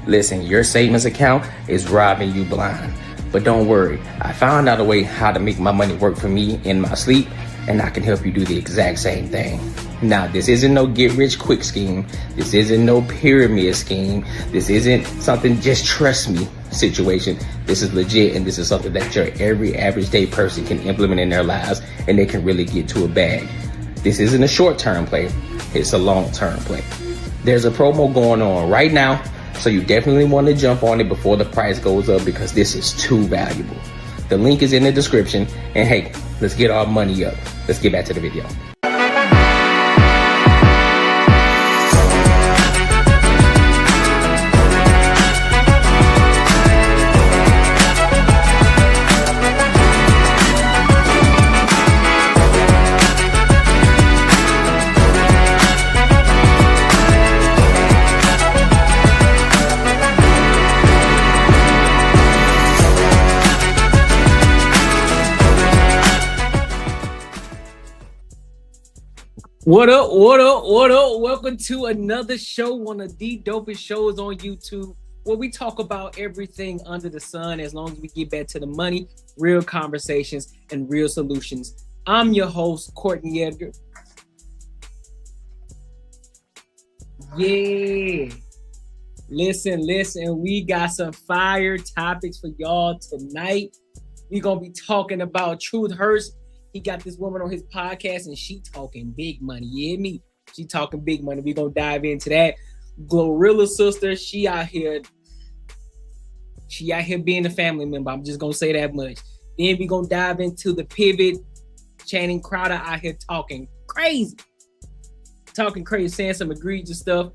Listen, your savings account is robbing you blind. But don't worry, I found out a way how to make my money work for me in my sleep, and I can help you do the exact same thing. Now, this isn't no get rich quick scheme. This isn't no pyramid scheme. This isn't something just trust me situation. This is legit, and this is something that your every average day person can implement in their lives, and they can really get to a bag. This isn't a short-term play. It's a long-term play. There's a promo going on right now, so you definitely want to jump on it before the price goes up because this is too valuable. The link is in the description, and hey, let's get our money up. Let's get back to the video. What up, what up, what up? Welcome to another show, one of the dopest shows on YouTube, where we talk about everything under the sun as long as we get back to the money, real conversations, and real solutions. I'm your host, Courtney Edgar. Yeah. Listen, we got some fire topics for y'all tonight. We're going to be talking about Truth Hurts. He got this woman on his podcast and she talking big money. You hear me? She talking big money. We're going to dive into that. Glorilla sister, she out here being a family member. I'm just going to say that much. Then we're going to dive into the pivot. Channing Crowder out here talking crazy, saying some egregious stuff.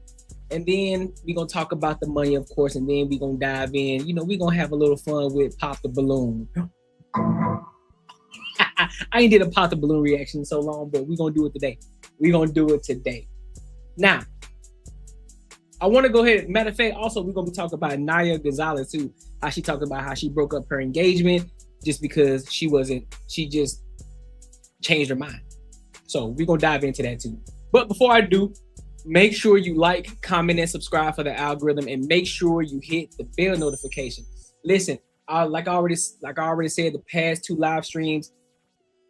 And then we're going to talk about the money, of course. And then we're going to dive in. You know, we're going to have a little fun with Pop the Balloon. I ain't did a pop the balloon reaction in so long, but we're going to do it today. Now, I want to go ahead. Matter of fact, also, we're going to be talking about Nia Gonzalez, too. How she talked about how she broke up her engagement just because she just changed her mind. So we're going to dive into that, too. But before I do, make sure you like, comment, and subscribe for the algorithm, and make sure you hit the bell notification. Listen, like I already said, the past two live streams,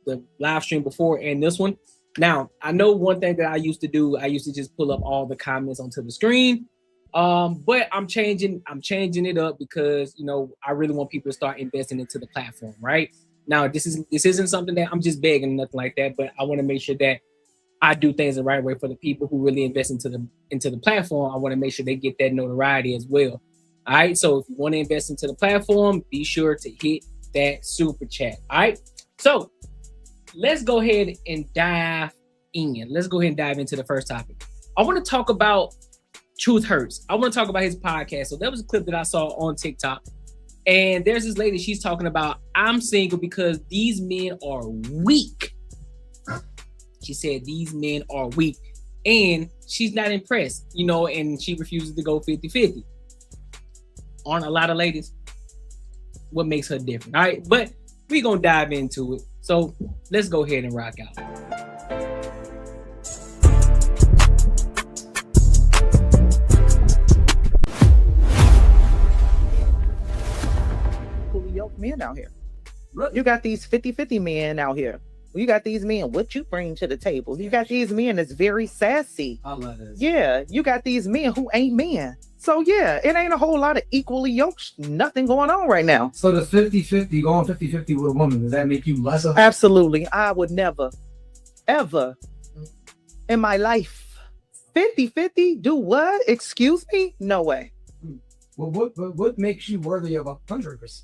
the live stream before and this one. Now, I know one thing that I used to do, I used to just pull up all the comments onto the screen. But I'm changing it up because, you know, I really want people to start investing into the platform, right? Now, this isn't something that I'm just begging, nothing like that, but I want to make sure that I do things the right way for the people who really invest into the platform. I want to make sure they get that notoriety as well. All right, so if you want to invest into the platform, be sure to hit that super chat. All right, so let's go ahead and dive in. Let's go ahead and dive into the first topic. I want to talk about Truth Hurts. I want to talk about his podcast. So that was a clip that I saw on TikTok. And there's this lady, she's talking about, I'm single because these men are weak. She said these men are weak. And she's not impressed, you know, and she refuses to go 50-50. Aren't a lot of ladies? What makes her different? All right, but we're going to dive into it. So let's go ahead and rock out. Yoked men out here. Look, you got these 50-50 men out here. You got these men, what you bring to the table. You got these men that's very sassy. I love this. Yeah, you got these men who ain't men. So yeah, it ain't a whole lot of equally yoked, nothing going on right now. So the 50-50, going 50-50 with a woman, does that make you less of? Absolutely. I would never, ever in my life 50-50 do what? Excuse me? No way. Well, what makes you worthy of 100%?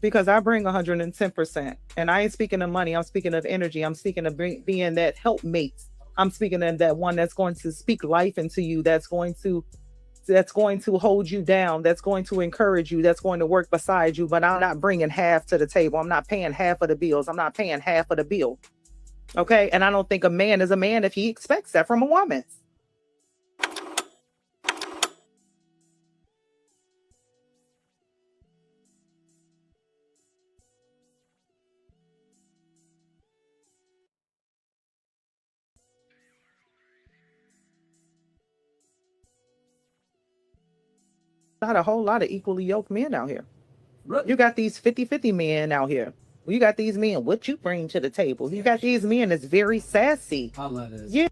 Because I bring 110%, and I ain't speaking of money. I'm speaking of energy. I'm speaking of being that helpmate. I'm speaking of that one that's going to speak life into you. That's going to hold you down. That's going to encourage you. That's going to work beside you. But I'm not bringing half to the table. I'm not paying half of the bills. I'm not paying half of the bill. Okay, and I don't think a man is a man if he expects that from a woman. Not a whole lot of equally yoked men out here. Really? You got these 50-50 men out here. You got these men, what you bring to the table. You got these men that's very sassy. I love this. Yeah.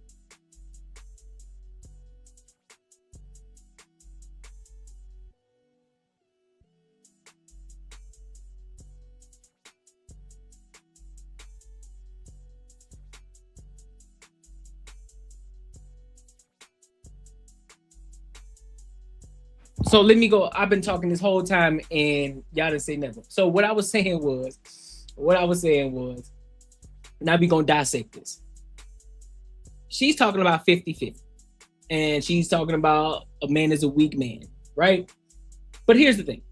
So let me go. I've been talking this whole time and y'all didn't say nothing. So what I was saying was, now we gonna dissect this. She's talking about 50-50. And she's talking about a man is a weak man, right? But here's the thing.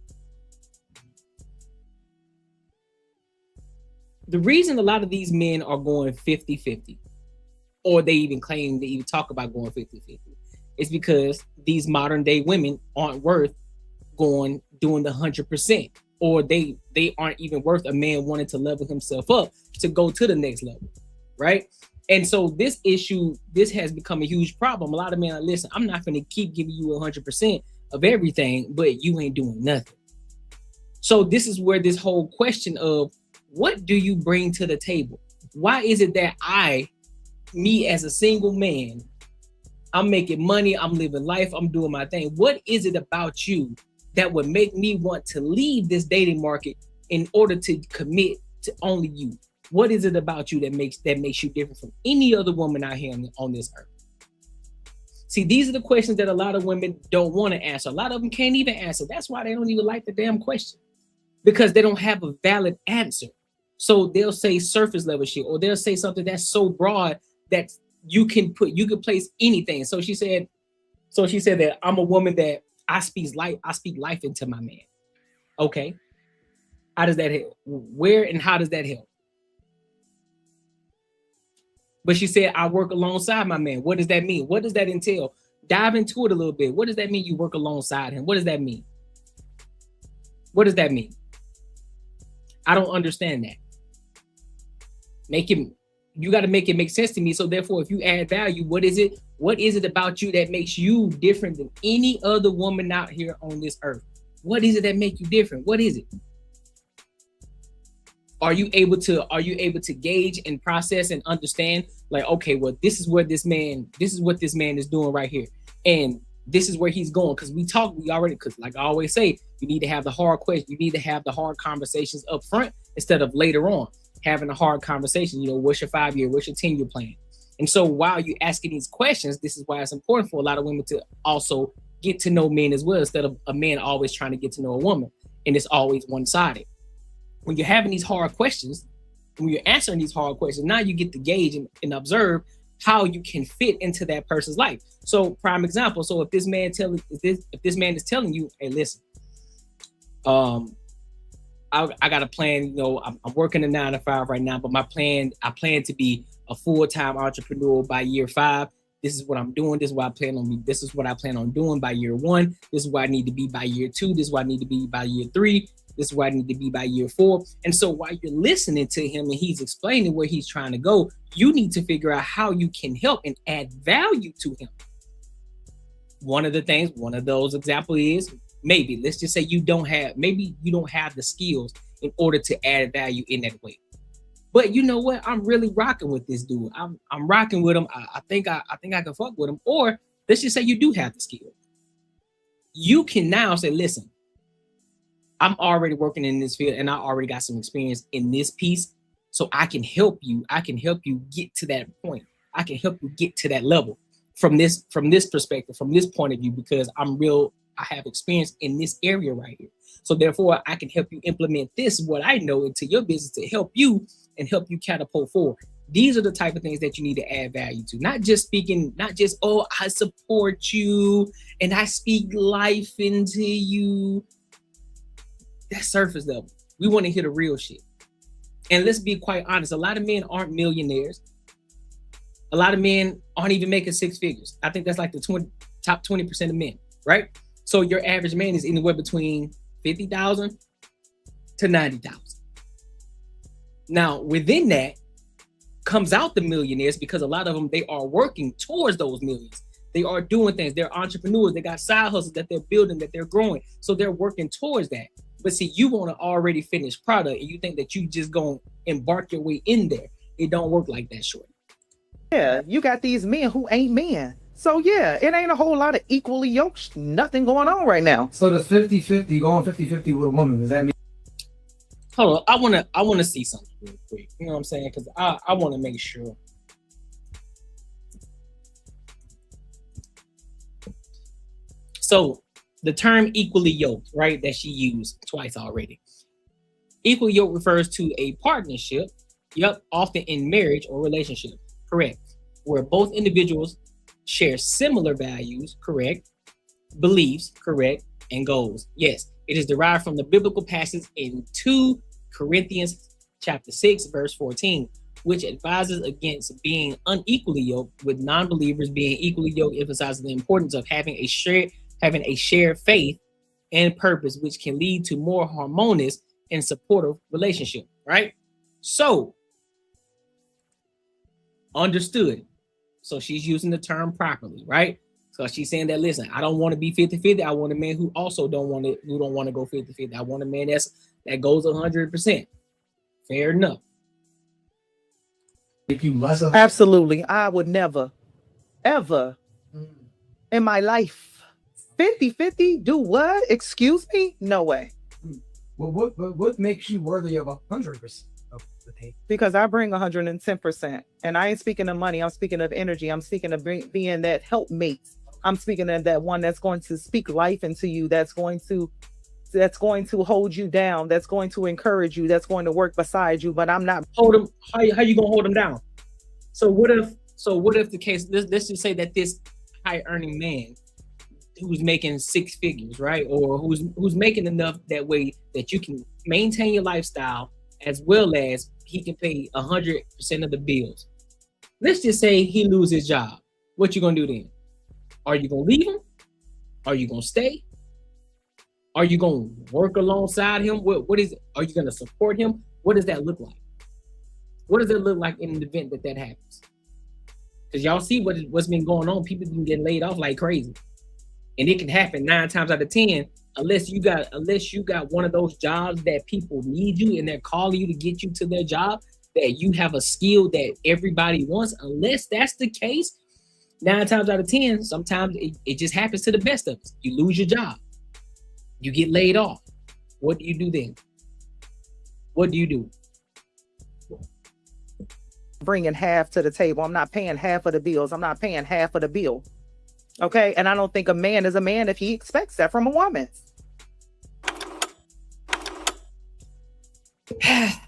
The reason a lot of these men are going 50-50, or they even claim, they even talk about going 50-50, is because these modern day women aren't worth doing the 100%, or they aren't even worth a man wanting to level himself up to go to the next level, right? And so this has become a huge problem. A lot of men are, listen, I'm not going to keep giving you 100% of everything, but you ain't doing nothing. So this is where this whole question of what do you bring to the table? Why is it that me as a single man, I'm making money, I'm living life, I'm doing my thing. What is it about you that would make me want to leave this dating market in order to commit to only you? What is it about you that makes you different from any other woman out here on this earth? See, these are the questions that a lot of women don't want to answer. A lot of them can't even answer. That's why they don't even like the damn question, because they don't have a valid answer. So they'll say surface level shit, or they'll say something that's so broad that you can place anything. So she said that I'm a woman that I speak life into my man. Okay. How does that help? Where and how does that help? But she said, I work alongside my man. What does that mean? What does that entail? Dive into it a little bit. What does that mean? You work alongside him. What does that mean? What does that mean? I don't understand that. You got to make it make sense to me. So therefore, if you add value, what is it about you that makes you different than any other woman out here on this earth? What is it that makes you different? What is it? Are you able to gauge and process and understand, like, okay, well, this is what this man is doing right here, and this is where he's going? Because because like I always say, you need to have the hard question, you need to have the hard conversations up front instead of later on having a hard conversation. You know, what's your 5-year, what's your 10-year plan? And so while you're asking these questions, this is why it's important for a lot of women to also get to know men as well, instead of a man always trying to get to know a woman, and it's always one-sided. When you're having these hard questions, when you're answering these hard questions, now you get to gauge and observe how you can fit into that person's life. So prime example. So if this man is telling you, hey, listen, I got a plan, you know, I'm working a 9 to 5 right now, but I plan to be a full-time entrepreneur by year 5. This is what I'm doing. This is what I plan on doing by year 1. This is where I need to be by year 2. This is where I need to be by year 3. This is where I need to be by year 4. And so while you're listening to him and he's explaining where he's trying to go, you need to figure out how you can help and add value to him. One of those examples is, maybe let's just say you don't have the skills in order to add value in that way. But you know what? I'm really rocking with this dude. I'm rocking with him. I think I can fuck with him. Or let's just say you do have the skill. You can now say, listen, I'm already working in this field and I already got some experience in this piece. So I can help you. I can help you get to that point. I can help you get to that level from this perspective, from this point of view, because I have experience in this area right here. So therefore I can help you implement what I know into your business to help you and help you catapult forward. These are the type of things that you need to add value to. Not just, oh, I support you and I speak life into you. That's surface level. We want to hear the real shit. And let's be quite honest, a lot of men aren't millionaires. A lot of men aren't even making 6 figures. I think that's like the top 20% of men, right? So your average man is anywhere between 50,000 to 90,000. Now, within that comes out the millionaires, because a lot of them, they are working towards those millions. They are doing things. They're entrepreneurs. They got side hustles that they're building, that they're growing. So they're working towards that. But see, you want an already finished product and you think that you just gonna embark your way in there. It don't work like that, short. Yeah, you got these men who ain't men. So yeah, it ain't a whole lot of equally yoked, nothing going on right now. So the 50-50, going 50-50 with a woman, does that mean? Hold on, I wanna see something real quick. You know what I'm saying? Because I wanna make sure. So the term equally yoked, right, that she used twice already. Equal yoke refers to a partnership, often in marriage or relationship, correct, where both individuals share similar values, correct, beliefs, correct, and goals. Yes, it is derived from the biblical passage in 2 Corinthians chapter 6, verse 14, which advises against being unequally yoked with non-believers. Being equally yoked emphasizes the importance of having a shared faith and purpose, which can lead to more harmonious and supportive relationship, right? So, understood. So she's using the term properly, right? So she's saying that, listen, I don't want to be 50-50. I want a man who also don't want to go 50-50. I want a man that goes 100%. Fair enough. Make you less of? Absolutely. I would never, ever in my life 50-50 do what? Excuse me? No way. Well, what makes you worthy of 100% of the take? Because I bring 110%. And I ain't speaking of money. I'm speaking of energy. I'm speaking of being that helpmate. I'm speaking of that one that's going to speak life into you, that's going to hold you down, that's going to encourage you, that's going to work beside you. But I'm not hold him. How you gonna hold him down? So what if the case? Let's just say that this high earning man who's making 6 figures, right, or who's making enough that way that you can maintain your lifestyle as well as he can pay 100% of the bills. Let's just say he loses his job. What you gonna do then? Are you gonna leave him? Are you gonna stay? Are you gonna work alongside him? What is it? Are you gonna support him? What does that look like? What does it look like in the event that happens? Because y'all see what's been going on. People been getting laid off like crazy, and it can happen 9 times out of 10 unless you got one of those jobs that people need you and they're calling you to get you to their job, that you have a skill that everybody wants. Unless that's the case, 9 times out of 10, sometimes it just happens to the best of us. You lose your job. You get laid off. What do you do then? What do you do? bringing half to the table. I'm not paying half of the bills. I'm not paying half of the bill. Okay. And I don't think a man is a man if he expects that from a woman. I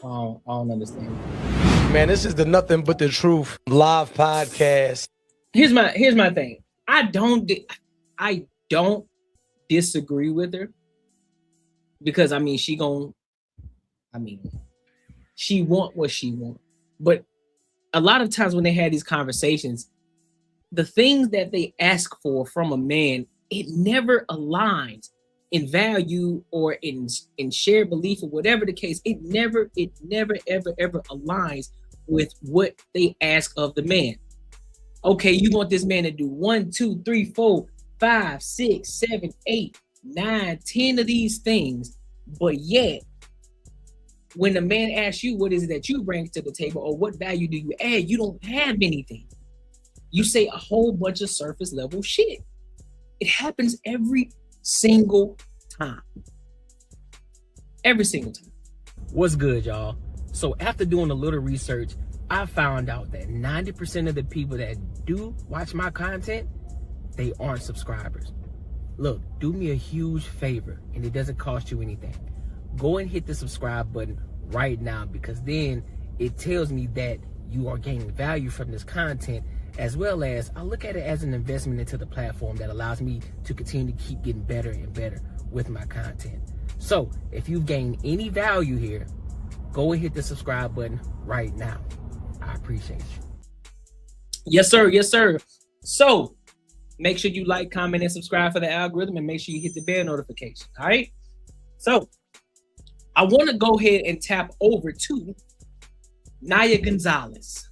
don't understand. Man, this is the Nothing But the Truth live podcast. Here's my thing. I don't disagree with her, because she want what she want. But a lot of times when they had these conversations, the things that they ask for from a man, it never aligns in value or in shared belief or whatever the case. It never ever aligns with what they ask of the man. Okay, you want this man to do 1, 2, 3, 4, 5, 6, 7, 8, 9, 10 of these things, but yet when the man asks you what is it that you bring to the table or what value do you add, you don't have anything. You say a whole bunch of surface level shit. It happens every single time. Every single time. What's good, y'all? So after doing a little research, I found out that 90% of the people that do watch my content, they aren't subscribers. Look, do me a huge favor, and it doesn't cost you anything. Go and hit the subscribe button right now, because then it tells me that you are gaining value from this content, as well as I look at it as an investment into the platform that allows me to continue to keep getting better and better with my content. So if you've gained any value here, go and hit the subscribe button right now. I appreciate you. Yes, sir. Yes, sir. So make sure you like, comment, and subscribe for the algorithm, and make sure you hit the bell notification. All right. So I want to go ahead and tap over to Naya Gonzalez.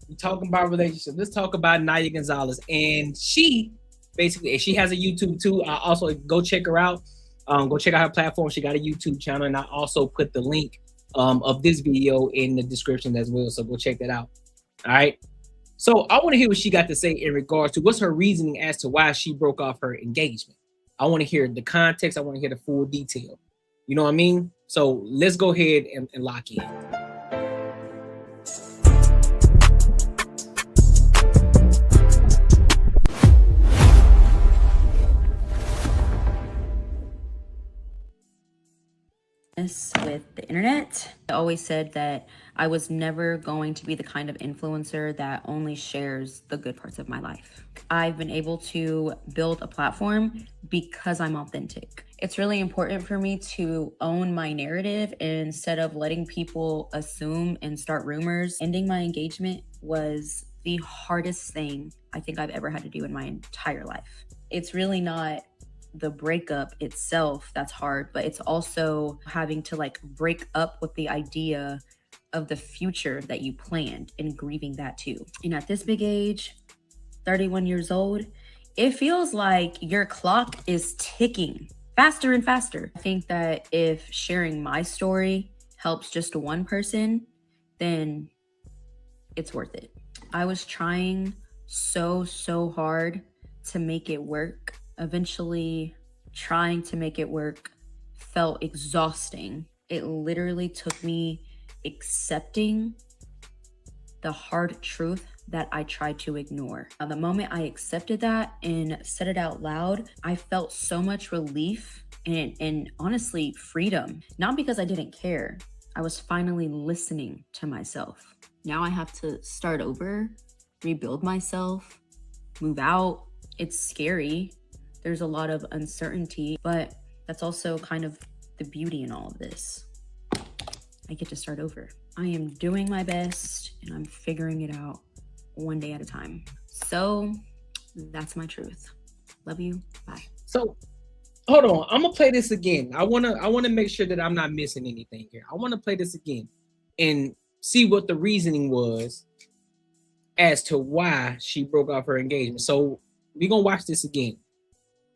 We're talking about relationships. Let's talk about Naya Gonzalez. And she has a YouTube too. I also go check her out. Go check out her platform. She got a YouTube channel, and I also put the link of this video in the description as well. So go check that out. All right. So I want to hear what she got to say in regards to what's her reasoning as to why she broke off her engagement. I want to hear the context. I want to hear the full detail. You know what I mean? So let's go ahead and lock in. With the internet. I always said that I was never going to be the kind of influencer that only shares the good parts of my life. I've been able to build a platform because I'm authentic. It's really important for me to own my narrative instead of letting people assume and start rumors. Ending my engagement was the hardest thing I think I've ever had to do in my entire life. It's really not the breakup itself that's hard, but it's also having to like break up with the idea of the future that you planned and grieving that too. And at this big age, 31 years old, it feels like your clock is ticking faster and faster. I think that if sharing my story helps just one person, then it's worth it. I was trying so hard to make it work. Eventually, trying to make it work felt exhausting. It literally took me accepting the hard truth that I tried to ignore. Now, the moment I accepted that and said it out loud, I felt so much relief and honestly freedom. Not because I didn't care. I was finally listening to myself. Now I have to start over, rebuild myself, move out. It's scary. There's a lot of uncertainty, but that's also kind of the beauty in all of this. I get to start over. I am doing my best and I'm figuring it out one day at a time. So that's my truth. Love you. Bye. So hold on. I'm gonna play this again. I wanna make sure that I'm not missing anything here. I wanna play this again and see what the reasoning was as to why she broke off her engagement. So we're gonna watch this again.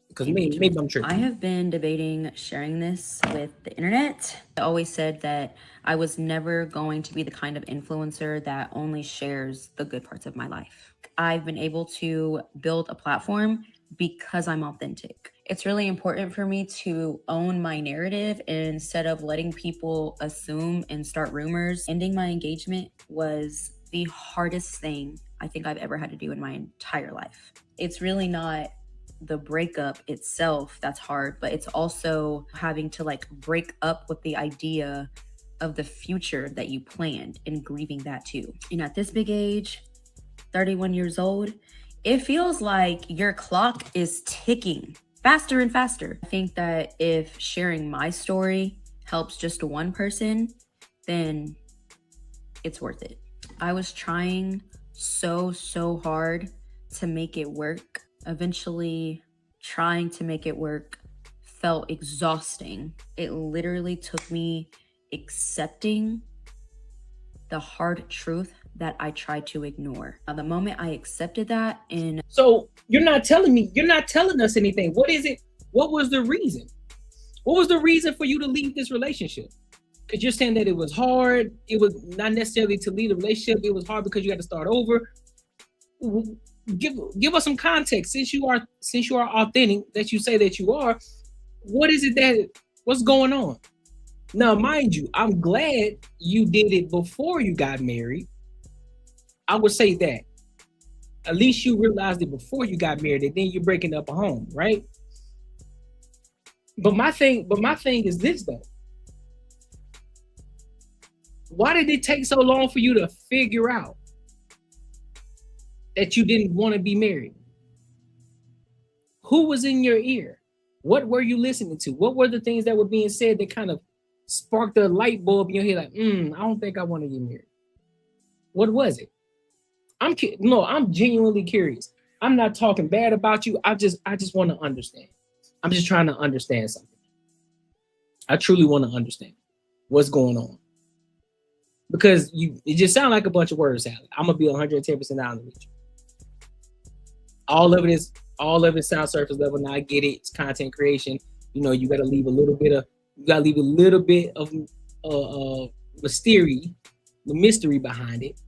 Because maybe I'm tripping. I have been debating sharing this with the internet. I always said that I was never going to be the kind of influencer that only shares the good parts of my life. I've been able to build a platform because I'm authentic. It's really important for me to own my narrative instead of letting people assume and start rumors. Ending my engagement was the hardest thing I think I've ever had to do in my entire life. It's really not the breakup itself that's hard, but it's also having to like break up with the idea of the future that you planned and grieving that too. And at this big age, 31 years old, it feels like your clock is ticking faster and faster. I think that if sharing my story helps just one person, then it's worth it. I was trying so hard to make it work. Eventually, trying to make it work felt exhausting. It literally took me accepting the hard truth that I tried to ignore. Now, the moment I accepted that and so you're not telling us anything. What is it? What was the reason? What was the reason for you to leave this relationship? Because you're saying that it was hard. It was not necessarily to leave the relationship. It was hard because you had to start over. Give us some context. Since you are authentic, that you say that you are, what is it what's going on? Now, mind you, I'm glad you did it before you got married. I would say that. At least you realized it before you got married, and then you're breaking up a home, right? But my thing is this though. Why did it take so long for you to figure out that you didn't want to be married? Who was in your ear? What were you listening to? What were the things that were being said that kind of sparked a light bulb in your head? Like, I don't think I want to get married. What was it? I'm genuinely curious. I'm not talking bad about you. I just want to understand. I'm just trying to understand something. I truly want to understand what's going on. because it just sounds like a bunch of words, Sally. I'm gonna be 110% honest with you. All of it sounds surface level. Now I get it. It's content creation. You know, you gotta leave a little bit of mystery behind it.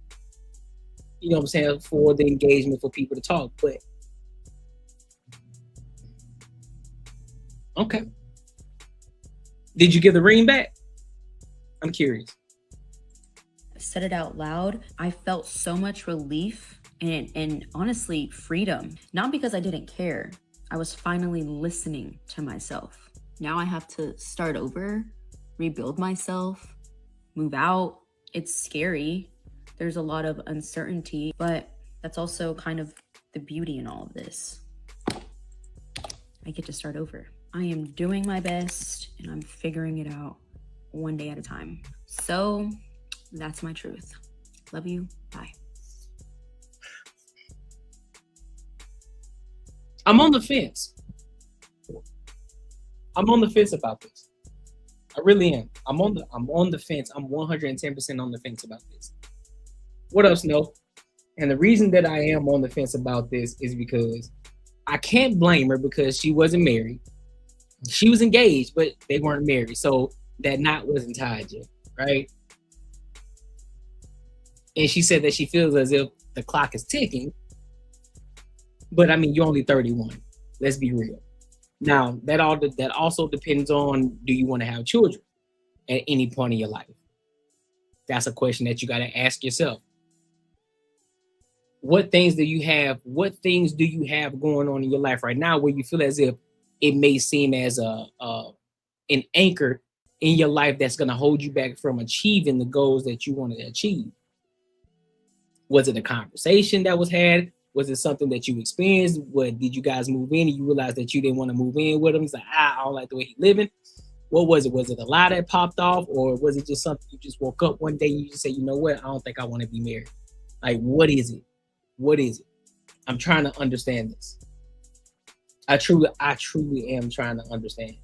You know what I'm saying? For the engagement, for people to talk. But okay. Did you give the ring back? I'm curious. Said it out loud, I felt so much relief and honestly freedom. Not because I didn't care. I was finally listening to myself. Now I have to start over, rebuild myself, move out. It's scary. There's a lot of uncertainty, but that's also kind of the beauty in all of this. I get to start over. I am doing my best and I'm figuring it out one day at a time. So that's my truth. Love you. Bye. I'm on the fence. I'm on the fence about this. I really am. I'm on the fence. I'm 110% on the fence about this. What else? No. And the reason that I am on the fence about this is because I can't blame her because she wasn't married. She was engaged, but they weren't married. So that knot wasn't tied yet, right? And she said that she feels as if the clock is ticking. But I mean, you're only 31. Let's be real. Now, that also depends on, do you want to have children at any point in your life? That's a question that you got to ask yourself. What things do you have going on in your life right now where you feel as if it may seem as an anchor in your life that's going to hold you back from achieving the goals that you want to achieve? Was it a conversation that was had? Was it something that you experienced? What, did you guys move in and you realized that you didn't want to move in with him? It's like, I don't like the way he's living. What was it? Was it a lie that popped off, or was it just something you just woke up one day and you just say, you know what? I don't think I want to be married. Like, what is it? What is it? I'm trying to understand this. I truly am trying to understand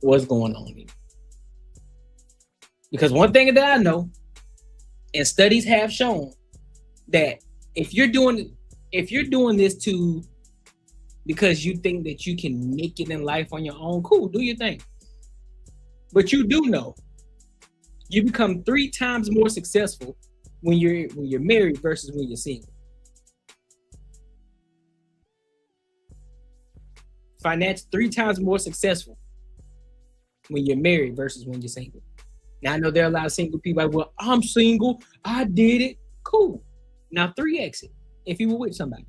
what's going on here. Because one thing that I know, and studies have shown, that if you're doing this because you think that you can make it in life on your own, cool, do your thing. But you do know you become 3 times more successful when you're married versus when you're single. Financially, 3 times more successful when you're married versus when you're single. Now I know there are a lot of single people like, well, I'm single, I did it. Cool. Now 3x it if you were with somebody.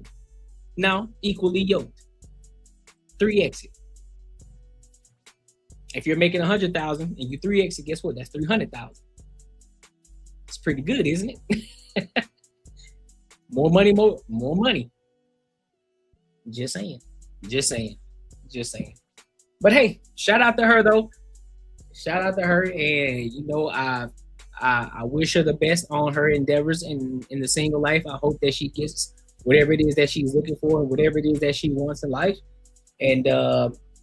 Now equally yoked. 3x it. If you're making 100,000 and you 3x it, guess what? That's 300,000. It's pretty good, isn't it? More money, more money. Just saying. But hey, shout out to her though. Shout out to her, and you know, I wish her the best on her endeavors in the single life. I hope that she gets whatever it is that she's looking for and whatever it is that she wants in life. And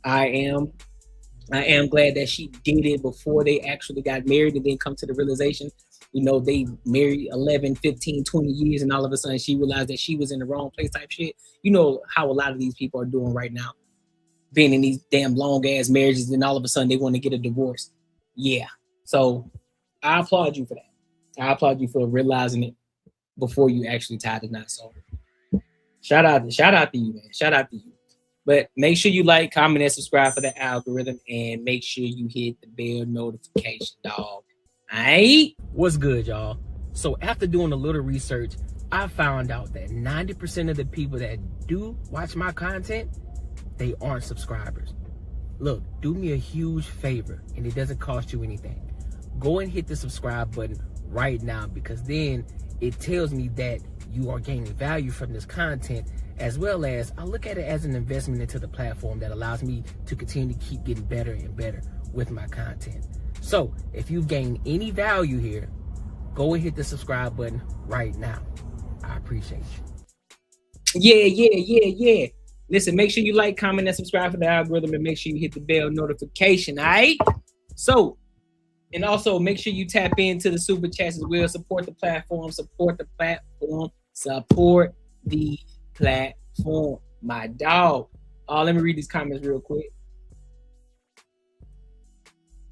I am glad that she did it before they actually got married and then come to the realization, you know, they married 11, 15, 20 years and all of a sudden she realized that she was in the wrong place type shit. You know how a lot of these people are doing right now, being in these damn long ass marriages and all of a sudden they want to get a divorce. Yeah. So I applaud you for that. I applaud you for realizing it before you actually tied the knot. So shout out to you, man. Shout out to you. But make sure you like, comment, and subscribe for the algorithm, and make sure you hit the bell notification, dog. Aight? What's good, y'all? So after doing a little research, I found out that 90% of the people that do watch my content, they aren't subscribers. Look, do me a huge favor, and it doesn't cost you anything. Go and hit the subscribe button right now, because then it tells me that you are gaining value from this content, as well as I look at it as an investment into the platform that allows me to continue to keep getting better and better with my content. So if you've gained any value here, go and hit the subscribe button right now. I appreciate you. Yeah. Listen, make sure you like, comment, and subscribe for the algorithm, and make sure you hit the bell notification, all right? So And also make sure you tap into the super chats as well. Support the platform. Support the platform. Support the platform. My dog. Let me read these comments real quick.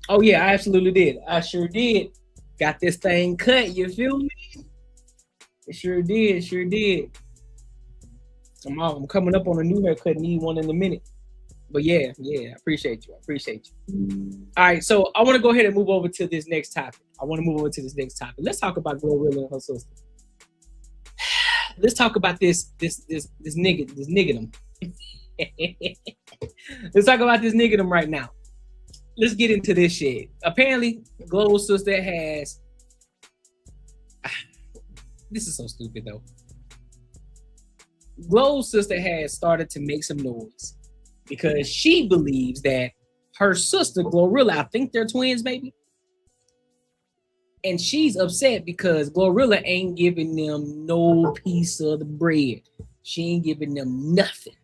Oh yeah, I absolutely did. I sure did. Got this thing cut. You feel me? It sure did. Sure did. I'm coming up on a new haircut. Need one in a minute. But yeah, I appreciate you. All right, so I want to go ahead and move over to this next topic. Let's talk about Glorilla and her sister. Let's talk about this nigga. Let's talk about this nigga right now. Let's get into this shit. Apparently, Glow's sister has. This is so stupid though. Glow's sister has started to make some noise because she believes that her sister Glorilla, I think they're twins, maybe. And she's upset because Glorilla ain't giving them no piece of the bread. She ain't giving them nothing,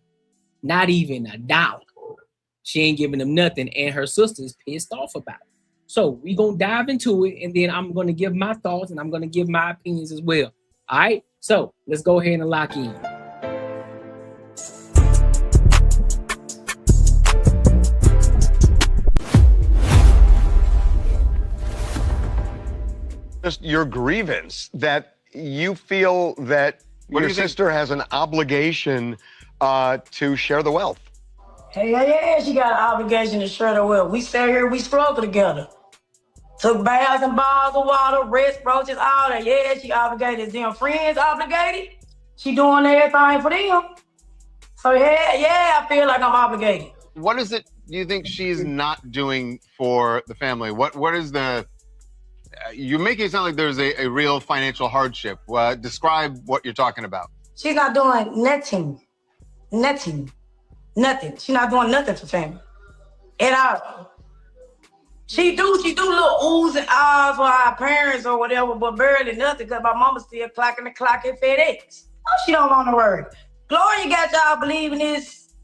not even $1. She ain't giving them nothing, and her sister's pissed off about it. So we gonna dive into it, and then I'm gonna give my thoughts and I'm gonna give my opinions as well. All right, so let's go ahead and lock in. Just your grievance that you feel that your sister has an obligation to share the wealth. Hey, yeah, she got an obligation to share the wealth. We sat here, we struggled together. Took baths and bottles of water, rest, roaches, all that. Yeah, she obligated. Is them friends obligated? She doing everything for them. So yeah, I feel like I'm obligated. What is it you think she's not doing for the family? What is the... you're making it sound like there's a real financial hardship. Describe what you're talking about. She's not doing nothing. She's not doing nothing for family at all. She do little oohs and ahs for our parents or whatever, but barely nothing because my mama still clocking the clock at FedEx. Oh, she don't want to work. Gloria got y'all believing this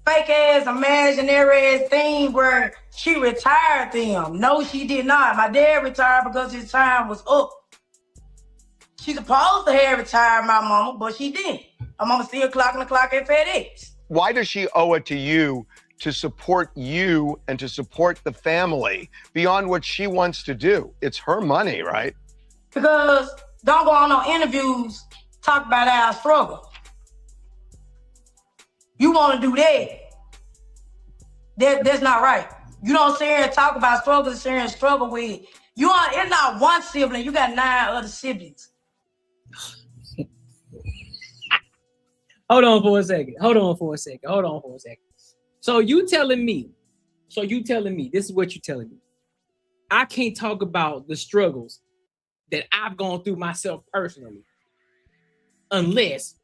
fake ass, imaginary ass thing where she retired them. No, she did not. My dad retired because his time was up. She's supposed to have retired my mama, but she didn't. My mama still clocking the clock at FedEx. Why does she owe it to you to support you and to support the family beyond what she wants to do? It's her money, right? Because don't go on no interviews, talk about our struggle. You want to do that. That's not right. You don't sit here and talk about struggles, sit here and struggle with. It's not one sibling, you got 9 other siblings. Hold on for a second. So you telling me, this is what you're telling me. I can't talk about the struggles that I've gone through myself personally unless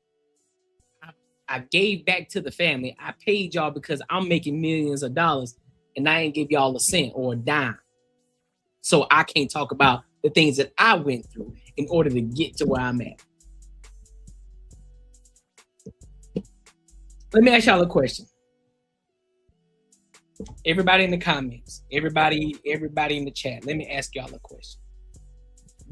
I gave back to the family. I paid y'all because I'm making millions of dollars and I ain't give y'all a cent or a dime. So I can't talk about the things that I went through in order to get to where I'm at. Let me ask y'all a question. Everybody in the comments, everybody in the chat, let me ask y'all a question.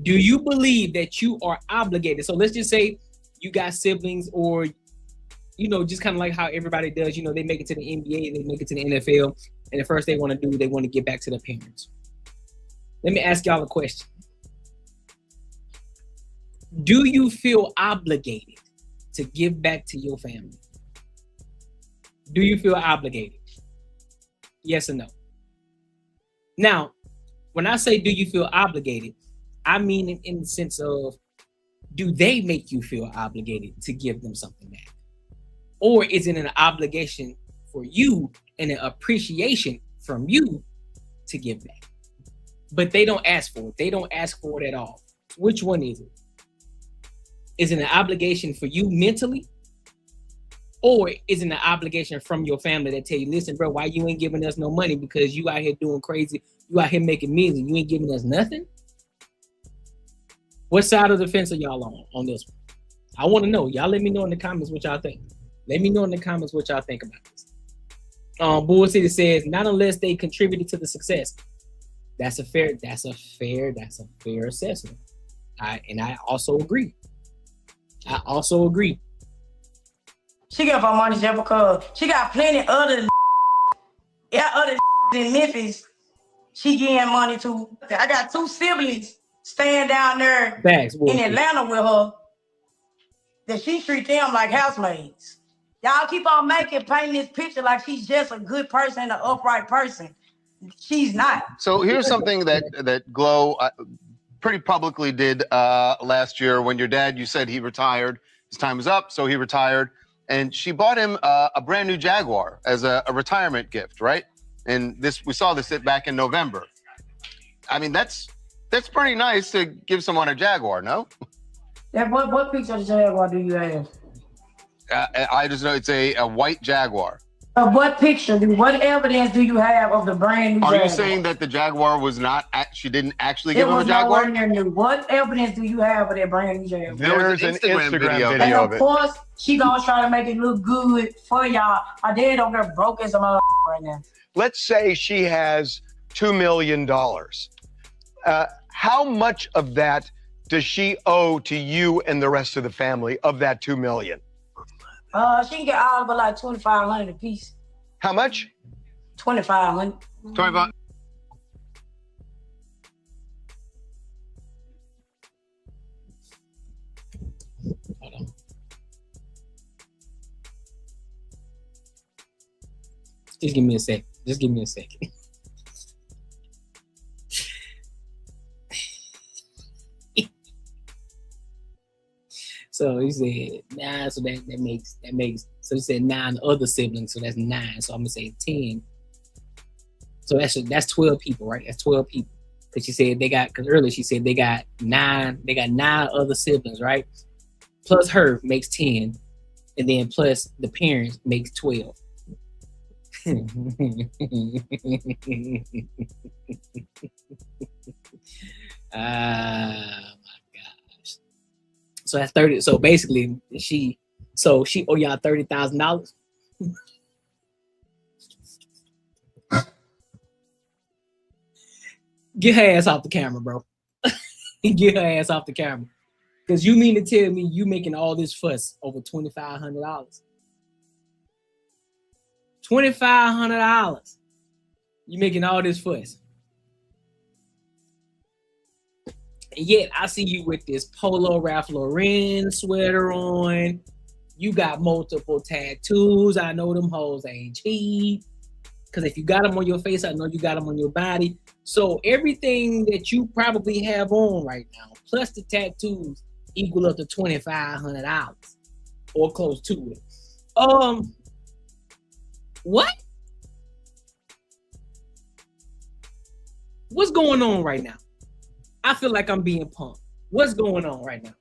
Do you believe that you are obligated? So let's just say you got siblings or, just kind of like how everybody does, they make it to the NBA, they make it to the NFL, and the first they want to get back to their parents. Let me ask y'all a question. Do you feel obligated to give back to your family? Do you feel obligated? Yes or no? Now, when I say do you feel obligated, I mean in the sense of, do they make you feel obligated to give them something back? Or is it an obligation for you and an appreciation from you to give back? But they don't ask for it. They don't ask for it at all. Which one is it? Is it an obligation for you mentally? Or is it an obligation from your family that tell you, listen, bro, why you ain't giving us no money? Because you out here doing crazy. You out here making millions. You ain't giving us nothing? What side of the fence are y'all on this one? I want to know. Y'all let me know in the comments what y'all think. Let me know in the comments what y'all think about this. Bull City says, not unless they contributed to the success. That's a fair assessment. I also agree. She get her money just because she got plenty other in Memphis. She getting money to. I got 2 siblings staying down there Facts, in Atlanta with her. That she treat them like housemaids. Y'all keep on painting this picture like she's just a good person, an upright person. She's not. So here's something that Glow pretty publicly did last year when your dad, you said he retired. His time was up, so he retired. And she bought him a brand new Jaguar as a retirement gift, right? And we saw this back in November. I mean, that's pretty nice to give someone a Jaguar, no? Yeah, what picture of the Jaguar do you have? I just know it's a white Jaguar. What picture? What evidence do you have of the brand new Jaguar? Are you saying that the Jaguar was not? She didn't actually give him a Jaguar? It was nowhere near new. What evidence do you have of that brand new Jaguar? There's an Instagram video and of of course, she gonna try to make it look good for y'all. My dad over there broke as a mother right now. Let's say she has $2 million. How much of that does she owe to you and the rest of the family of that $2 million? She can get all of it like $2,500 a piece. How much? $2,500. 25. Hold on. Just give me a second. So he said 9, so that makes so he said 9 other siblings, so that's 9. So I'm gonna say 10. So that's 12 people, right? That's 12 people. Because she said earlier she said they got 9 other siblings, right? Plus her makes 10, and then plus the parents makes 12. So that's 30. So basically, she owe y'all $30,000. Get her ass off the camera, bro. Get her ass off the camera. Because you mean to tell me you making all this fuss over $2,500? $2,500. You making all this fuss. And yet I see you with this Polo Ralph Lauren sweater on. You got multiple tattoos. I know them hoes ain't cheap. Because if you got them on your face, I know you got them on your body. So everything that you probably have on right now, plus the tattoos, equal up to $2,500 or close to it. What? What's going on right now? I feel like I'm being punked. What's going on right now?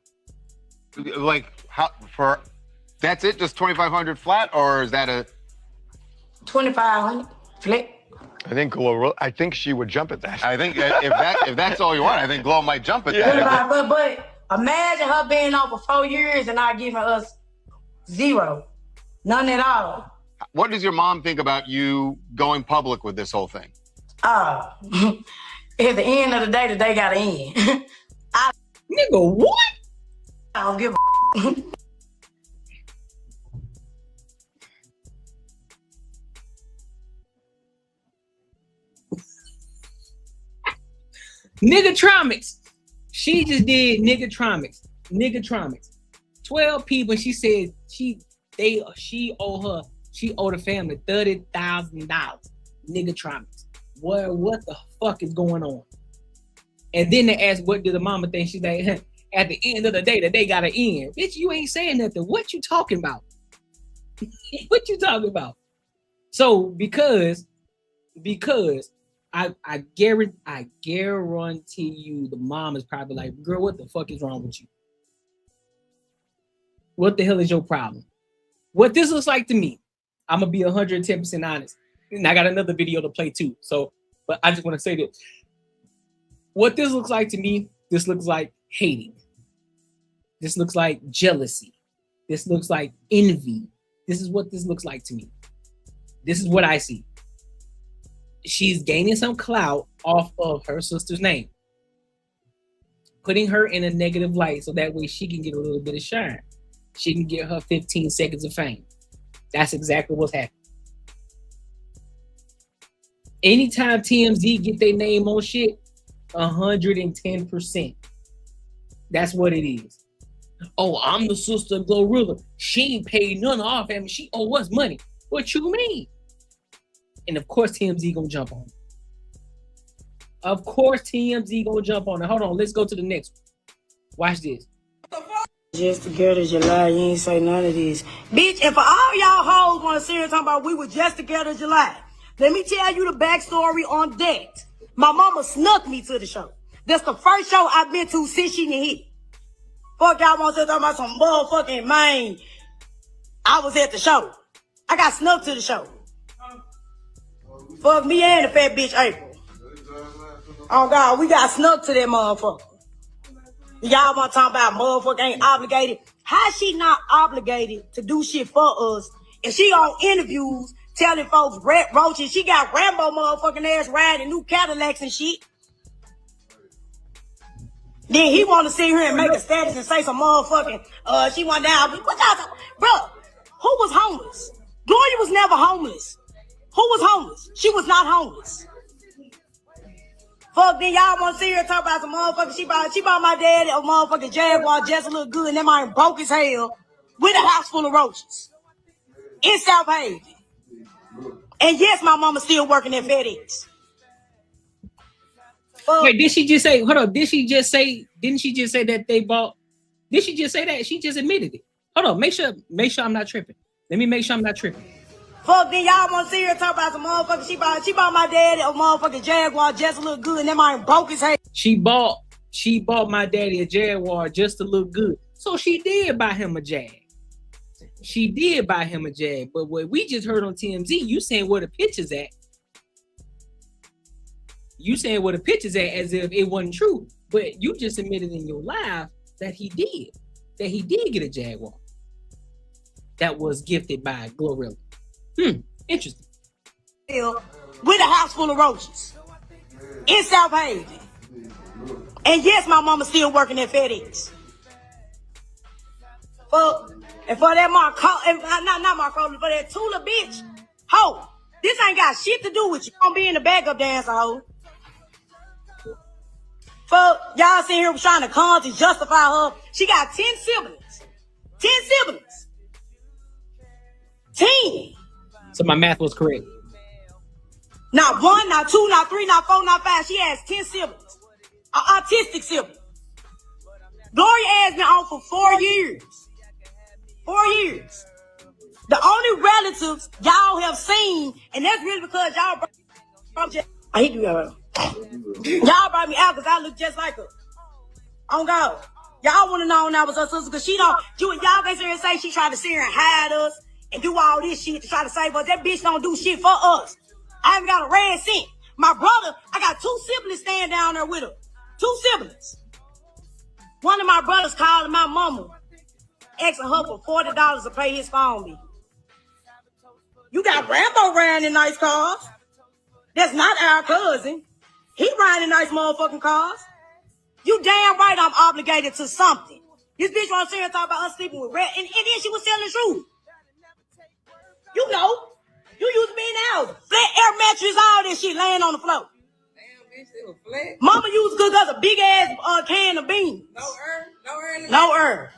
Like that's it? Just 2,500 flat, or is that a 2,500 flat? I think she would jump at that. I think if that's all you want, I think Glow might jump at that. But imagine her being on for 4 years and not giving us zero, none at all. What does your mom think about you going public with this whole thing? At the end of the day got to end. Nigga, what? I don't give a Niggatromics. She just did Niggatromics. 12 people. She said she owe the family $30,000. Niggatromics. What the fuck is going on? And then they asked, what did the mama think? She's like, at the end of the day, gotta end. Bitch, you ain't saying nothing. What you talking about? What you talking about? So because I guarantee you the mom is probably like, girl, what the fuck is wrong with you? What the hell is your problem? What this looks like to me, I'm gonna be 110% honest. And I got another video to play too. So, but I just want to say this. What this looks like to me, this looks like hating. This looks like jealousy. This looks like envy. This is what this looks like to me. This is what I see. she's gaining some clout off of her sister's name, putting her in a negative light so that way she can get a little bit of shine. She can get her 15 seconds of fame. That's exactly what's happening. Anytime TMZ get their name on shit, 110%. That's what it is. Oh, I'm the sister of Glorilla. She ain't paid none of our family. She owe us money. What you mean? And of course TMZ gonna jump on it. Of course TMZ gonna jump on it. Hold on, let's go to the next one. Watch this. Just together July, you ain't say none of this. Bitch, and for all y'all hoes want to sit here talking about we were just together July, let me tell you the backstory on that. My mama snuck me to the show. That's the first show I've been to since she didn't hit. Fuck y'all want to talk about some motherfucking man. I was at the show. I got snuck to the show. Fuck me and the fat bitch April. Oh God, we got snuck to that motherfucker. Y'all want to talk about motherfucker ain't obligated. How she not obligated to do shit for us if she on interviews telling folks roaches? She got Rambo motherfucking ass riding new Cadillacs and shit. Then he want to sit here and make a status and say some motherfucking, she went down. What y'all talking? Bro, who was homeless? Gloria was never homeless. Who was homeless? She was not homeless. Fuck, then y'all want to sit here and talk about some motherfucker. She bought my dad a motherfucking Jaguar just a little good, and that man broke as hell with a house full of roaches in South Haven. And yes, my mama still working at FedEx. Wait, did she just say, hold on, didn't she just say that they bought, did she just say that? She just admitted it. Hold on, make sure I'm not tripping. Let me make sure I'm not tripping. Fuck, then y'all want to sit here and talk about some motherfucker. She bought my dad a motherfucking Jaguar just a little good, and that man broke his head. She bought my daddy a Jaguar just to look good. So she did buy him a Jag. She did buy him a Jag. But what we just heard on TMZ, you saying where the pictures at. You saying where the pictures at as if it wasn't true. But you just admitted in your live that he did. That he did get a Jaguar. That was gifted by Glorilla. Interesting. With a house full of roaches in South Haven. And yes, my mama still working at FedEx. And for that not Marco, for that Tula bitch, ho, this ain't got shit to do with you. Gonna be in the backup dancer, ho. Fuck, y'all sitting here trying to come to justify her. She got 10 siblings. 10 siblings. 10. So my math was correct. Not 1, not 2, not 3, not 4, not 5. She has 10 siblings. An autistic sibling. Gloria has been on for 4 years. 4 years. The only relatives y'all have seen, and that's really because y'all brought y'all brought me out because I look just like her. On God. Y'all want to know now was her sister because she don't. Y'all can sit here and say she tried to sit here and hide us and do all this shit to try to save us. That bitch don't do shit for us. I haven't got a red cent. My brother, I got 2 siblings staying down there with her. 2 siblings. One of my brothers called my mama, asking her for $40 to pay his phone bill. You got Rambo riding in nice cars. That's not our cousin. He riding in nice motherfucking cars. You damn right I'm obligated to something. This bitch want to sit here and talk about us sleeping with red, and then she was telling the truth. You know, you used to be in the house. Flat air mattress, all this shit laying on the floor. Damn, bitch, it was flat. Mama used to cook us a big ass can of beans. No herb.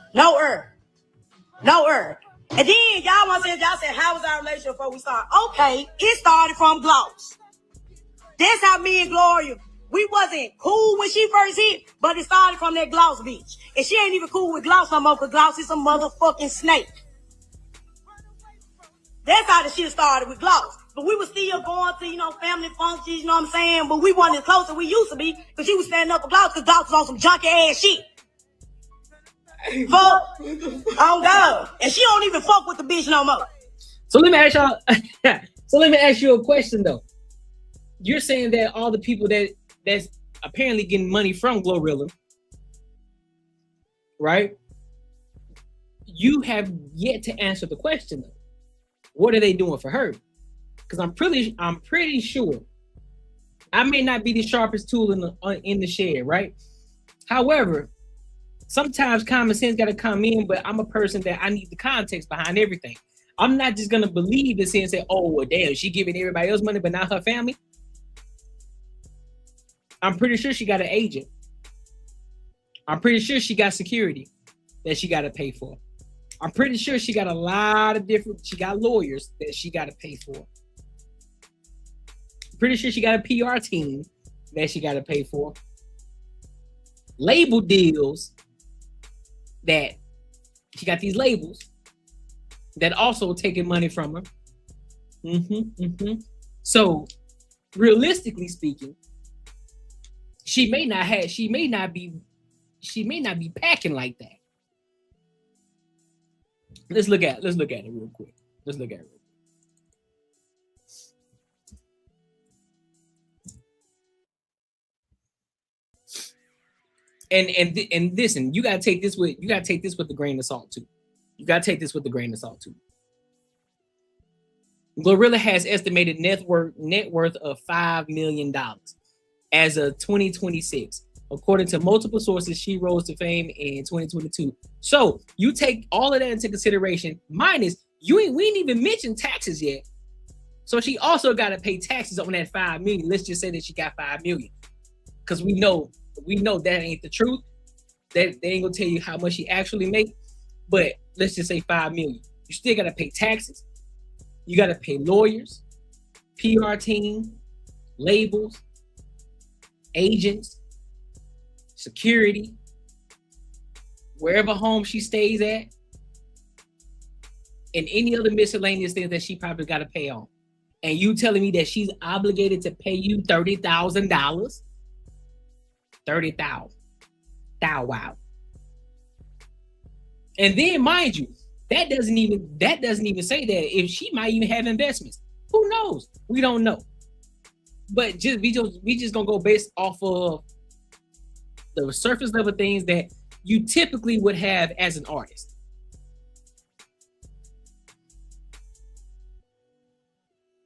And then y'all said, how was our relationship before we started? Okay, it started from Gloss. That's how me and Gloria, we wasn't cool when she first hit, but it started from that Gloss bitch. And she ain't even cool with Gloss no more, because Gloss is a motherfucking snake. That's how the shit started with Gloss. But we were still going to, family functions, you know what I'm saying? But we wasn't as close as we used to be, because she was standing up for Gloss, because Gloss was on some junky ass shit. Fuck. Oh God. And she don't even fuck with the bitch no more. So let me ask you a question though. You're saying that all the people that's apparently getting money from Glorilla, right? You have yet to answer the question though. What are they doing for her? Because I'm pretty sure I may not be the sharpest tool in the shed, right? However, sometimes common sense got to come in, but I'm a person that I need the context behind everything. I'm not just gonna believe this and say, "Oh, well, damn, she giving everybody else money, but not her family." I'm pretty sure she got an agent. I'm pretty sure she got security that she got to pay for. I'm pretty sure she got a lot of she got lawyers that she got to pay for. Pretty sure she got a PR team that she got to pay for. Label deals that she got these labels that also taking money from her. So realistically speaking, she may not be packing like that. Let's look at it real quick. And listen, you gotta take this with a grain of salt too. Glorilla has estimated net worth of $5 million as of 2026. According to multiple sources, she rose to fame in 2022. So you take all of that into consideration, minus we ain't even mentioned taxes yet. So she also got to pay taxes on that $5 million. Let's just say that she got $5 million, because we know that ain't the truth. That they ain't gonna tell you how much she actually make. But let's just say $5 million. You still got to pay taxes. You got to pay lawyers, PR team, labels, agents, security, wherever home she stays at, and any other miscellaneous things that she probably got to pay on. And you telling me that she's obligated to pay you $30,000? $30,000. Wow. And then, mind you, that doesn't even say that if she might even have investments. Who knows? We don't know. But we just gonna go based off of the surface level things that you typically would have as an artist.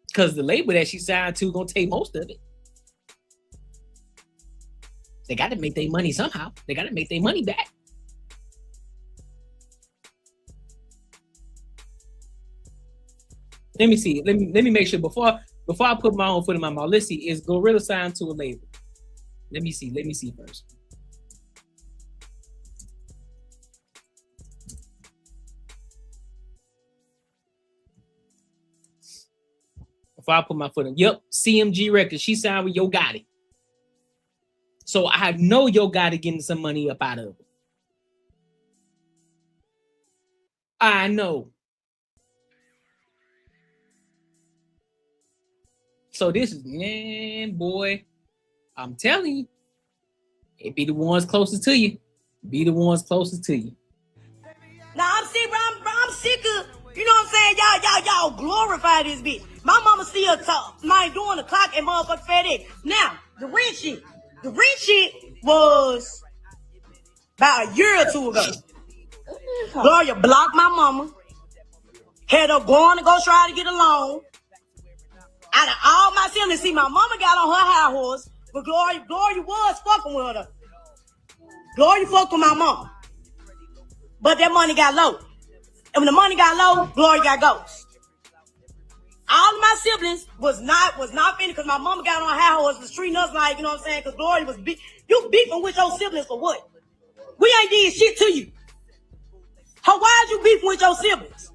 Because the label that she signed to gonna take most of it. They got to make their money somehow. They got to make their money back. Let me see. Let me make sure before I put my own foot in my mouth. Let's see. Is Glorilla signed to a label? Let me see first. Before I put my foot in. Yep, CMG Records. She signed with Yo Gotti. So I know Yo Gotti getting some money up out of it. I know. So this is, man, boy, I'm telling you, it be the ones closest to you. Now I'm sick, bro. I'm sick of, you know what I'm saying? Y'all glorify this bitch. My mama still talk, man, doing the clock and motherfucking FedEx. Now, the rent shit was about a year or two ago. Gloria blocked my mama, had her going to go try to get a loan. Out of all my siblings, see, my mama got on her high horse, but Gloria was fucking with her. Gloria fucked with my mama. But that money got low. And when the money got low, Gloria got ghost. All of my siblings was not finished because my mama got on her high horse, was treating us like, you know what I'm saying, because Gloria was you beefing with your siblings for what? We ain't did shit to you. Why is you beefing with your siblings?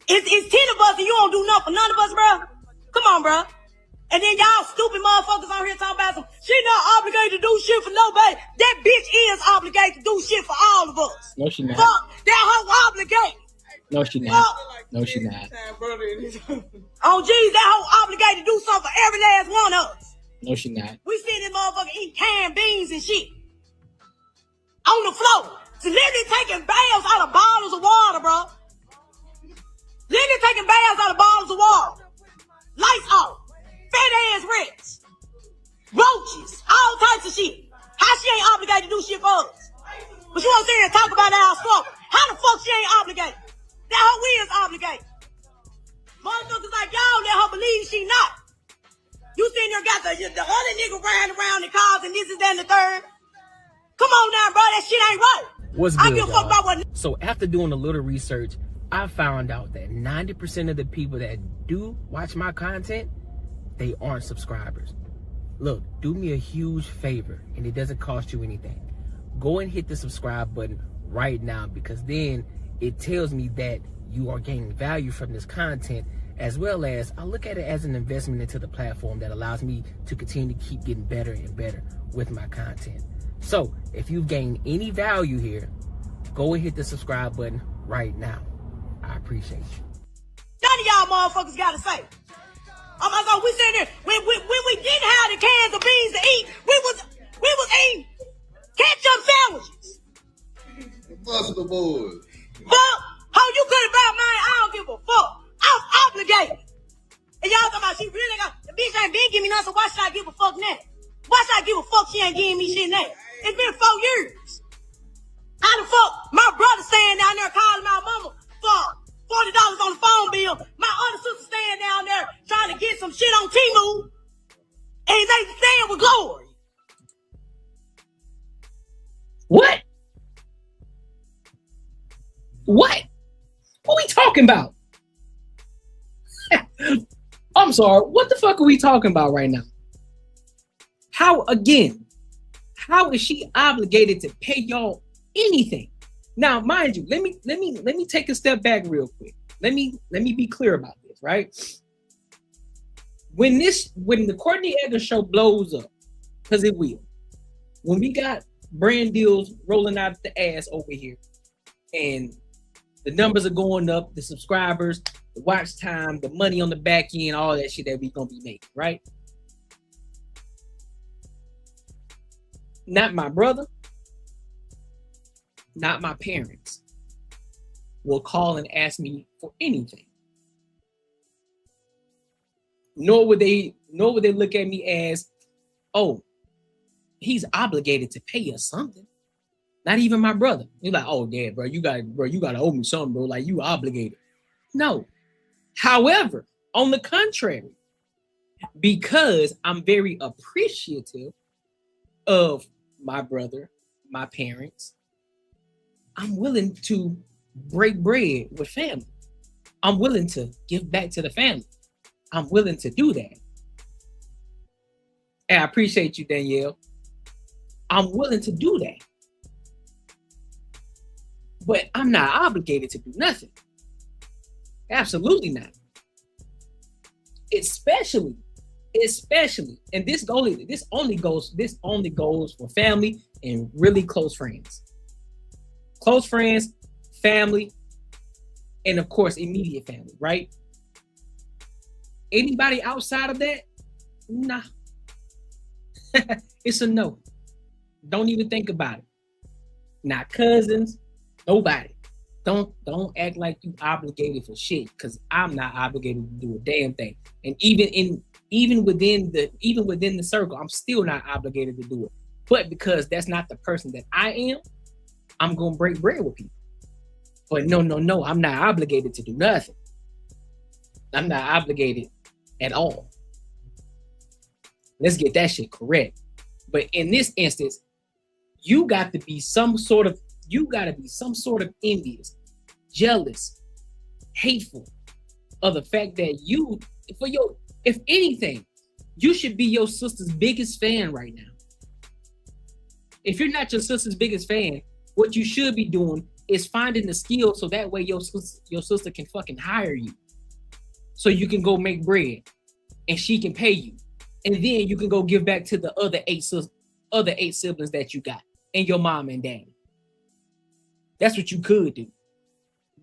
It's 10 of us and you don't do nothing for none of us, bro. Come on, bro. And then y'all stupid motherfuckers on here talking about she not obligated to do shit for nobody. That bitch is obligated to do shit for all of us. No, she not. Fuck, that hoe obligated. No, she not. No, she not. Oh, geez, that hoe obligated to do something for every last one of us. No, she not. We see this motherfucker eat canned beans and shit on the floor. So literally taking baths out of bottles of water, bro. Literally taking baths out of bottles of water. Lights off. Fat ass rats. Roaches. All types of shit. How she ain't obligated to do shit for us? But you want to sit here and talk about our struggle. How the fuck she ain't obligated? That hoe is obligated. Motherfuckers like y'all let her believe she not. You sitting there got the other nigga riding around in cars and this is that and the third. Come on now, bro. That shit ain't right. What's I good, give a fuck about what. So after doing a little research, I found out that 90% of the people that do watch my content, they aren't subscribers. Look, do me a huge favor, and it doesn't cost you anything. Go and hit the subscribe button right now, because then it tells me that you are gaining value from this content, as well as I look at it as an investment into the platform that allows me to continue to keep getting better and better with my content. So if you've gained any value here, go and hit the subscribe button right now. I appreciate you. None of y'all motherfuckers gotta say. Oh my God, we sitting there when we didn't have the cans of beans to eat, we was eating ketchup sandwiches. Buster boys. Fuck, how you could have bought mine? I don't give a fuck. I'm obligated. And y'all talking about she really got the bitch ain't been giving me nothing, so why should I give a fuck now? Why should I give a fuck she ain't giving me shit now? It's been 4 years. How the fuck my brother staying down there calling my mama for $40 on the phone bill? My other sister staying down there trying to get some shit on Temu. And they staying with Glory. What? What? What we talking about? I'm sorry. What the fuck are we talking about right now? How is she obligated to pay y'all anything? Now, mind you, let me take a step back real quick. Let me be clear about this, right? When the Courtney Edgar show blows up, because it will, when we got brand deals rolling out the ass over here, and the numbers are going up, the subscribers, the watch time, the money on the back end, all that shit that we gonna be making, right? Not my brother, not my parents will call and ask me for anything. Nor would they look at me as, oh, he's obligated to pay us something. Not even my brother. He's like, oh yeah, bro, you gotta owe me something, bro. Like, you obligated. No. However, on the contrary, because I'm very appreciative of my brother, my parents, I'm willing to break bread with family. I'm willing to give back to the family. I'm willing to do that. And I appreciate you, Danielle. I'm willing to do that. But I'm not obligated to do nothing. Absolutely not. Especially, and this only goes for family and really close friends. Close friends, family, and of course, immediate family, right? Anybody outside of that, nah. It's a no. Don't even think about it. Not cousins, nobody. Don't act like you obligated for shit, because I'm not obligated to do a damn thing. And even within the circle, I'm still not obligated to do it. But because that's not the person that I am, I'm gonna break bread with people. But no, I'm not obligated to do nothing. I'm not obligated at all. Let's get that shit correct. But in this instance, you got to be some sort of envious, jealous, hateful of the fact that if anything, you should be your sister's biggest fan right now. If you're not your sister's biggest fan, what you should be doing is finding the skill so that way your sister can fucking hire you. So you can go make bread and she can pay you. And then you can go give back to the other eight siblings that you got and your mom and daddy. That's what you could do.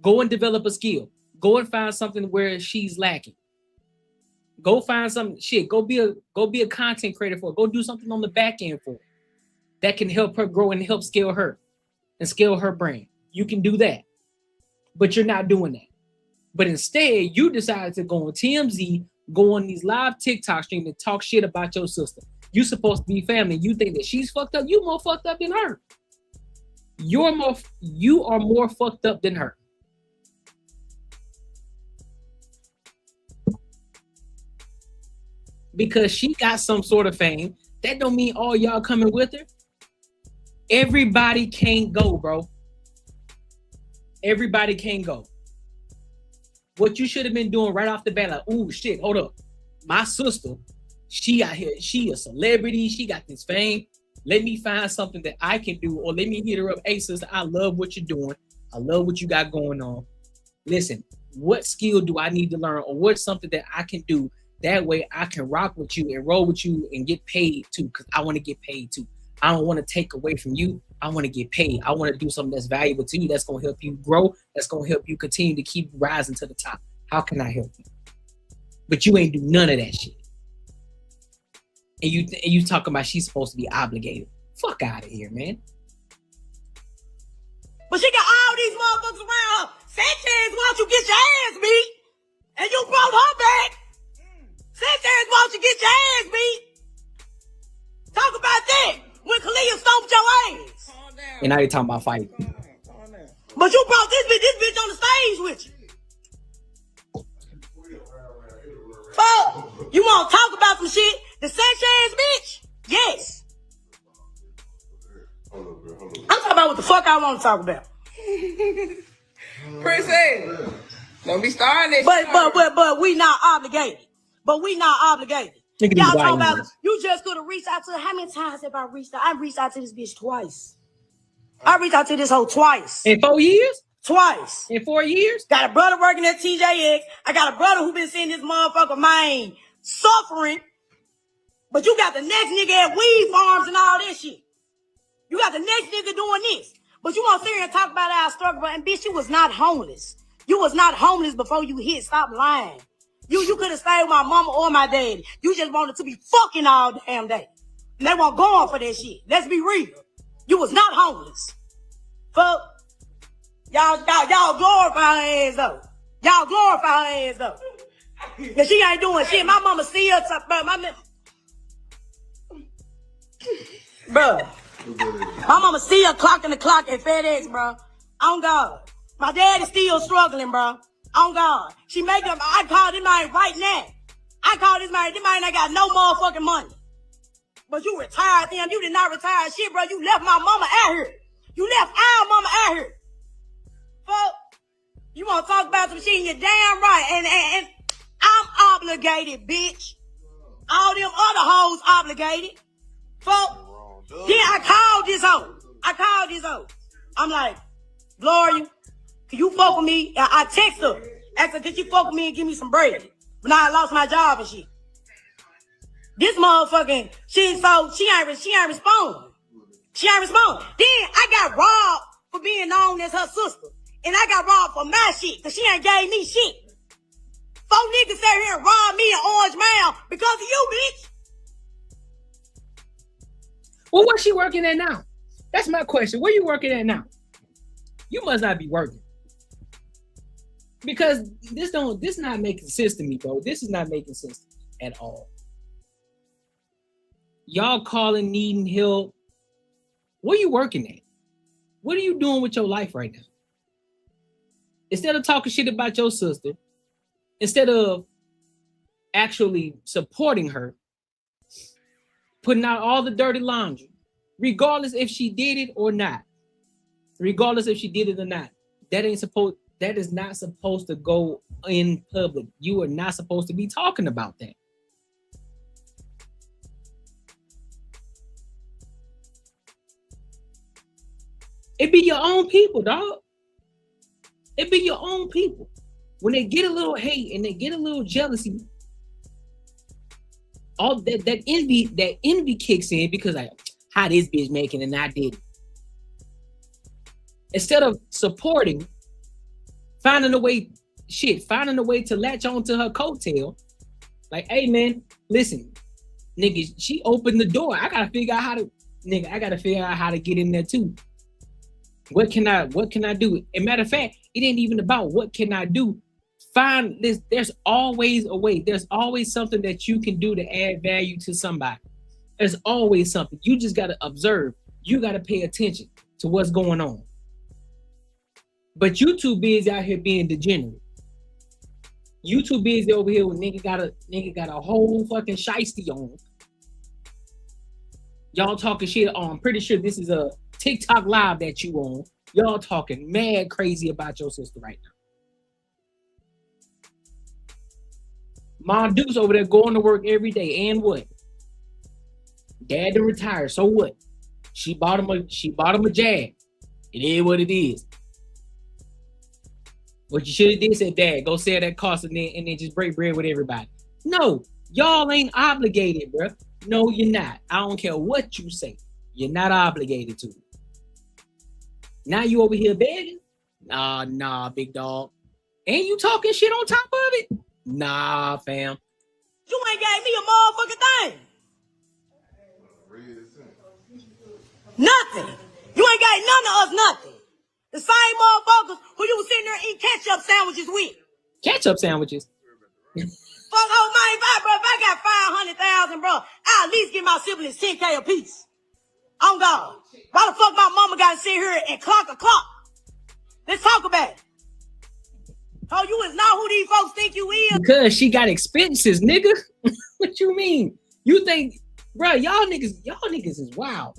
Go and develop a skill. Go and find something where she's lacking. Go find some shit. Go be a content creator for her. Go do something on the back end for her that can help her grow and help scale her brand. You can do that. But you're not doing that. But instead, you decided to go on TMZ, go on these live TikTok streams and talk shit about your sister. You supposed to be family. You think that she's fucked up. You more fucked up than her. You are more fucked up than her. because she got some sort of fame, that don't mean all y'all coming with her. Everybody can't go, bro. Everybody can't go. What you should have been doing right off the bat, like, ooh, shit, hold up. My sister, she out here, she a celebrity, she got this fame. Let me find something that I can do, or let me hit her up. Hey, sister, I love what you're doing. I love what you got going on. Listen, what skill do I need to learn, or what's something that I can do? That way I can rock with you and roll with you and get paid too, because I want to get paid too. I don't want to take away from you. I want to get paid. I want to do something that's valuable to you, that's going to help you grow, that's going to help you continue to keep rising to the top. How can I help you? But you ain't do none of that shit. And you talking about she's supposed to be obligated. Fuck out of here, man. But she got all these motherfuckers around her. Sanchez wants you get your ass beat. And you brought her back. Sanchez wants you get your ass beat. Talk about that. When Kalia stomped your ass. And now you're talking about fighting. But you brought this bitch on the stage with you. Fuck. You want to talk about some shit? The Sanchez bitch? Yes. I'm talking about what the fuck I want to talk about. Princess, don't be starting this. But we not obligated. Y'all talking about you just could have reached out to her. How many times have I reached out? I reached out to this bitch twice. I reached out to this hoe twice. In 4 years? Twice. In 4 years? Got a brother working at TJX. I got a brother who been seeing this motherfucker man suffering. But you got the next nigga at weed farms and all this shit. You got the next nigga doing this. But you want to sit here and talk about our struggle. And bitch, you was not homeless. You was not homeless before you hit. Stop lying. You could have stayed with my mama or my daddy. You just wanted to be fucking all damn day. And they weren't going for that shit. Let's be real. You was not homeless. Fuck. Y'all glorify her ass though. Y'all glorify her ass though. Cause she ain't doing shit. My mama still bro. My mama still clocking the clock at FedEx, bro. On God. My dad is still struggling, bro. On God. She make up. I call this man right now. I call this man. This man ain't got no motherfucking money. But you retired, damn. You did not retire shit, bro. You left my mama out here. You left our mama out here. Fuck. You want to talk about some shit? You're damn right. And I'm obligated, bitch. All them other hoes obligated. Fuck. Yeah, I called this hoe. I'm like, Gloria, can you fuck with me? I text her. Ask her, could you fuck with me and give me some bread? But now I lost my job and shit. This motherfucking, she ain't respond. She ain't respond. Then I got robbed for being known as her sister. And I got robbed for my shit, because she ain't gave me shit. 4 niggas sat here and robbed me in Orange Mound because of you, bitch. Well, where's she working at now? That's my question. Where you working at now? You must not be working. Because this not making sense to me, bro. This is not making sense at all. Y'all calling, needing help. Where you working at? What are you doing with your life right now? Instead of talking shit about your sister, instead of actually supporting her, putting out all the dirty laundry, regardless if she did it or not, that is not supposed to go in public. You are not supposed to be talking about that. It be your own people, dog. It be your own people. When they get a little hate and they get a little jealousy, all that envy kicks in, because like, how this bitch making and I did it. Instead of supporting, finding a way to latch on to her coattail. Like, hey man, listen, nigga, she opened the door. I gotta figure out how to get in there too. What can I do? And matter of fact, it ain't even about what can I do. Find this. There's always a way. There's always something that you can do to add value to somebody. There's always something. You just got to observe. You got to pay attention to what's going on. But you too busy out here being degenerate. You too busy over here with nigga got a whole fucking shiesty on. Y'all talking shit on. I'm pretty sure this is a TikTok live that you on. Y'all talking mad crazy about your sister right now. Mom Deuce over there going to work every day, and what? Dad done retired, so what? She bought him a Jag. It is what it is. What you should have did said, Dad, go sell that cost and then just break bread with everybody. No, y'all ain't obligated, bro. No, you're not. I don't care what you say. You're not obligated to. Now you over here begging? Nah, big dog. And you talking shit on top of it? Nah, fam. You ain't gave me a motherfucking thing. Nothing. You ain't got none of us nothing. The same motherfuckers who you was sitting there eating ketchup sandwiches with. Ketchup sandwiches? Fuck, oh man, if I got 500,000, bro, I'll at least give my siblings 10K a piece. On God. Why the fuck my mama gotta sit here and clock a clock? Let's talk about it. Oh, you is not who these folks think you is? Because she got expenses, nigga. What you mean? You think, bro, y'all niggas is wild.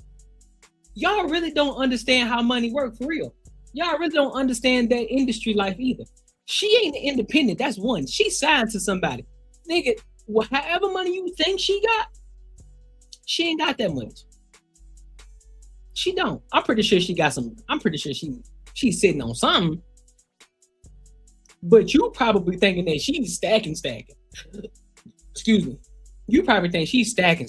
Y'all really don't understand how money works for real. Y'all really don't understand that industry life either. She ain't independent. That's one. She signed to somebody. Nigga, however money you think she got, she ain't got that much. She don't. I'm pretty sure she got some. I'm pretty sure she's sitting on something. But you probably thinking that she's stacking. Excuse me. You probably think she's stacking.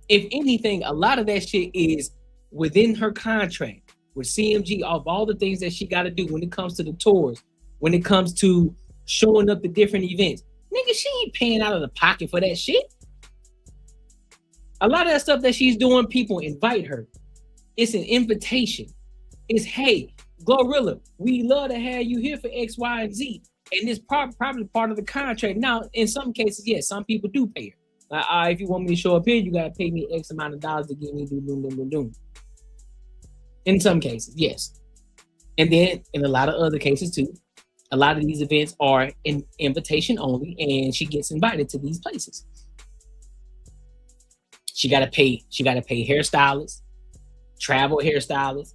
If anything, a lot of that shit is within her contract with CMG of all the things that she got to do when it comes to the tours, when it comes to showing up to different events. Nigga, she ain't paying out of the pocket for that shit. A lot of that stuff that she's doing, people invite her. It's an invitation. It's, hey, Glorilla, we love to have you here for X, Y, and Z. And it's probably part of the contract. Now, in some cases, yes, some people do pay her. Like, if you want me to show up here, you got to pay me X amount of dollars to get me do. In some cases, yes. And then in a lot of other cases too, a lot of these events are in invitation only, and she gets invited to these places. She got to pay hairstylists, travel hairstylists,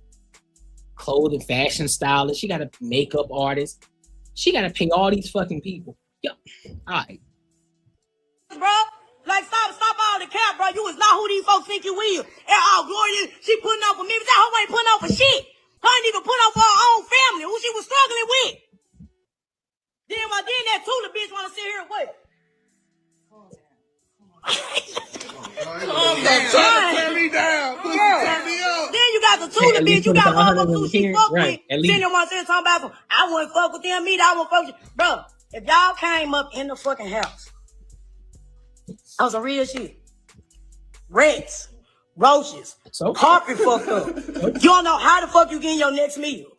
clothing, fashion stylists. She got to makeup artists. She got to pay all these fucking people. Yo, all right. Bro, like stop all the cap, bro. You is not who these folks think you is. And all Gloria, she putting up for me, but that hoe ain't putting up for shit. Her ain't even put up for her own family, who she was struggling with. Then that Tula bitch want to sit here and wait. Turn me down. Turn me up. Then you got the Tula bitch. You got motherfuckers who she fuck with. Sitting there one saying talking about some, I wouldn't fuck with them either. I wouldn't fuck with you. Bro, if y'all came up in the fucking house, that was some real shit. Rats, roaches, carpet fucked up. You don't know how the fuck you getting your next meal.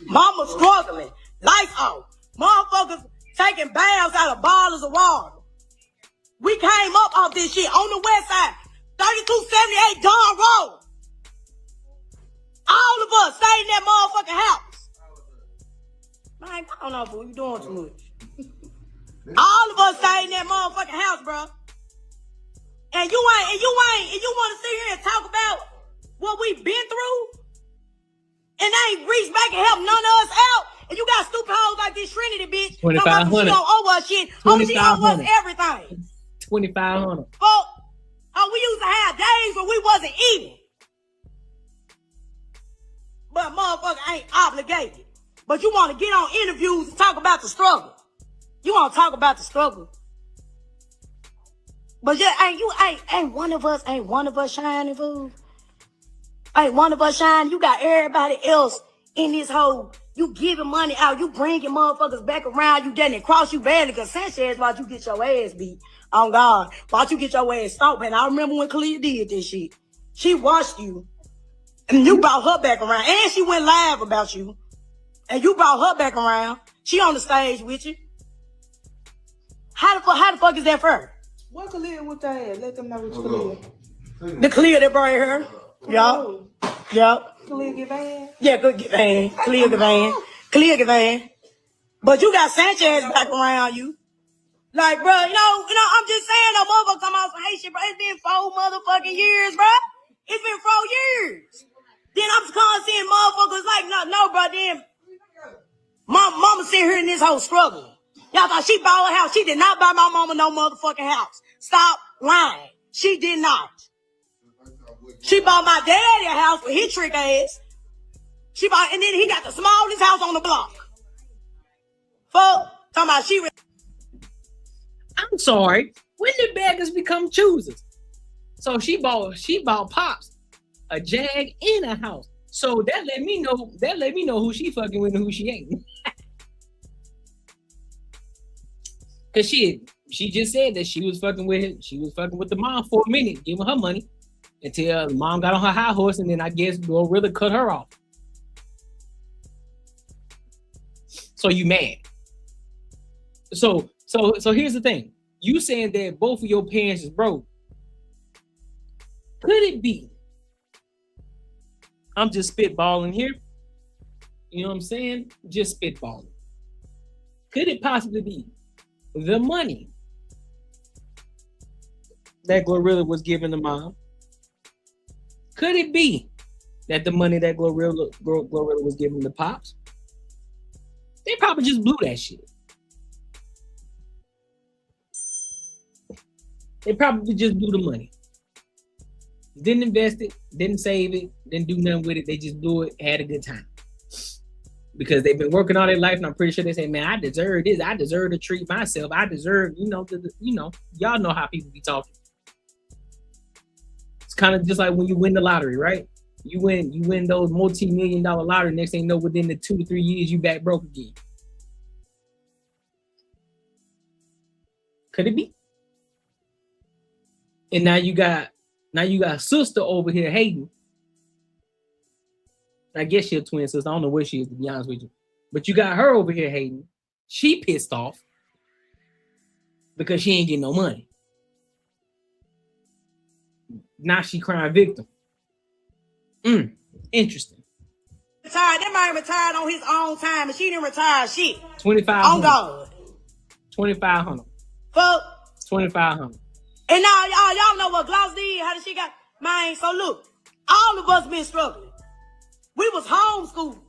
Mama struggling. Lights off. Motherfuckers taking baths out of bottles of water. We came up off this shit on the west side. 3278 Don Road. All of us stayed in that motherfucking house. Man, I don't know, boo. You doing too much. All of us stayed in that motherfucking house, bro. And you want to sit here and talk about what we've been through? And they ain't reached back and helped none of us out. And you got stupid hoes like this Trinity bitch. 2,500. She don't owe us shit. Only she owe us everything. 2,500. Fuck. Oh, we used to have days where we wasn't eating. But motherfucker ain't obligated. But you want to get on interviews and talk about the struggle. You want to talk about the struggle. But yeah, ain't one of us shining, fool. Ain't one of us shining. You got everybody else in this hole. You giving money out. You bringing motherfuckers back around. You done it cross you badly because Sanchez watch you get your ass beat. Oh God, watch you get your ass stomped. And I remember when Kalia did this shit. She watched you, and you brought her back around, and she went live about you, and you brought her back around. She on the stage with you. How the fuck is that for her? What Kalia with that? Let them know which Kalia. The Kalia that brought her. Yup. Kalia Gavan? Yeah, good Gavan. Kalia Gavan. Clear, man. But you got Sanchez back around you. Like, bro, I'm just saying, a motherfucker come out some hate shit, bro. It's been 4 motherfucking years, bro. It's been 4 years. Then I'm constantly seeing motherfuckers like, no, bro, then mama sitting here in this whole struggle. Y'all thought she bought a house. She did not buy my mama no motherfucking house. Stop lying. She did not. She bought my daddy a house with his trick ass. And then he got the smallest house on the block. Fuck, talking about she. I'm sorry. When did beggars become choosers? So she bought Pops a Jag and a house. So that let me know who she fucking with and who she ain't. Cause she just said that she was fucking with the mom for a minute, giving her money until the mom got on her high horse, and then I guess Glorilla cut her off. So you mad? So here's the thing. You saying that both of your parents is broke. Could it be? I'm just spitballing here. You know what I'm saying? Just spitballing. Could it possibly be the money that Glorilla was giving the mom? Could it be that the money that Glorilla was giving the Pops? They probably just blew that shit. They probably just blew the money. Didn't invest it, didn't save it, didn't do nothing with it. They just blew it, had a good time. Because they've been working all their life, and I'm pretty sure they say, man, I deserve this. I deserve to treat myself. I deserve, y'all know how people be talking. It's kind of just like when you win the lottery, right? You win those multi-million-dollar lottery. Next thing you know, within the 2 to 3 years, you back broke again. Could it be? And now you got sister over here hating. I guess she's a twin sister. I don't know where she is, to be honest with you. But you got her over here hating. She pissed off because she ain't getting no money. Now she crying victim. Interesting. Retired. That man retired on his own time, and she didn't retire shit. 2,500. On God. 2,500. Fuck. 2,500. And now y'all know what Gloss did. How did she got? Man, so look, all of us been struggling. We was homeschooled.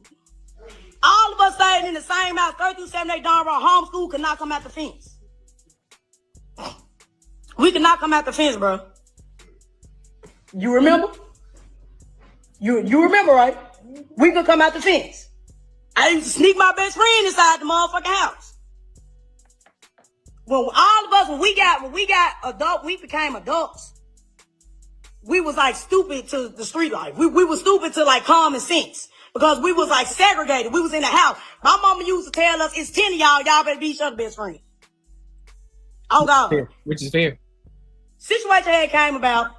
All of us staying in the same house, 3rd through 7th, they darn right homeschool, could not come out the fence. We could not come out the fence, bro. You remember? You remember, right? We could come out the fence. I used to sneak my best friend inside the motherfucking house. When all of us, when we got adult, we became adults. We was like stupid to the street life. We was stupid to like common sense because we was like segregated. We was in the house. My mama used to tell us, it's 10 of y'all better be each other's best friend. Oh God. Which is fair. Situation had came about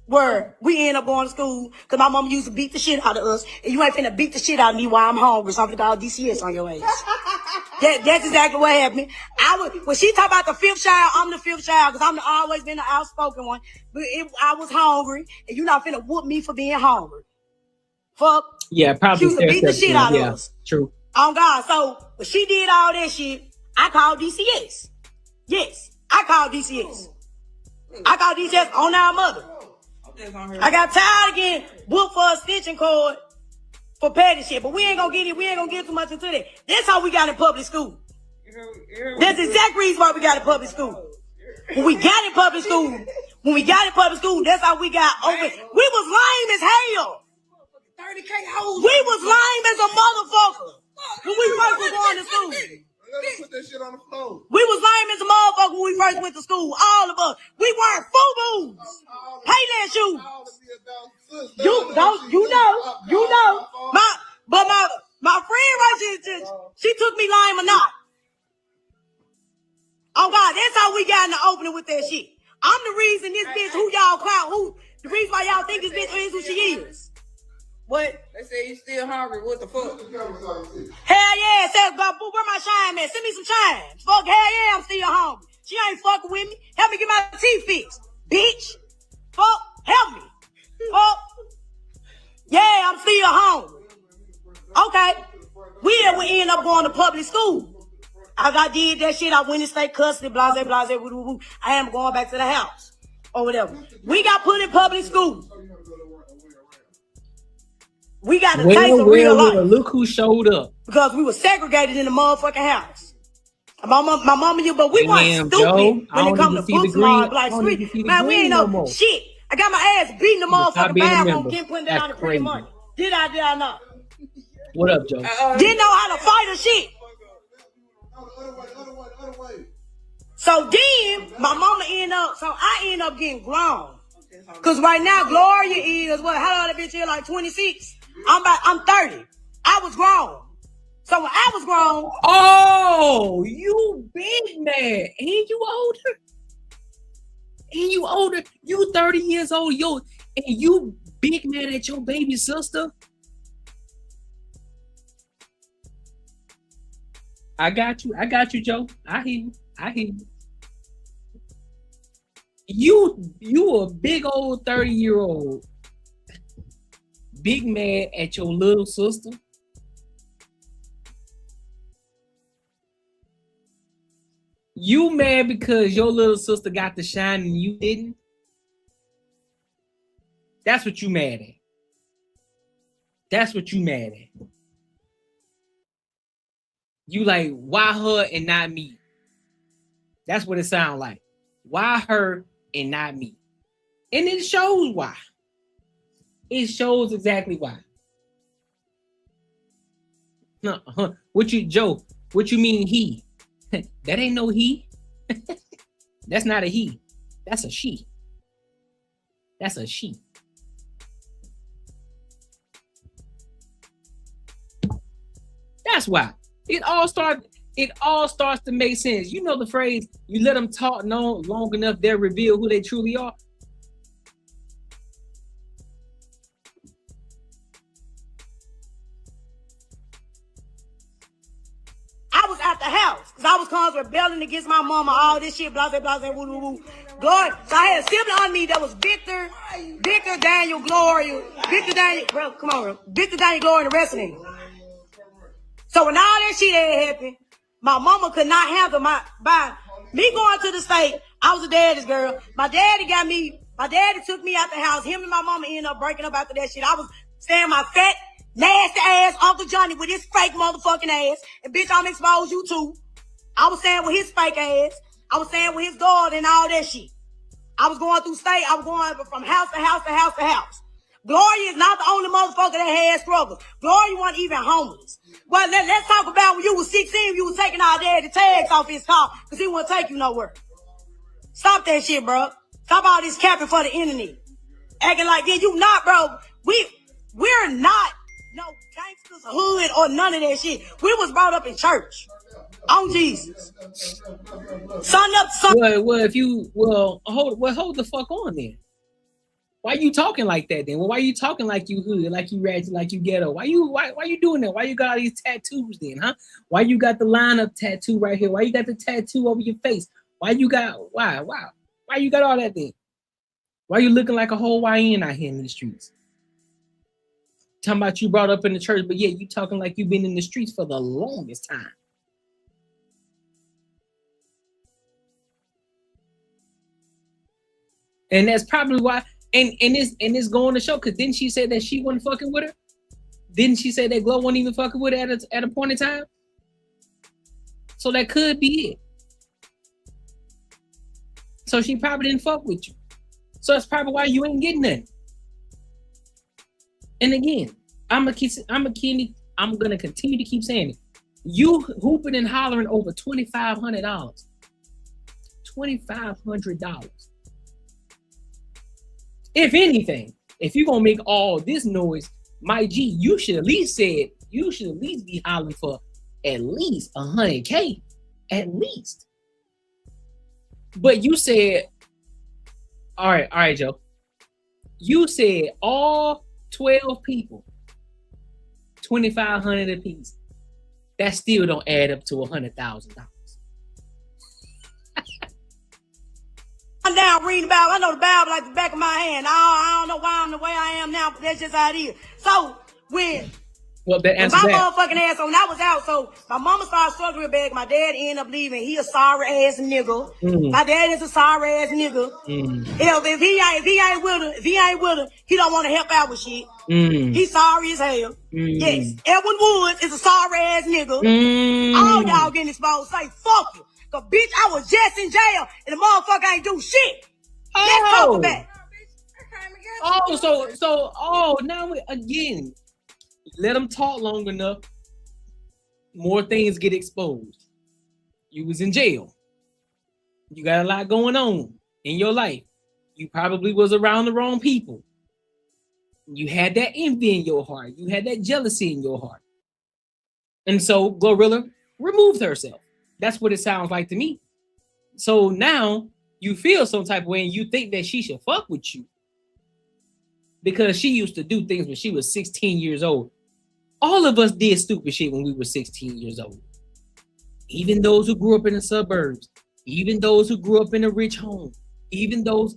where we end up going to school because my mama used to beat the shit out of us, and you ain't finna beat the shit out of me while I'm hungry. Something called DCS on your ass. That's exactly what happened. When she talk about the 5th child, I'm the 5th child because I'm always been the outspoken one. But I was hungry, and you're not finna whoop me for being hungry. Fuck. Yeah, probably. She used to beat the shit out of us. True. Oh God. So when she did all that shit, I called DCS. Yes, I called DCS. I called DCS on our mother. I got tired of getting booked for a extension cord for petty shit, but we ain't gonna get too much into that. That's how we got in public school. That's the exact reason why we got in public school. When we got in public school, that's how we got over. We was lame as hell. 30K hoes. We was lame as a motherfucker when we first was going to school. Put that shit on the floor. We was lame as a motherfucker when we first went to school. All of us. We wearing FUBUs. Payland shoes. You know. My friend right here, she took me lame or not. Oh God, that's how we got in the opening with that shit. I'm the reason this bitch who y'all clout, the reason why y'all think this bitch is who she is. What? They say you still hungry. What the fuck? Hell yeah. Said, where my shine man? Send me some chimes. Fuck, hell yeah, I'm still hungry. She ain't fucking with me. Help me get my teeth fixed. Bitch. Fuck, help me. Fuck. Yeah, I'm still hungry. Okay. we end up going to public school. I did that shit. I went in state custody, blase, blase, woo, woo, woo. I am going back to the house or whatever. We got put in public school. We got a taste of real life. Look who showed up. Because we were segregated in the motherfucking house. My mama, but we weren't stupid when it come to book smart. Like, man, we ain't no shit. I got my ass beating the motherfucking bathroom, getting put down the free money. Did I not? What up, Joe? Didn't know how to fight or shit. So then my mama I end up getting grown. Cause right now Gloria is what? How old that bitch is? Like 26. I'm 30. I was grown. So when I was grown, oh, you big man, and you older, you 30 years old, and you big man at your baby sister. I got you, Joe. I hear you. You a big old 30-year-old big man at your little sister. You mad because your little sister got the shine and you didn't? That's what you mad at. That's what you mad at. You like, why her and not me? That's what it sounds like. Why her and not me? And it shows why. It shows exactly why. What you mean he? That ain't no he. That's not a he. That's a she. That's a she. That's why. It all starts to make sense. You know the phrase, you let them talk long enough, they'll reveal who they truly are. I was at the house because I was constantly rebelling against my mama, all this shit, blah, blah, blah, woo, woo, woo. Glory. So I had a sibling on me that was Victor, Daniel, Gloria, Victor, Daniel, bro, come on, bro. Victor, Daniel, Gloria, and the rest of them. So when all that shit had happened, my mama could not handle by me going to the state. I was a daddy's girl. My daddy took me out the house. Him and my mama ended up breaking up after that shit. I was staying my fat, nasty ass Uncle Johnny with his fake motherfucking ass. And bitch, I'm expose you too. I was staying with his fake ass. I was staying with his dog and all that shit. I was going through state. I was going from house to house to house to house. Gloria is not the only motherfucker that had struggles. Gloria wasn't even homeless. Well, let's talk about when you was 16, you was taking our daddy tags off his car because he wouldn't take you nowhere. Stop that shit, bro. Stop all this capping for the internet. Acting like that. You not, bro. We're not no gangsters, hood, or none of that shit. We was brought up in church. On Jesus. Son up, son. Hold the fuck on then. Why you talking like that then? Well, why you talking like you hood, like you ratchet, like you ghetto? Why you doing that? Why you got all these tattoos then, huh? Why you got the lineup tattoo right here? Why you got the tattoo over your face? Why you got all that then? Why you looking like a whole YN out here in the streets? Talking about you brought up in the church, but yeah, you talking like you been in the streets for the longest time. And that's probably why. And it's going to show, because didn't she say that she wasn't fucking with her? Didn't she say that Glow wasn't even fucking with her at a point in time? So that could be it. So she probably didn't fuck with you. So that's probably why you ain't getting nothing. And again, I'm gonna continue to keep saying it. You hooping and hollering over $2,500. $2,500. If anything, if you're gonna make all this noise, my G, you should at least be hollering for at least $100K. At least. But you said, all right, Joe. You said all 12 people, $2,500 a piece. That still don't add up to $100,000. I'm down reading the Bible. I know the Bible like the back of my hand. I don't know why I'm the way I am now, but that's just how it is. So when Well, that When answers my that. motherfucking ass, when I was out, so my mama started struggling bad. My dad ended up leaving. He a sorry ass nigga. My dad is a sorry ass nigga. If he ain't with her, he don't want to help out with shit. He's sorry as hell. Yes. Edwin Woods is a sorry ass nigga. All y'all getting exposed. Say fuck you. Cause bitch, I was just in jail and the motherfucker ain't do shit. Let's talk about it. Now again, let them talk long enough, more things get exposed. You was in jail. You got a lot going on in your life. You probably was around the wrong people. You had that envy in your heart. You had that jealousy in your heart. And so Glorilla removed herself. That's what it sounds like to me. So now you feel some type of way and you think that she should fuck with you because she used to do things when she was 16 years old. All of us did stupid shit when we were 16 years old. Even those who grew up in the suburbs, even those who grew up in a rich home, even those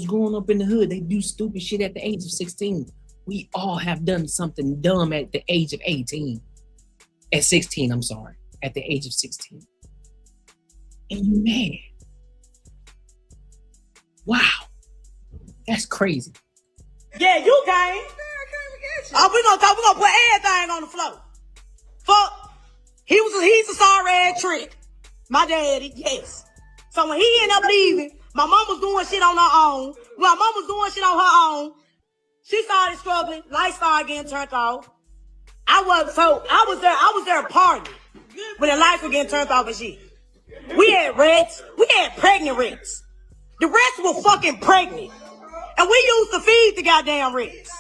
growing up in the hood, they do stupid shit at the age of 16. We all have done something dumb at the age of 18. At 16, I'm sorry. At the age of 16. And you mad. Wow. That's crazy. Yeah, you came. We're gonna put everything on the floor. Fuck. He's a sorry ass trick. My daddy, yes. So when he ended up leaving, my mom was doing shit on her own. My mom was doing shit on her own. She started struggling. Lights started getting turned off. I was there partying when the lights were getting turned off and shit. We had rats. We had pregnant rats. The rats were fucking pregnant. And we used to feed the goddamn rats.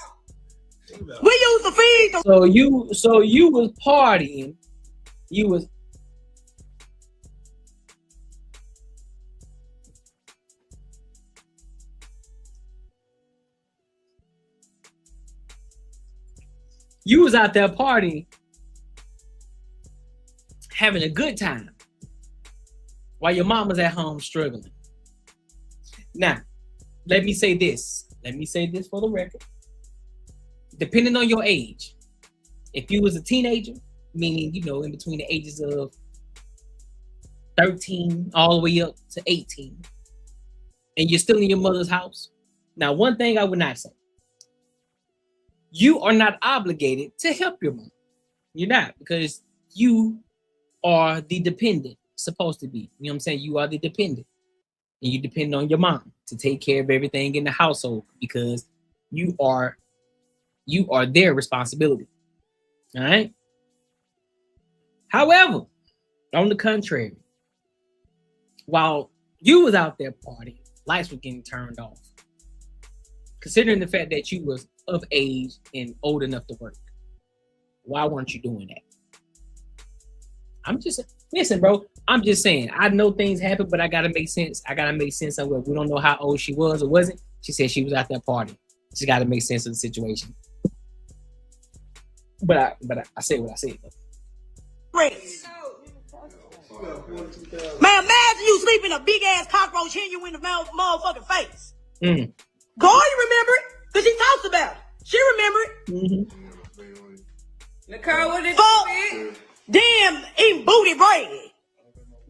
We used to feed them. So you was partying. You was out there partying, having a good time, while your mama's at home struggling. Now, let me say this for the record. Depending on your age, if you was a teenager, meaning, in between the ages of 13 all the way up to 18, and you're still in your mother's house. Now, one thing I would not say, you are not obligated to help your mom. You're not, because you are the dependent, supposed to be. You know what I'm saying? You are the dependent. And you depend on your mom to take care of everything in the household because you are their responsibility. All right? However, on the contrary, while you was out there partying, lights were getting turned off. Considering the fact that you was of age and old enough to work, why weren't you doing that? Listen, bro, I'm just saying, I know things happen, but I gotta make sense. I gotta make sense of it. We don't know how old she was or wasn't. She said she was out there partying. She gotta make sense of the situation. But I said what I said, though. Man, imagine you sleep in a big ass cockroach hitting you in the motherfucking face. Girl, you remember it? Because she talks about it. She remember it. Nicole, what did you say? Damn, eating booty bread.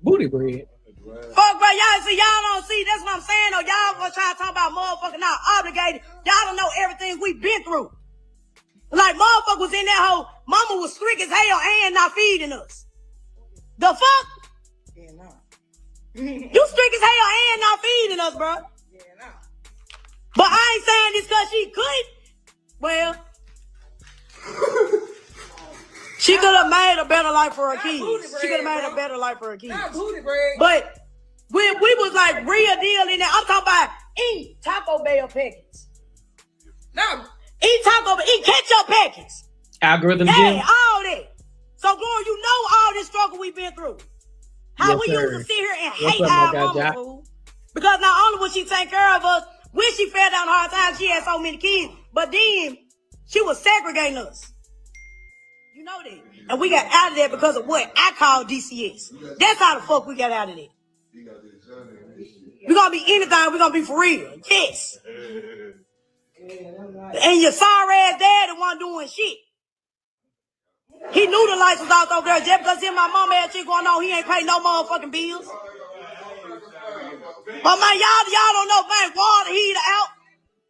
Booty bread? Fuck, bro, y'all don't see. That's what I'm saying, though. Y'all gonna try to talk about motherfucking not obligated. Y'all don't know everything we've been through. Like, motherfucker was in that hole. Mama was strict as hell and not feeding us. The fuck? Yeah, no. You strict as hell and not feeding us, bro. Yeah, no. But I ain't saying this because she could. Well, she could have made a better life for her kids. She could have made a better life for her kids. But we was like real deal in there. I'm talking about eat Taco Bell packets. No. Eat Taco Bell, eat ketchup packets. Algorithm, yeah, all that. So, Gloria, you know all this struggle we've been through. How yes, we sir. used to sit here and hate our mama, fool. Because not only would she take care of us, when she fell down hard times, she had so many kids, but then she was segregating us. You know that. And we got out of there because of what I call DCS. That's how the fuck we got out of there. We're going to be anything. We're going to be for real. Yes. And your sorry ass dad the one doing shit. He knew the lights was off over there. Just because him and my mom had shit going on, he ain't pay no motherfucking bills. But man, y'all don't know, man, water heater out.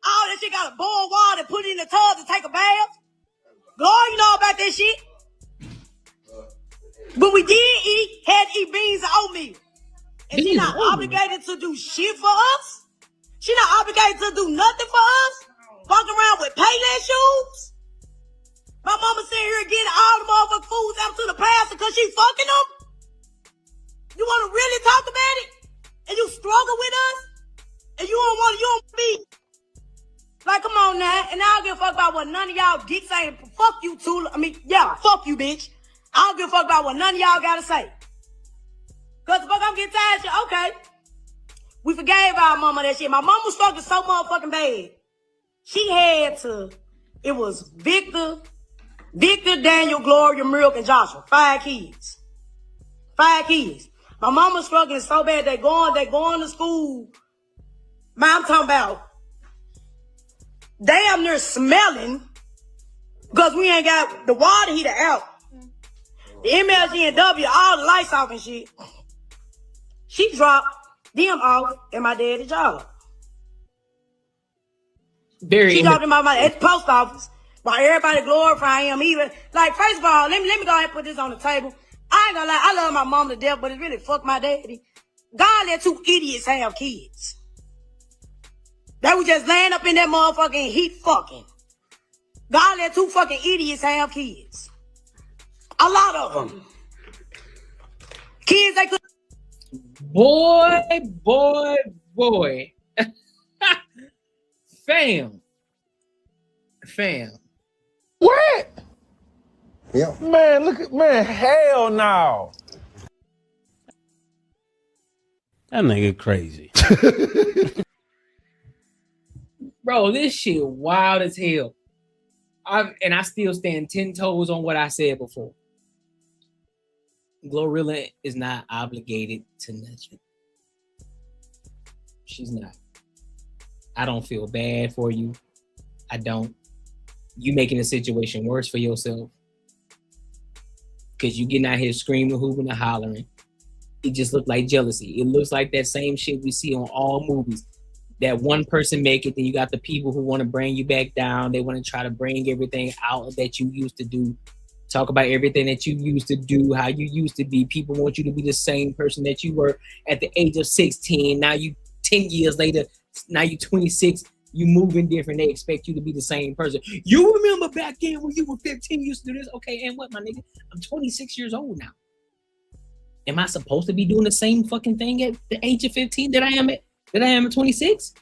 All that shit got to boil water and put it in the tub to take a bath. Glory, you know about that shit. But we did had to eat beans and oatmeal. And she not obligated to do shit for us. She not obligated to do nothing for us. Walk around with Payless shoes. My mama sitting here getting all the motherfucking foods out to the pastor because she fucking them. You want to really talk about it? And you struggle with us? And you don't be like, come on now. And I don't give a fuck about what none of y'all dicks saying. Fuck you, Tula. I mean, yeah, fuck you, bitch. I don't give a fuck about what none of y'all gotta say. Cause the fuck I'm getting tired of shit. Okay. We forgave our mama that shit. My mama was struggling so motherfucking bad. She had to, it was Victor, Daniel, Gloria, Miracle, and Joshua. 5 kids. 5 kids. My mama struggling so bad, they going to school. Man, I'm talking about damn near smelling because we ain't got the water heater out. The MLG and W, all the lights off and shit. She dropped them off at my daddy's job. She dropped them off at the post office while everybody glorifying him. Even like, first of all, let me go ahead and put this on the table. I ain't gonna lie, I love my mom to death, but it really fucked my daddy. God let 2 idiots have kids. They was just laying up in that motherfucking heat fucking. God let 2 fucking idiots have kids. A lot of them. Kids they could. Boy. Fam. What? Yeah. Man, look at man. Hell no. That nigga crazy. Bro, this shit wild as hell. I still stand 10 toes on what I said before. Glorilla is not obligated to nothing. She's not. I don't feel bad for you. I don't. You making the situation worse for yourself. Because you getting out here screaming, hooping, and hollering. It just looked like jealousy. It looks like that same shit we see on all movies. That one person make it, then you got the people who want to bring you back down. They want to try to bring everything out that you used to do. Talk about everything that you used to do, how you used to be. People want you to be the same person that you were at the age of 16. Now you 10 years later, now you 26, you moving different. They expect you to be the same person. You remember back then when you were 15, you used to do this? Okay, and what, my nigga? I'm 26 years old now. Am I supposed to be doing the same fucking thing at the age of 15 that I am at 26?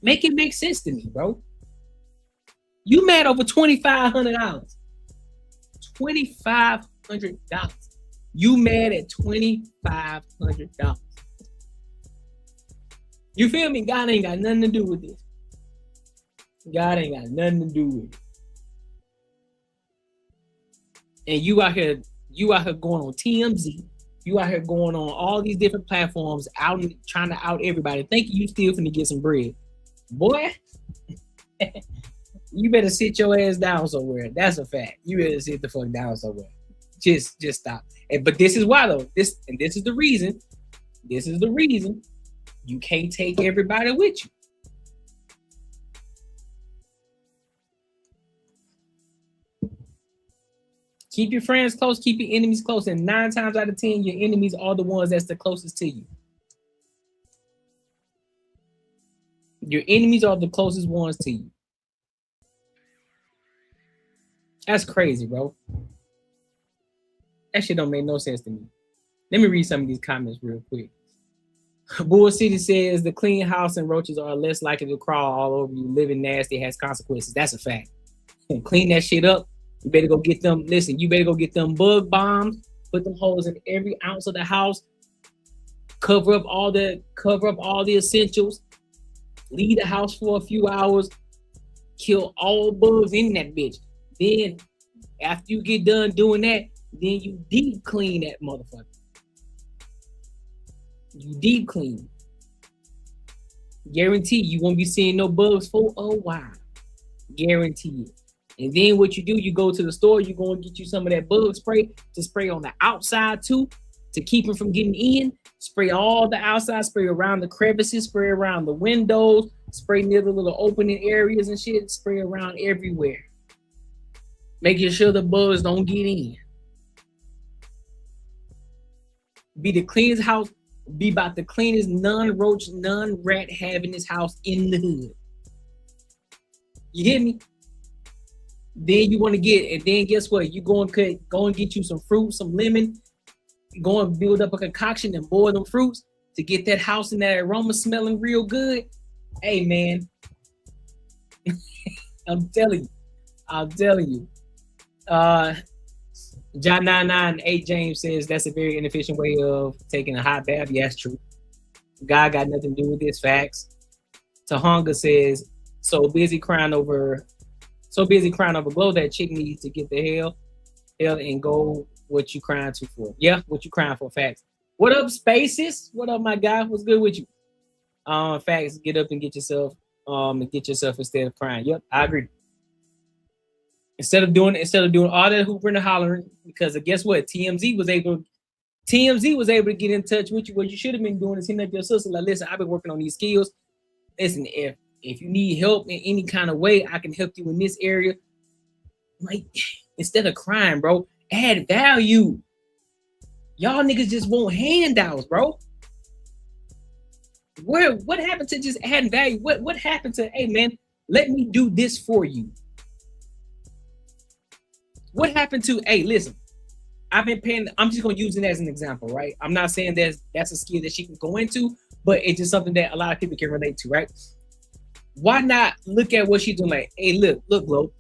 Make it make sense to me, bro. You mad over $2,500. $2,500. You mad at $2,500. You feel me? God ain't got nothing to do with this. God ain't got nothing to do with it. And you out here going on TMZ. You out here going on all these different platforms, out trying to out everybody. Thinking you still finna get some bread. Boy, you better sit your ass down somewhere. That's a fact. You better sit the fuck down somewhere. Just stop. But this is why though. This is the reason. This is the reason you can't take everybody with you. Keep your friends close, keep your enemies close, and 9 times out of 10, your enemies are the ones that's the closest to you. Your enemies are the closest ones to you. That's crazy, bro. That shit don't make no sense to me. Let me read some of these comments real quick. Bull City says the clean house and roaches are less likely to crawl all over you. Living nasty has consequences. That's a fact. And clean that shit up. You better go get them. Listen, you better go get them bug bombs. Put them holes in every ounce of the house. Cover up all the essentials. Leave the house for a few hours. Kill all bugs in that bitch. Then, after you get done doing that, then you deep clean that motherfucker. You deep clean. Guarantee you won't be seeing no bugs for a while. Guarantee it. And then what you do, you go to the store, you go and get you some of that bug spray to spray on the outside too, to keep them from getting in. Spray all the outside, spray around the crevices, spray around the windows, spray near the little opening areas and shit, spray around everywhere. Making sure the bugs don't get in. Be the cleanest house, be about the cleanest non-roach, non-rat having this house in the hood. You hear me? Then you want to get, and then guess what? You go and get you some fruit, some lemon, go and build up a concoction and boil them fruits to get that house and that aroma smelling real good. Hey man, I'm telling you. John 998 James says that's a very inefficient way of taking a hot bath. Yeah, that's true. God got nothing to do with this. Facts. Tahonga says, so busy crying over Glow that chick needs to get the hell and go. What you crying to for? Yeah, what you crying for? Facts. What up, Spaces? What up, my guy? What's good with you? Facts. Get up and get yourself instead of crying. Yep, I agree. Instead of doing all that hooping and hollering, because guess what? TMZ was able to get in touch with you. What you should have been doing is hitting up your sister. Like, listen, I've been working on these skills. Listen, if you need help in any kind of way, I can help you in this area. Like, instead of crying, bro, add value. Y'all niggas just want handouts, bro. What happened to just adding value? What happened to, hey man, let me do this for you? What happened to, hey, listen, I've been paying, I'm just gonna use it as an example, right? I'm not saying that's a skill that she can go into, but it's just something that a lot of people can relate to, right? Why not look at what she's doing? Like, hey, look, Glo,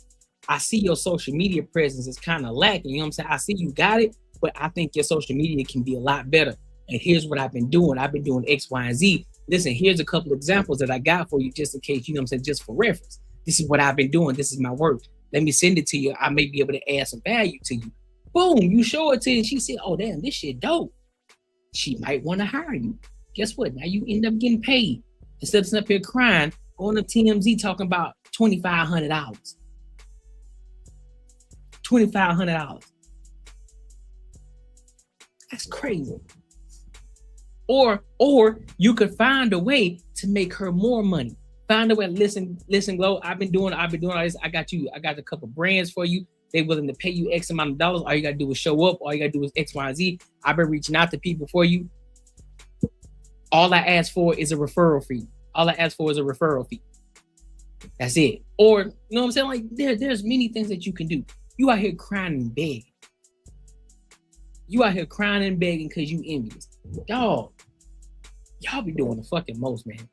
I see your social media presence is kind of lacking. You know what I'm saying? I see you got it, but I think your social media can be a lot better. And here's what I've been doing. I've been doing X, Y, and Z. Listen, here's a couple examples that I got for you just in case, you know what I'm saying, just for reference. This is what I've been doing. This is my work. Let me send it to you. I may be able to add some value to you. Boom, you show it to her and she said, oh, damn, this shit dope. She might want to hire you. Guess what? Now you end up getting paid. Instead of sitting up here crying, going to TMZ talking about $2,500. $2,500. That's crazy. Or you could find a way to make her more money. Find a way. Listen, Glo, I've been doing all this. I got a couple brands for you. They willing to pay you X amount of dollars. All you gotta do is show up. All you gotta do is X, Y, and Z. I've been reaching out to people for you. All I ask for is a referral fee. That's it. Or, you know what I'm saying? Like, there's many things that you can do. You out here crying and begging. You out here crying and begging because you envious. Y'all be doing the fucking most, man.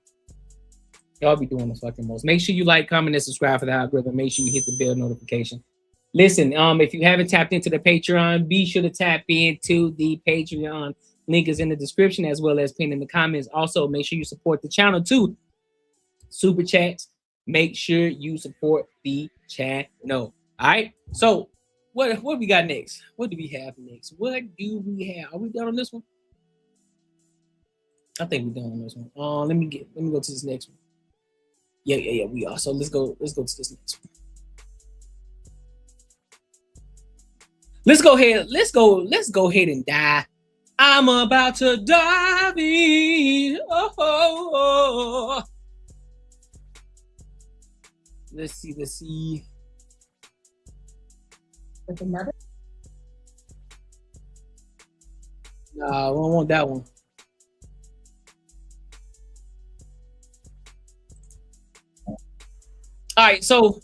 Y'all be doing the fucking most. Make sure you like, comment, and subscribe for the algorithm. Make sure you hit the bell notification. Listen, if you haven't tapped into the Patreon, be sure to tap into the Patreon. Link is in the description as well as pinned in the comments. Also, make sure you support the channel too. Super chats. Make sure you support the channel. All right. So, what we got next? What do we have next? What do we have? Are we done on this one? I think we're done on this one. Let me go to this next one. Yeah, we are. So let's go to this next one. Let's go ahead and die. I'm about to dive in. Oh. Let's see. With another. Nah, I don't want that one. All right, so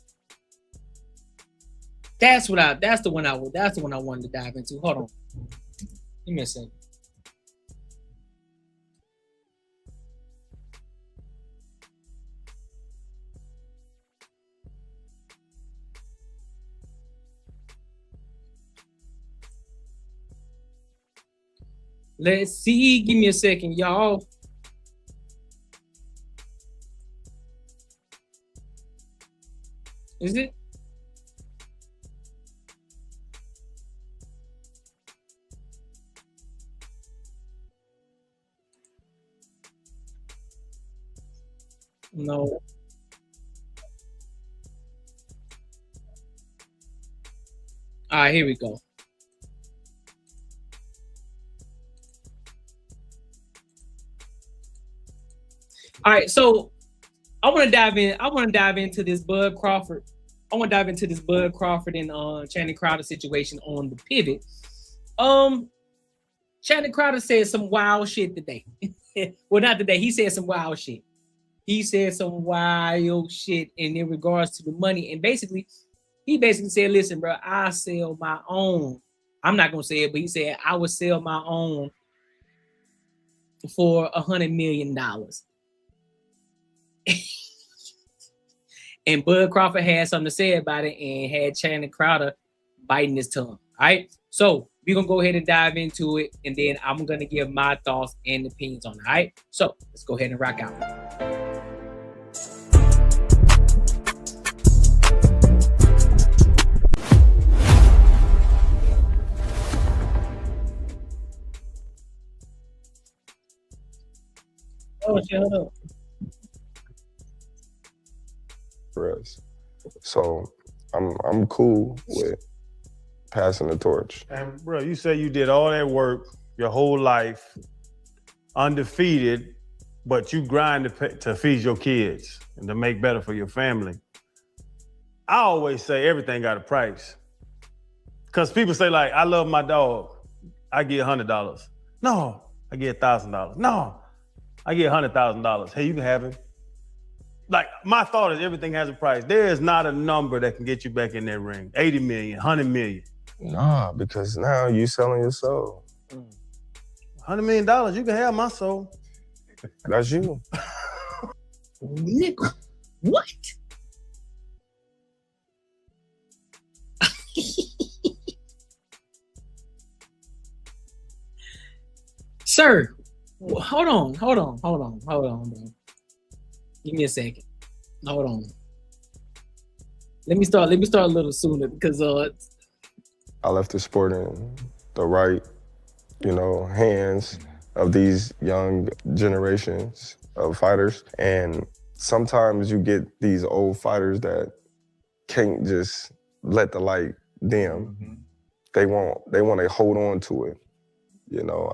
that's the one I wanted to dive into. Hold on. Give me a second. Let's see. Give me a second, y'all. Is it? No. All right, here we go. All right, so I want to dive into this Bud Crawford. I want to dive into this Bud Crawford and Channing Crowder situation on the pivot. Channing Crowder said some wild shit today. Well, not today. He said some wild shit. He said some wild shit in regards to the money, and he basically said, "Listen, bro, I sell my own." I'm not gonna say it, but he said I would sell my own for $100 million. And Bud Crawford had something to say about it and had Channing Crowder biting his tongue. All right. So we're gonna go ahead and dive into it, and then I'm gonna give my thoughts and opinions on it. All right. So let's go ahead and rock out. Oh, shut up. For us. So I'm cool with passing the torch. And bro, you say you did all that work your whole life, undefeated, but you grind to feed your kids and to make better for your family. I always say everything got a price. Because people say like, I love my dog, I get $100. No, I get $1,000. No, I get $100,000. Hey, you can have it. Like, my thought is everything has a price. There is not a number that can get you back in that ring. 80 million, 100 million. Nah, because now you selling your soul. $100 million, you can have my soul. That's you. Nigga, what? Sir, hold on, bro. Give me a second. Hold on. Let me start a little sooner because I left the sport in the right, hands of these young generations of fighters. And sometimes you get these old fighters that can't just let the light dim. Mm-hmm. They want to hold on to it.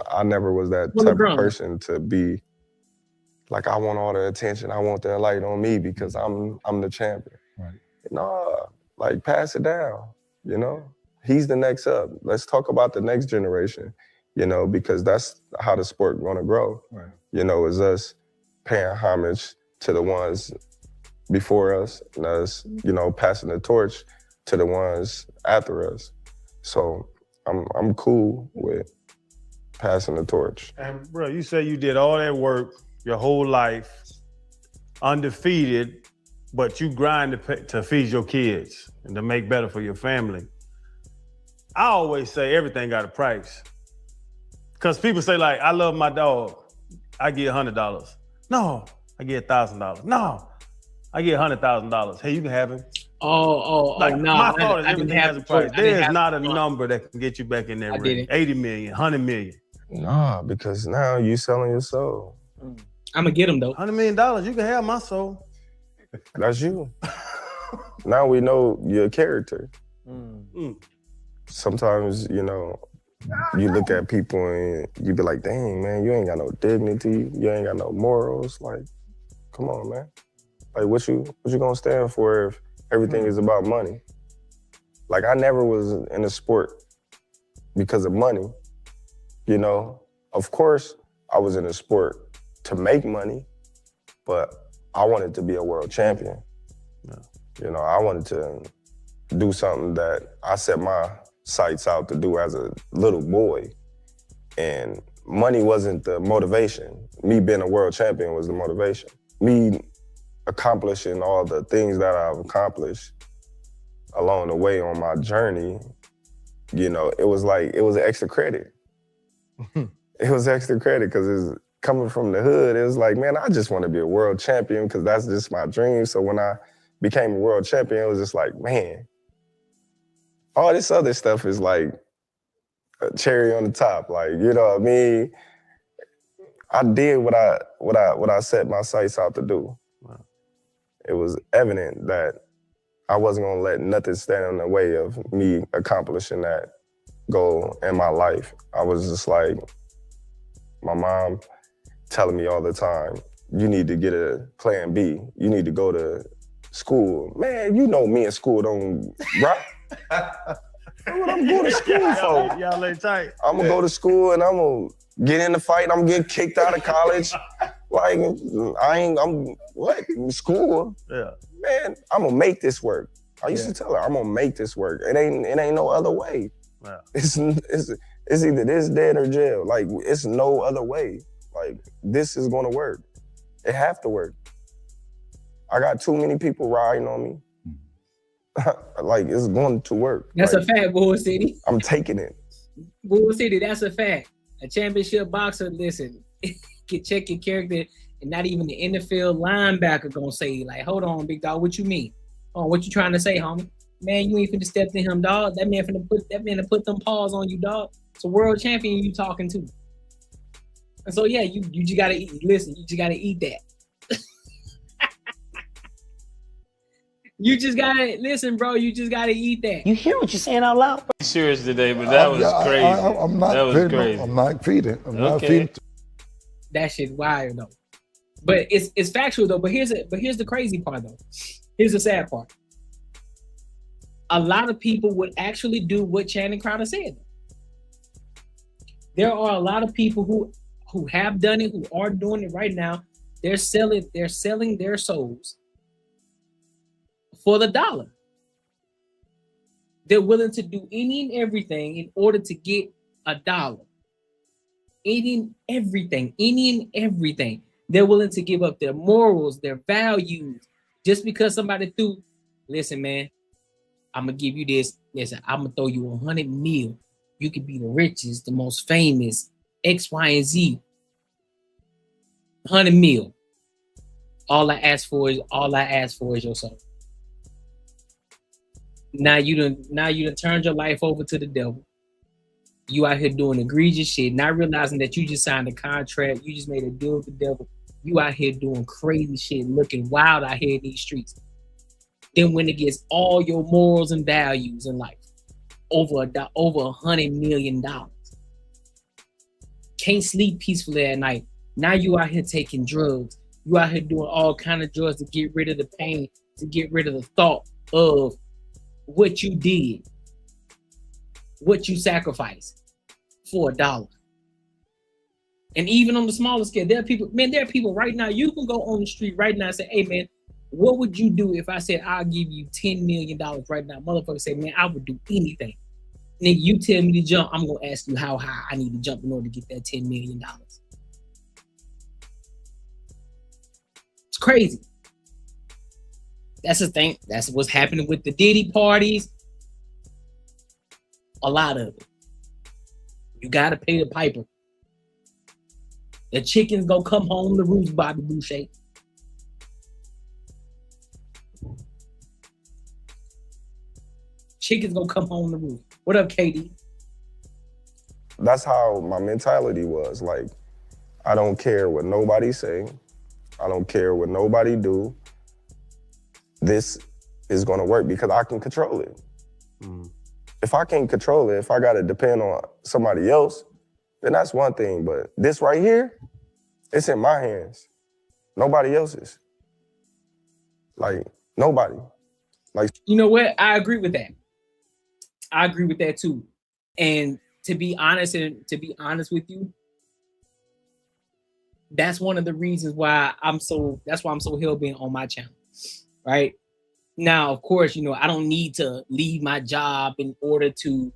I never was that type of person to be like, I want all the attention. I want that light on me because I'm the champion. Right. No, like pass it down, He's the next up. Let's talk about the next generation, because that's how the sport gonna grow. Right. Is us paying homage to the ones before us and us, passing the torch to the ones after us. So I'm cool with passing the torch. And bro, you say you did all that work your whole life, undefeated, but you grind to feed your kids and to make better for your family. I always say everything got a price. Because people say like, I love my dog, I get $100. No, I get $1,000. No, I get $100,000. Hey, you can have it. No. My thought is everything has a price. There is not a number that can get you back in that ring. 80 million, 100 million. Nah, because now you selling your soul. I'm gonna get him though. $100 million, you can have my soul. That's you. Now we know your character. Sometimes, you look at people and you be like, dang, man, you ain't got no dignity. You ain't got no morals. Like, come on, man. Like, what you gonna stand for if everything is about money? Like, I never was in a sport because of money. Of course, I was in a sport to make money, but I wanted to be a world champion. Yeah. I wanted to do something that I set my sights out to do as a little boy. And money wasn't the motivation. Me being a world champion was the motivation. Me accomplishing all the things that I've accomplished along the way on my journey, it was extra credit. It was extra credit because it's coming from the hood. It was like, man, I just want to be a world champion because that's just my dream. So when I became a world champion, it was just like, man, all this other stuff is like a cherry on the top. Like, you know what I mean? I did what I set my sights out to do. Wow. It was evident that I wasn't gonna let nothing stand in the way of me accomplishing that goal in my life. I was just like, my mom telling me all the time, you need to get a plan B. You need to go to school. Man, you know me in school don't rock. What I'm going to school for? Y'all ain't tight. I'm gonna go to school and I'm gonna get in the fight. I'm getting kicked out of college. Like, I'm what? In school? Yeah. Man, I'm gonna make this work. I used to tell her, I'm gonna make this work. It ain't no other way. Yeah. It's either this, dead, or jail. Like, it's no other way. Like, this is gonna work. It have to work. I got too many people riding on me. Like, it's going to work. That's like, a fact, Bull City. I'm taking it. Bull City, that's a fact. A championship boxer, listen, can check your character, and not even the NFL linebacker gonna say, like, hold on, big dog, what you mean? Oh, what you trying to say, homie? Man, you ain't finna step to him, dog. That man to put them paws on you, dog. It's a world champion you talking to. And so yeah, you just gotta eat. Listen, you just gotta eat that. You just gotta listen, bro. You just gotta eat that. You hear what you're saying out loud? Serious today, but that was crazy. I'm not that was feeding. crazy. I'm not feeding. I'm not feeding. That shit wild though. But it's factual though. But here's the crazy part though. Here's the sad part. A lot of people would actually do what Channing Crowder said. There are a lot of people who have done it, who are doing it right now. They're selling their souls for the dollar. They're willing to do any and everything in order to get a dollar. Any and everything. They're willing to give up their morals, their values, just because somebody threw, listen, man, I'm gonna give you this. Listen, I'm gonna throw you 100 mil. You could be the richest, the most famous, X, Y, and Z. 100 mil. All I ask for is your soul. Now you done turned your life over to the devil. You out here doing egregious shit, not realizing that you just signed a contract, you just made a deal with the devil. You out here doing crazy shit, looking wild out here in these streets. Then when it gets all your morals and values in life, over $100 million. Can't sleep peacefully at night. Now you out here taking drugs. You out here doing all kind of drugs to get rid of the pain, to get rid of the thought of what you did, what you sacrificed for $1. And even on the smaller scale, there are people right now, you can go on the street right now and say, hey man, what would you do if I said I'll give you $10 million right now? Motherfucker say, man, I would do anything. Nigga, you tell me to jump, I'm gonna ask you how high I need to jump in order to get that $10 million. It's crazy. That's the thing. That's what's happening with the Diddy parties. A lot of it. You gotta pay the piper. The chicken's gonna come home to roost, Bobby Boucher. Chicken's gonna come home to roost. What up, KD? That's how my mentality was. Like, I don't care what nobody say. I don't care what nobody do. This is gonna work because I can control it. If I can't control it, if I gotta depend on somebody else, then that's one thing. But this right here, it's in my hands. Nobody else's. Like, nobody. Like, you know what? I agree with that. I agree with that too. And to be honest with you, that's one of the reasons why I'm so hell-bent on my channel. Right? Now, of course, you know, I don't need to leave my job in order to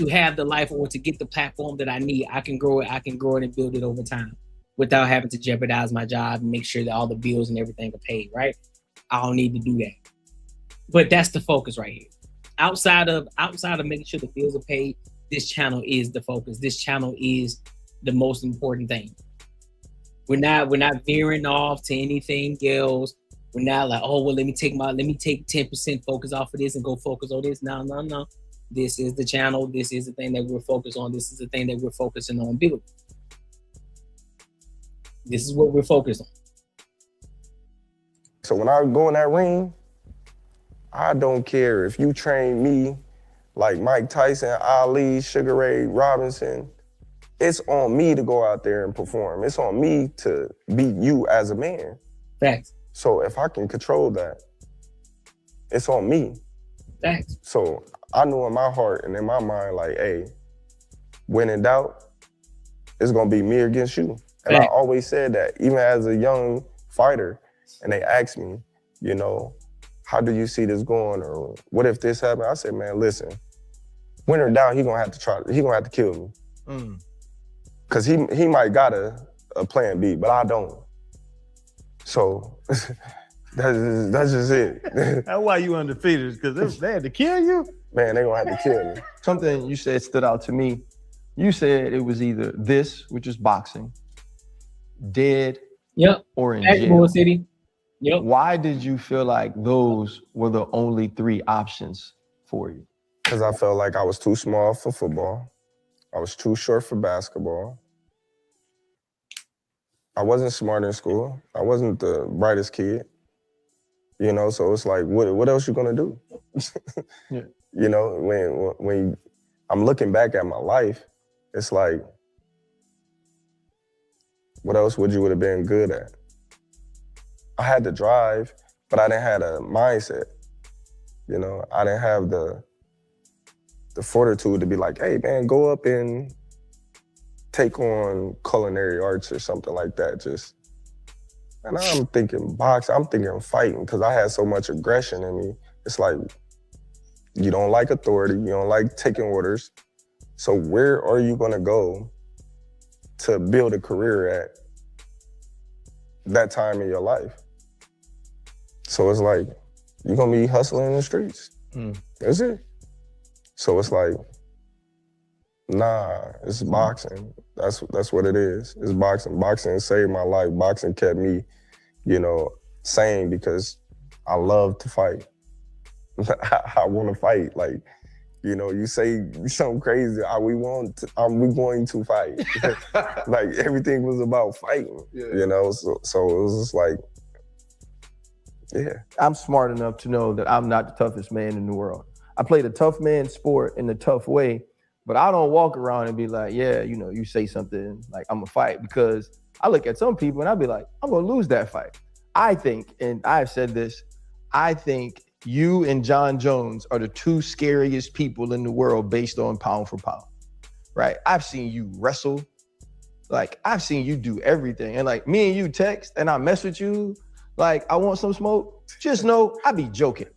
have the life or to get the platform that I need. I can grow it and build it over time without having to jeopardize my job and make sure that all the bills and everything are paid, right? I don't need to do that. But that's the focus right here. Outside of making sure the bills are paid, this channel is the focus. This channel is the most important thing. We're not veering off to anything else. We're not like, oh well, let me take 10% focus off of this and go focus on this. No. This is the channel. This is the thing that we're focused on. This is the thing that we're focusing on building. This is what we're focused on. So when I go in that ring, I don't care if you train me like Mike Tyson, Ali, Sugar Ray Robinson. It's on me to go out there and perform. It's on me to beat you as a man. Facts. So if I can control that, it's on me. Facts. So I knew in my heart and in my mind, like, hey, when in doubt, it's gonna be me against you. And I always said that, even as a young fighter, and they asked me, you know, how do you see this going? Or what if this happened? I said, man, listen, when in doubt, he gonna have to kill me. Cause he might got a plan B, but I don't. So that's just it. That's why you undefeated, because they had to kill you? Man, they gonna have to kill me. Something you said stood out to me. You said it was either this, which is boxing, dead, or in jail. City. Yep. Why did you feel like those were the only 3 options for you? Because I felt like I was too small for football. I was too short for basketball. I wasn't smart in school. I wasn't the brightest kid. You know, so it's like, what else you gonna do? Yeah. You know, when I'm looking back at my life, it's like, what else would you have been good at? I had the drive, but I didn't have a mindset. You know, I didn't have the fortitude to be like, hey man, go up and take on culinary arts or something like that. And I'm thinking boxing, I'm thinking fighting, because I had so much aggression in me. It's like, you don't like authority, you don't like taking orders. So where are you gonna go to build a career at that time in your life? So it's like, you're gonna be hustling in the streets. That's it. So it's like, nah, it's boxing. That's what it is. It's boxing. Boxing saved my life. Boxing kept me, you know, sane, because I love to fight. I want to fight. Like, you know, you say something crazy, we going to fight. Like, everything was about fighting, you know? So it was just like, yeah. I'm smart enough to know that I'm not the toughest man in the world. I played a tough man sport in a tough way, but I don't walk around and be like, yeah, you know, you say something like I'm gonna fight, because I look at some people and I'll be like, I'm gonna lose that fight. I think, and I've said this, I think you and John Jones are the 2 scariest people in the world based on pound for pound, right? I've seen you wrestle. Like, I've seen you do everything. And like, me and you text and I mess with you, like, I want some smoke. Just know I be joking.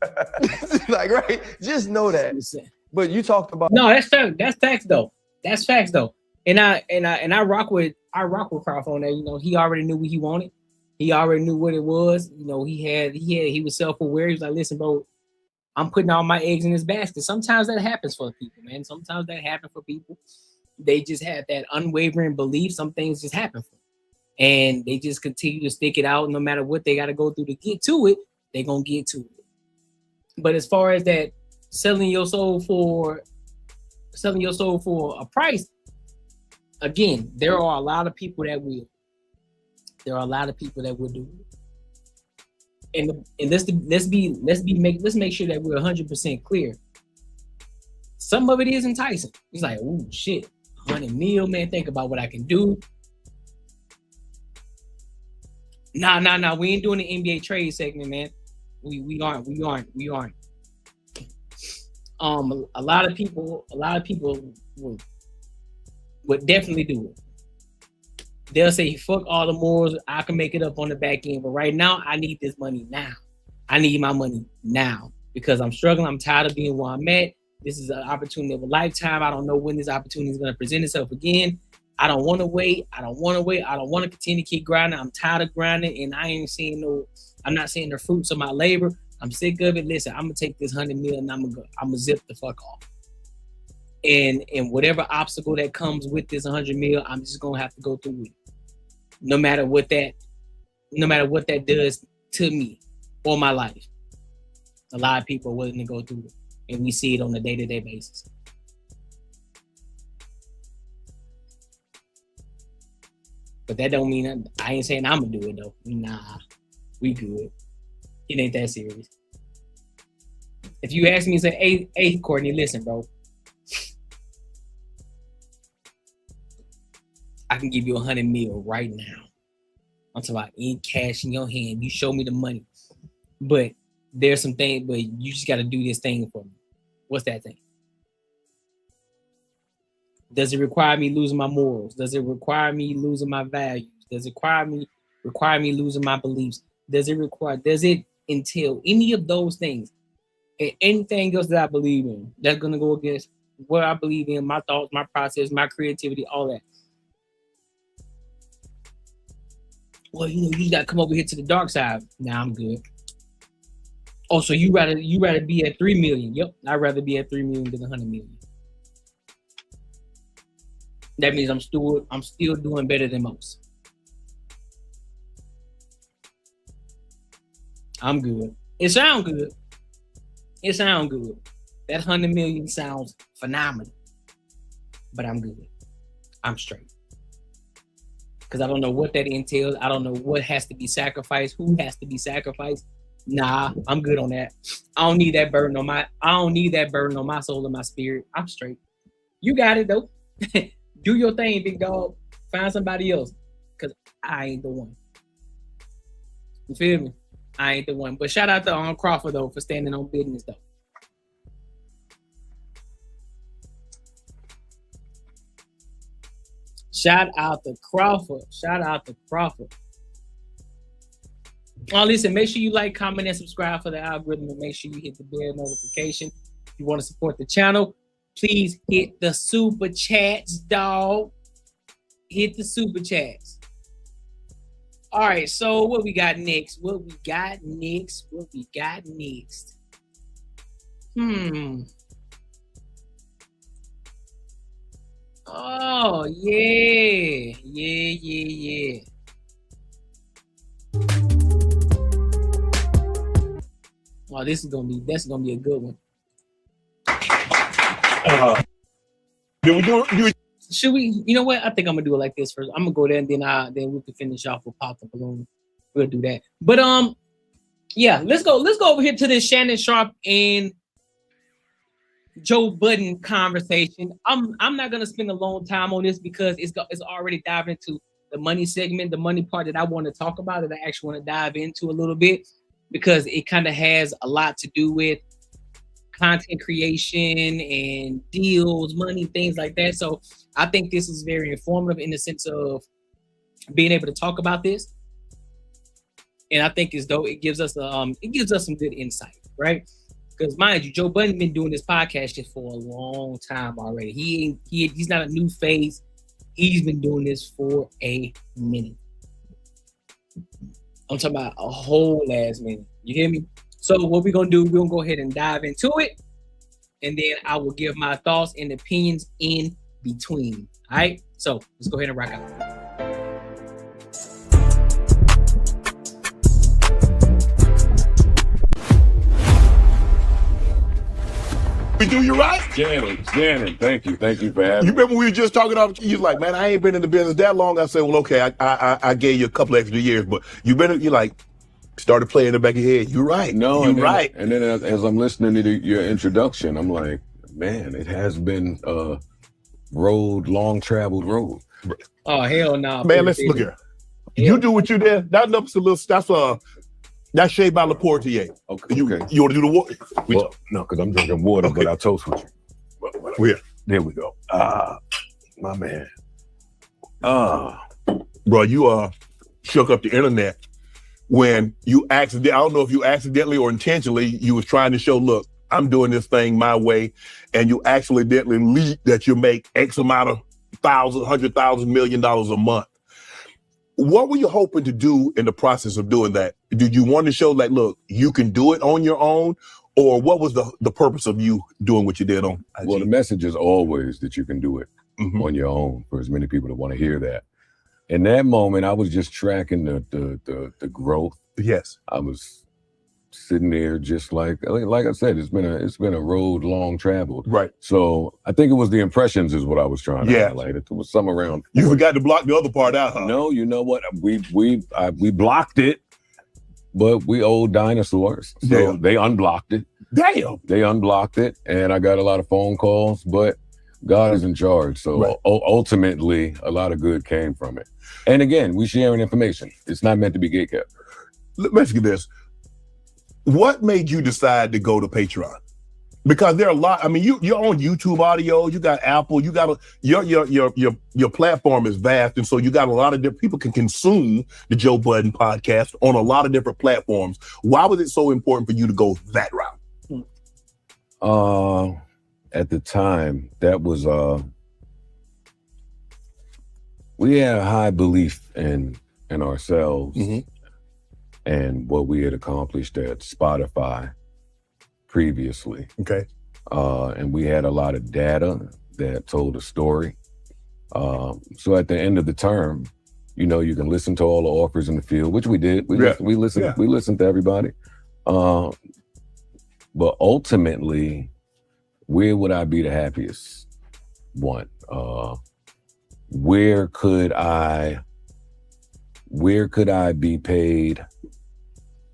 Like, right? Just know that. But you talked about that's facts though. That's facts though. And I rock with Croft on that. You know, he already knew what he wanted. He already knew what it was. You know, he was self-aware. He was like, listen, bro, I'm putting all my eggs in this basket. Sometimes that happens for people, man. Sometimes that happens for people. They just have that unwavering belief. Some things just happen for them. And they just continue to stick it out no matter what they got to go through to get to it, they're going to get to it. But as far as that selling your soul for a price, again, there are a lot of people that will. There are a lot of people that will do it. And let's make sure that we're 100% clear. Some of it is enticing. It's like, oh shit, 100 mil, man. Think about what I can do. Nah. We ain't doing the NBA trade segment, man. We aren't. A lot of people would definitely do it. They'll say, fuck all the morals, I can make it up on the back end. But right now, I need this money now. I need my money now because I'm struggling. I'm tired of being where I'm at. This is an opportunity of a lifetime. I don't know when this opportunity is going to present itself again. I don't want to wait. I don't want to continue to keep grinding. I'm tired of grinding and I'm not seeing the fruits of my labor. I'm sick of it. Listen, I'm going to take this 100 million and I'm going to zip the fuck off. And whatever obstacle that comes with this 100 mil, I'm just going to have to go through it. No matter what that does to me or my life. A lot of people are willing to go through it. And we see it on a day-to-day basis. But that don't mean I ain't saying I'm gonna do it though. Nah, we good. It ain't that serious. If you ask me, say, hey, Courtney, listen, bro. I can give you 100 mil right now. I'm talking about in cash in your hand. You show me the money. But there's some things, but you just got to do this thing for me. What's that thing? Does it require me losing my morals? Does it require me losing my values? Does it require me losing my beliefs? Does it entail any of those things? And anything else that I believe in that's gonna go against what I believe in, my thoughts, my process, my creativity, all that. Well, you just gotta come over here to the dark side. Nah, I'm good. Oh, so you rather be at 3 million? Yep, I'd rather be at 3 million than 100 million. That means I'm still doing better than most. I'm good. It sounds good. That 100 million sounds phenomenal. But I'm good. I'm straight. Because I don't know what that entails. I don't know what has to be sacrificed, who has to be sacrificed. Nah, I'm good on that. I don't need that burden on my soul and my spirit. I'm straight. You got it though. Do your thing, big dog. Find somebody else. Because I ain't the one. You feel me? I ain't the one. But shout out to Crawford, though, for standing on business, though. Shout out to Crawford. Oh, listen, make sure you like, comment, and subscribe for the algorithm. And make sure you hit the bell notification. If you want to support the channel, please hit the super chats, dog. Hit the super chats. All right, so what we got next? Oh, yeah. Oh, that's gonna be a good one. Should we? You know what? I think I'm gonna do it like this first. I'm gonna go there and then we can finish off with Pop the Balloon. We'll do that. But yeah, let's go over here to this Shannon Sharp and Joe Budden conversation. I'm not gonna spend a long time on this because it's already diving into the money segment, the money part that I want to talk about, that I actually want to dive into a little bit, because it kind of has a lot to do with content creation and deals, money, things like that. So I think this is very informative in the sense of being able to talk about this. And I think as though it gives us some good insight, right? Because mind you, Joe Budden been doing this podcast shit for a long time already. He's not a new face. He's been doing this for a minute. I'm talking about a whole ass minute. You hear me? So what we're gonna do, we're gonna go ahead and dive into it, and then I will give my thoughts and opinions in between. All right. So let's go ahead and rock out. We do you right? Janet, thank you for having me. You remember we were just talking off, you was like, man, I ain't been in the business that long. I said, well, okay, I gave you a couple extra years, but you're like, started playing in the back of your head. You're right. No, you're right. And then as I'm listening to your introduction, I'm like, man, it has been a long traveled road. Oh, hell no. Nah, man, let's look here. You do what you did. That's Shea by Laportier. Okay. You want to do the water? Well, no, because I'm drinking water, okay. But I'll toast with you. Where? There we go. My man. Bro, you shook up the internet when you I don't know if you accidentally or intentionally, you was trying to show, look, I'm doing this thing my way, and you accidentally leaked that you make X amount of $100,000, $100,000, $1 million a month. What were you hoping to do in the process of doing that? Did you want to show that, look, you can do it on your own? Or what was the purpose of you doing what you did on IG? Well, the message is always that you can do it on your own, for as many people that want to hear that. In that moment, I was just tracking the growth. Yes. I was sitting there just like I said, it's been a road long traveled. Right. So I think it was the impressions is what I was trying to highlight. It was some around. You forgot to block the other part out, huh? No, you know what? We blocked it, but we old dinosaurs. So they unblocked it. Damn. They unblocked it, and I got a lot of phone calls, but God is in charge. So ultimately, a lot of good came from it. And again, we sharing information. It's not meant to be gatekept. Let me ask you this. What made you decide to go to Patreon? Because there are a lot. I mean, you're on YouTube audio. You got Apple. You got your platform is vast, and so you got a lot of different people can consume the Joe Budden podcast on a lot of different platforms. Why was it so important for you to go that route? At the time, that was we had a high belief in ourselves and what we had accomplished at Spotify previously. Okay. And we had a lot of data that told a story. So at the end of the term, you know, you can listen to all the offers in the field, which we did. We listened to everybody. But ultimately, where would I be the happiest? One, where could I be paid?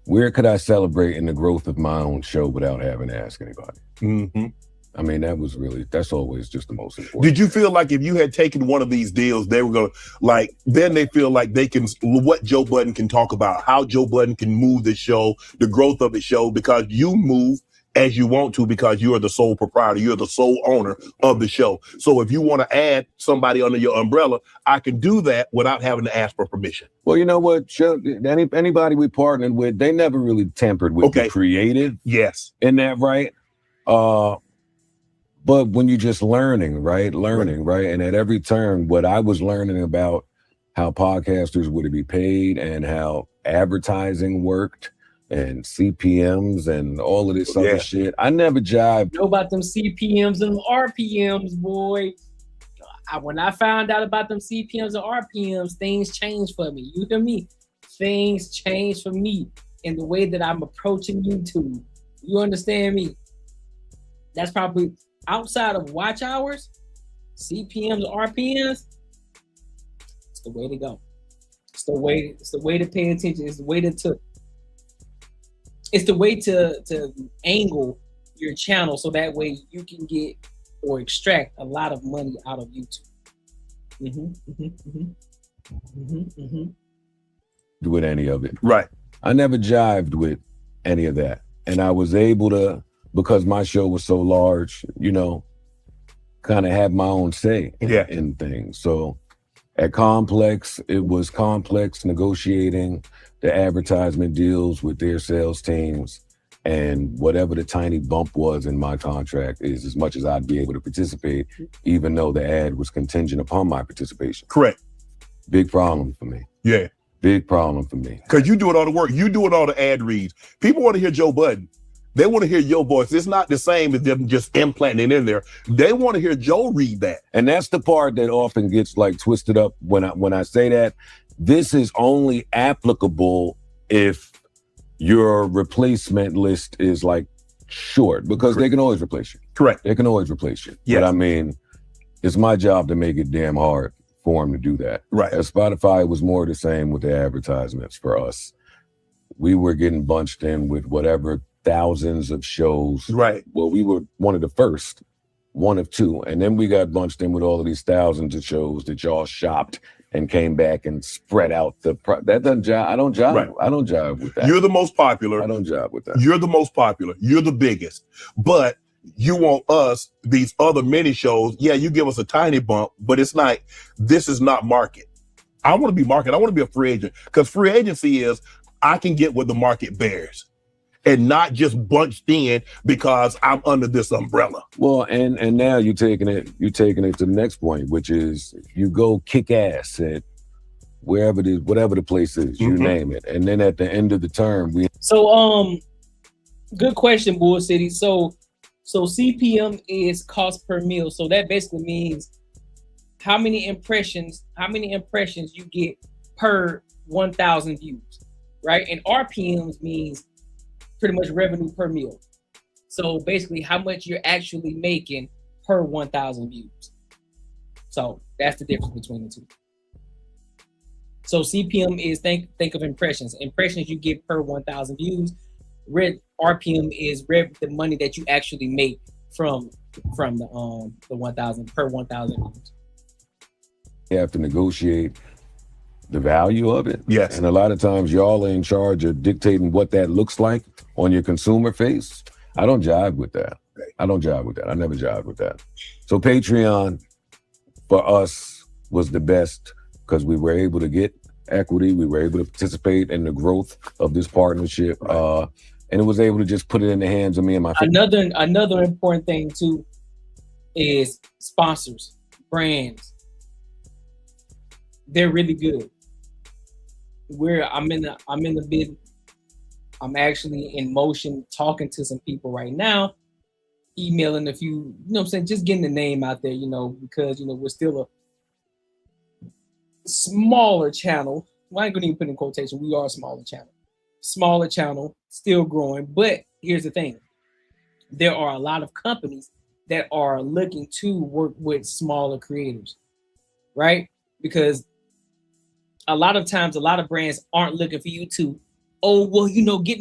Where could I celebrate in the growth of my own show without having to ask anybody? I mean, that's always just the most important. Did you feel like if you had taken one of these deals, they were going to, then they feel like they can, what Joe Budden can talk about, how Joe Budden can move the show, the growth of the show, because you move as you want to, because you are the sole proprietor, you're the sole owner of the show. So if you want to add somebody under your umbrella, I can do that without having to ask for permission. Well, you know what, anybody we partnered with, they never really tampered with the creative. Yes. In that, right? But when you're just learning, right? And at every turn, what I was learning about how podcasters would be paid and how advertising worked and CPMs and all of this other shit. I never jived. Know about them CPMs and RPMs, boy. When I found out about them CPMs and RPMs, things changed for me. You hear me? Things changed for me in the way that I'm approaching YouTube. You understand me? That's probably outside of watch hours, CPMs, RPMs. It's the way to go. It's the way to pay attention. It's the way to angle your channel so that way you can get or extract a lot of money out of YouTube. With any of it. Right. I never jived with any of that. And I was able to, because my show was so large, you know, kind of have my own say in things. So at Complex, it was Complex negotiating the advertisement deals with their sales teams, and whatever the tiny bump was in my contract is as much as I'd be able to participate, even though the ad was contingent upon my participation. Correct. Big problem for me. Yeah. Big problem for me. Because you doing all the work. You doing all the ad reads. People want to hear Joe Budden. They want to hear your voice. It's not the same as them just implanting it in there. They want to hear Joe read that. And that's the part that often gets twisted up when I say that. This is only applicable if your replacement list is short, because they can always replace you. Correct. They can always replace you. Yes. But I mean, it's my job to make it damn hard for them to do that. Right. At Spotify, it was more the same with the advertisements for us. We were getting bunched in with whatever thousands of shows. Right. Well, we were one of the first, one of two. And then we got bunched in with all of these thousands of shows that y'all shopped and came back and spread out that doesn't jive. I don't jive. Right. I don't jive with that. You're the most popular. I don't jive with that. You're the most popular. You're the biggest. But you want us, these other mini shows, you give us a tiny bump, but it's not, this is not market. I want to be market. I want to be a free agent, because free agency is I can get what the market bears and not just bunched in because I'm under this umbrella. Well, and now you're taking it to the next point, which is you go kick ass at whatever the place is, you name it. And then at the end of the term, good question, Bull City. So CPM is cost per mil. So that basically means how many impressions you get per 1,000 views, right? And RPMs means pretty much revenue per mil. So basically how much you're actually making per 1,000 views. So that's the difference between the two. So CPM is think of impressions. Impressions you get per 1,000 views. RPM is the money that you actually make from the 1,000 per 1,000 views. You have to negotiate the value of it. Yes. And a lot of times y'all are in charge of dictating what that looks like on your consumer face. I don't jive with that. I don't jive with that. I never jive with that. So Patreon for us was the best because we were able to get equity. We were able to participate in the growth of this partnership. And it was able to just put it in the hands of me and my family. Another important thing too is sponsors, brands. They're really good. I'm in the bid. I'm actually in motion talking to some people right now, emailing a few, you know what I'm saying, just getting the name out there, because we're still a smaller channel. Well, I ain't gonna even put in quotation, we are a smaller channel, still growing. But here's the thing. There are a lot of companies that are looking to work with smaller creators, right? Because a lot of times, a lot of brands aren't looking for you to, get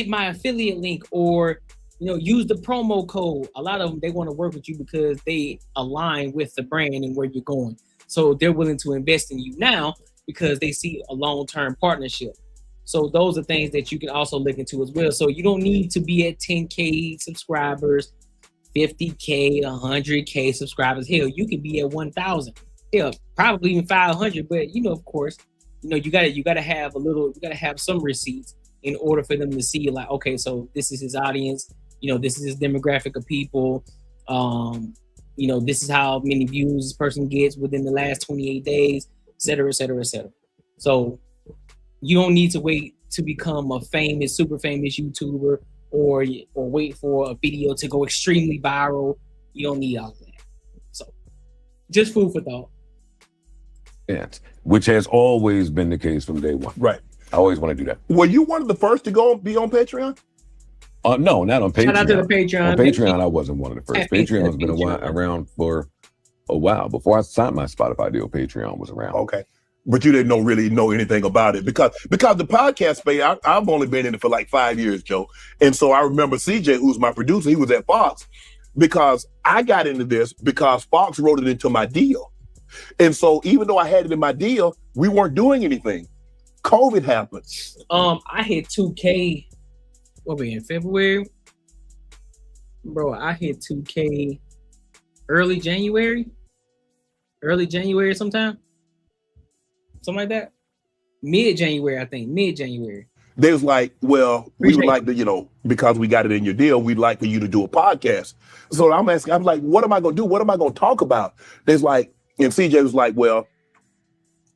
my affiliate link or, use the promo code. A lot of them, they want to work with you because they align with the brand and where you're going. So they're willing to invest in you now because they see a long-term partnership. So those are things that you can also look into as well. So you don't need to be at 10K subscribers, 50K, 100K subscribers. Hell, you can be at 1,000. Hell, probably even 500. But of course, you gotta have some receipts in order for them to see, like, okay, so this is his audience. This is his demographic of people. This is how many views this person gets within the last 28 days, et cetera, et cetera, et cetera. So you don't need to wait to become a super famous YouTuber or wait for a video to go extremely viral. You don't need all of that. So just food for thought. Yes, which has always been the case from day one. Right. I always want to do that. Were you one of the first to be on Patreon? No, not on Patreon. Shout out to the Patreon. On Patreon, I wasn't one of the first. Patreon's been around for a while. Before I signed my Spotify deal, Patreon was around. Okay. But you didn't really know anything about it because the podcast space, I've only been in it for like 5 years, Joe. And so I remember CJ, who's my producer, he was at Fox because I got into this because Fox wrote it into my deal. And so even though I had it in my deal, we weren't doing anything. COVID happened. I hit 2K. What we in February? Bro, I hit 2K early January sometime. Something like that. Mid-January, I think. Mid-January. They was like, well, we would like to, because we got it in your deal, we'd like for you to do a podcast. So I'm like, what am I going to do? What am I going to talk about? There's like, and CJ was like, well,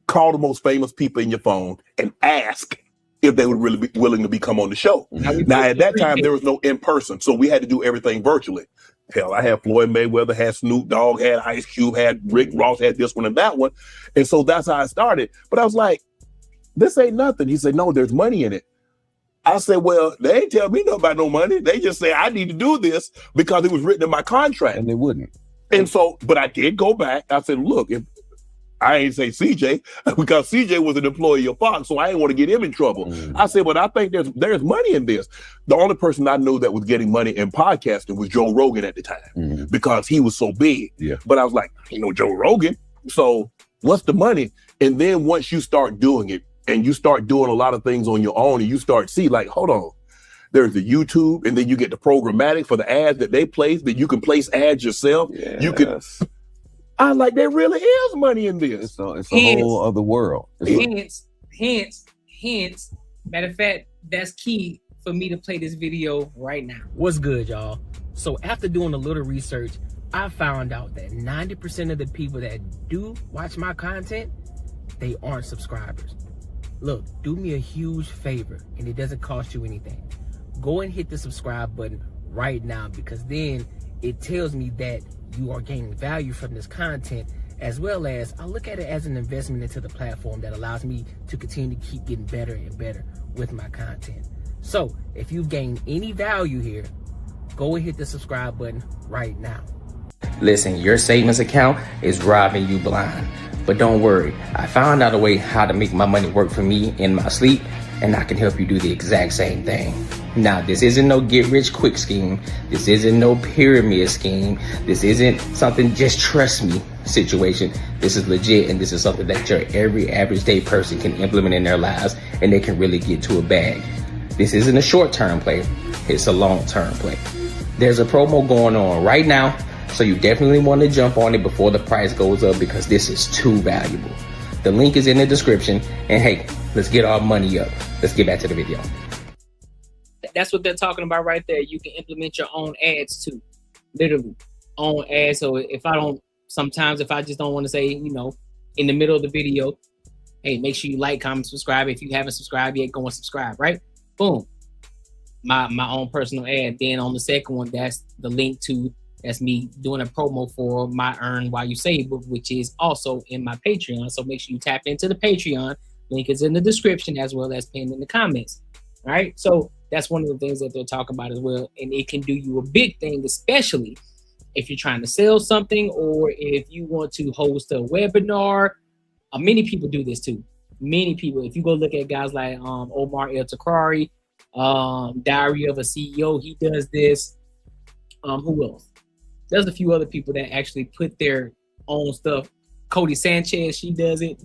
call the most famous people in your phone and ask if they would really be willing to come on the show. Now, at that time, there was no in-person, so we had to do everything virtually. Hell, I had Floyd Mayweather, had Snoop Dogg, had Ice Cube, had Rick Ross, had this one and that one. And so that's how I started. But I was like, this ain't nothing. He said, no, there's money in it. I said, well, they ain't tell me nothing about no money. They just say I need to do this because it was written in my contract. And they wouldn't. And so, but I did go back. I said, look, if I ain't say CJ because CJ was an employee of Fox, so I didn't want to get him in trouble. I said, but I think there's money in this. The only person I knew that was getting money in podcasting was Joe Rogan at the time because he was so big. Yeah. But I was like, Joe Rogan. So what's the money? And then once you start doing it and you start doing a lot of things on your own and you start see like, hold on, there's the YouTube and then you get the programmatic for the ads that they place, that you can place ads yourself. Yes. You can. I like, there really is money in this. It's a whole other world. Hence, matter of fact, that's key for me to play this video right now. What's good, y'all? So after doing a little research, I found out that 90% of the people that do watch my content, they aren't subscribers. Look, do me a huge favor, and it doesn't cost you anything. Go and hit the subscribe button right now, because then it tells me that you are gaining value from this content, as well as I look at it as an investment into the platform that allows me to continue to keep getting better and better with my content. So if you've gained any value here, go and hit the subscribe button right now. Listen, your savings account is robbing you blind. But don't worry, I found out a way how to make my money work for me in my sleep, and I can help you do the exact same thing. Now, this isn't no get rich quick scheme. This isn't no pyramid scheme. This isn't something just trust me situation. This is legit, and this is something that your every average day person can implement in their lives, and they can really get to a bag. This isn't a short-term play. It's a long-term play. There's a promo going on right now, so you definitely want to jump on it before the price goes up because this is too valuable. The link is in the description, and hey, let's get our money up. Let's get back to the video. That's what they're talking about right there. You can implement your own ads too, literally own ads. So sometimes if I just don't want to say, you know, in the middle of the video, hey, make sure you like, comment, subscribe. If you haven't subscribed yet, go and subscribe, right? Boom. My own personal ad. Then on the second one, that's the link to, that's me doing a promo for my Earn While You Save book, which is also in my Patreon. So make sure you tap into the Patreon. Link is in the description as well as pinned in the comments. All right. So that's one of the things that they're talking about as well. And it can do you a big thing, especially if you're trying to sell something or if you want to host a webinar. Many people do this too. Many people. If you go look at guys like Omar El Takrari, Diary of a CEO, he does this. Who else? There's a few other people that actually put their own stuff. Cody Sanchez, she does it.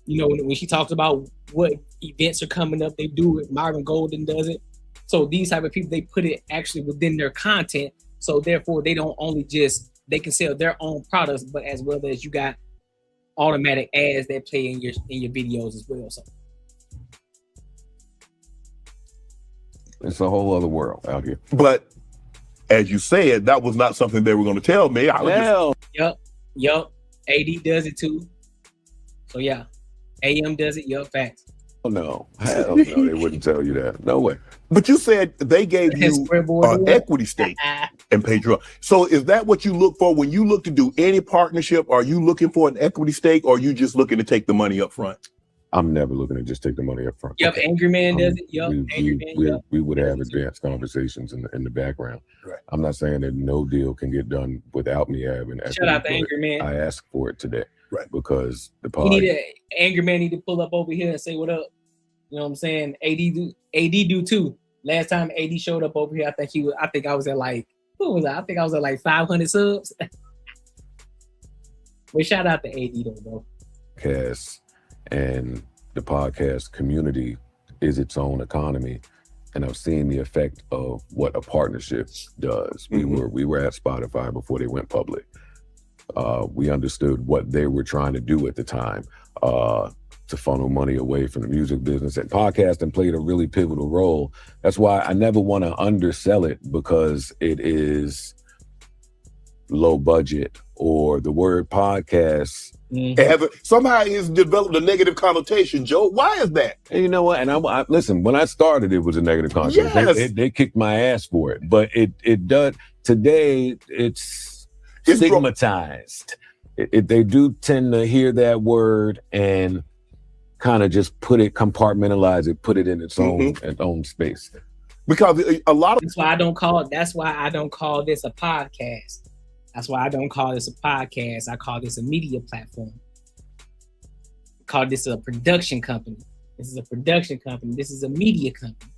You know, when she talks about what events are coming up, they do it. Marvin Golden does it. So these type of people, they put it actually within their content. So therefore, they don't only just, they can sell their own products, but as well as you got automatic ads that play in your videos as well. So it's a whole other world out here. But as you said, that was not something they were going to tell me. Yup. AD does it too. So yeah, AM does it. Yup, facts. Oh no, hell no, they wouldn't tell you that. No way. But you said they gave you an equity stake in Patreon. So is that what you look for when you look to do any partnership? Are you looking for an equity stake, or are you just looking to take the money up front? I'm never looking to just take the money up front. Yep, okay. Angry Man does it. Yep, we would have advanced conversations in the background. Right. I'm not saying that no deal can get done without me having equity. Shout out to Angry Man. I asked for it today. Right. Because the Angry Man need to pull up over here and say what up. You know what I'm saying? AD do too. Last time AD showed up over here, I think I was at like, what was I? I think I was at like 500 subs. Well, shout out to AD though, bro. And the podcast community is its own economy, and I've seen the effect of what a partnership does. Mm-hmm. We were at Spotify before they went public. We understood what they were trying to do at the time to funnel money away from the music business, and podcasting played a really pivotal role. That's why I never want to undersell it, because it is low budget, or the word podcast somehow it's developed a negative connotation. Joe, why is that? And you know what? And I listen, when I started, it was a negative connotation. Yes. They kicked my ass for it, but it does today. It's stigmatized. They do tend to hear that word and kind of just compartmentalize it, put it in its own space. Because a lot of that's why I don't call this a podcast. That's why I don't call this a podcast. I call this a media platform. I call this a production company. This is a production company. This is a media company.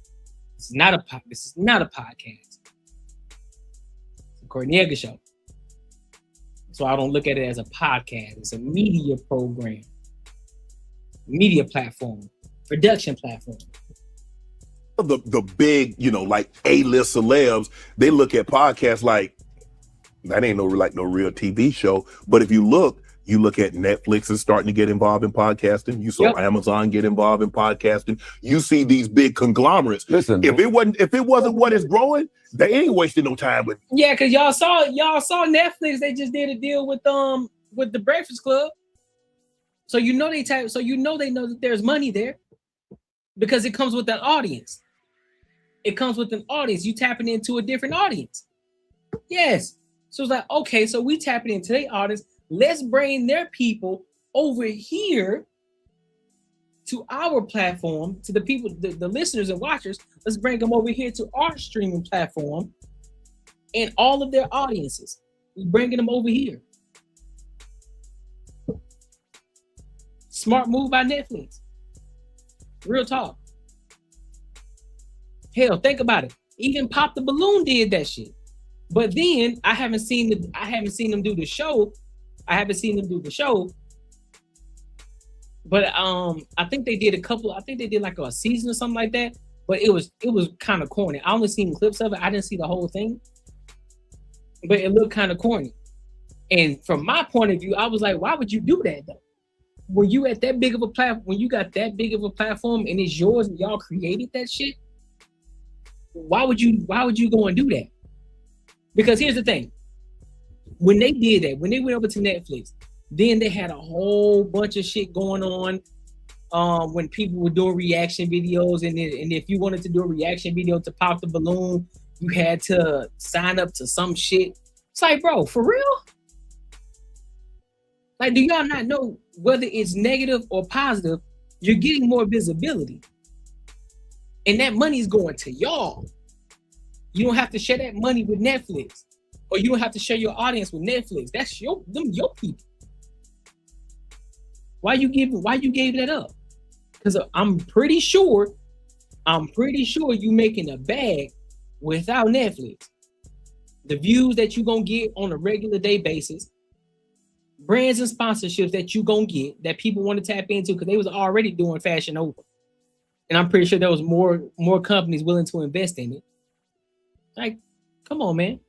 This is not a podcast. It's a Cornega show. So I don't look at it as a podcast. It's a media program, media platform, production platform. The big, like A-list celebs, they look at podcasts like that ain't no real TV show. But if you look at Netflix is starting to get involved in podcasting. You saw Amazon get involved in podcasting. You see these big conglomerates. Listen, if it wasn't what is growing, they ain't wasting no time with. Yeah, because y'all saw Netflix. They just did a deal with the Breakfast Club. So they know that there's money there because it comes with an audience. It comes with an audience. You tapping into a different audience. Yes. So it's like, okay, so we tapping into their audience. Let's bring their people over here to our platform, to the people, the listeners and watchers. Let's bring them over here to our streaming platform and all of their audiences. We're bringing them over here. Smart move by Netflix. Real talk. Hell, think about it. Even Pop the Balloon did that shit. But then I haven't seen them do the show. But I think they did like a season or something like that. But it was kind of corny. I only seen clips of it. I didn't see the whole thing. But it looked kind of corny. And from my point of view, I was like, why would you do that though? When you at that big of a platform, when you got that big of a platform and it's yours and y'all created that shit, why would you go and do that? Because here's the thing. When they did that, when they went over to Netflix, then they had a whole bunch of shit going on. When people were doing reaction videos, and if you wanted to do a reaction video to Pop the Balloon, you had to sign up to some shit. It's like, bro, for real? Like, do y'all not know whether it's negative or positive? You're getting more visibility. And that money is going to y'all. You don't have to share that money with Netflix, or you don't have to share your audience with Netflix. That's your people. Why you gave that up? Because I'm pretty sure you making a bag without Netflix. The views that you're gonna get on a regular day basis, brands and sponsorships that you're gonna get that people want to tap into because they was already doing Fashion Over. And I'm pretty sure there was more companies willing to invest in it. Like, come on, man.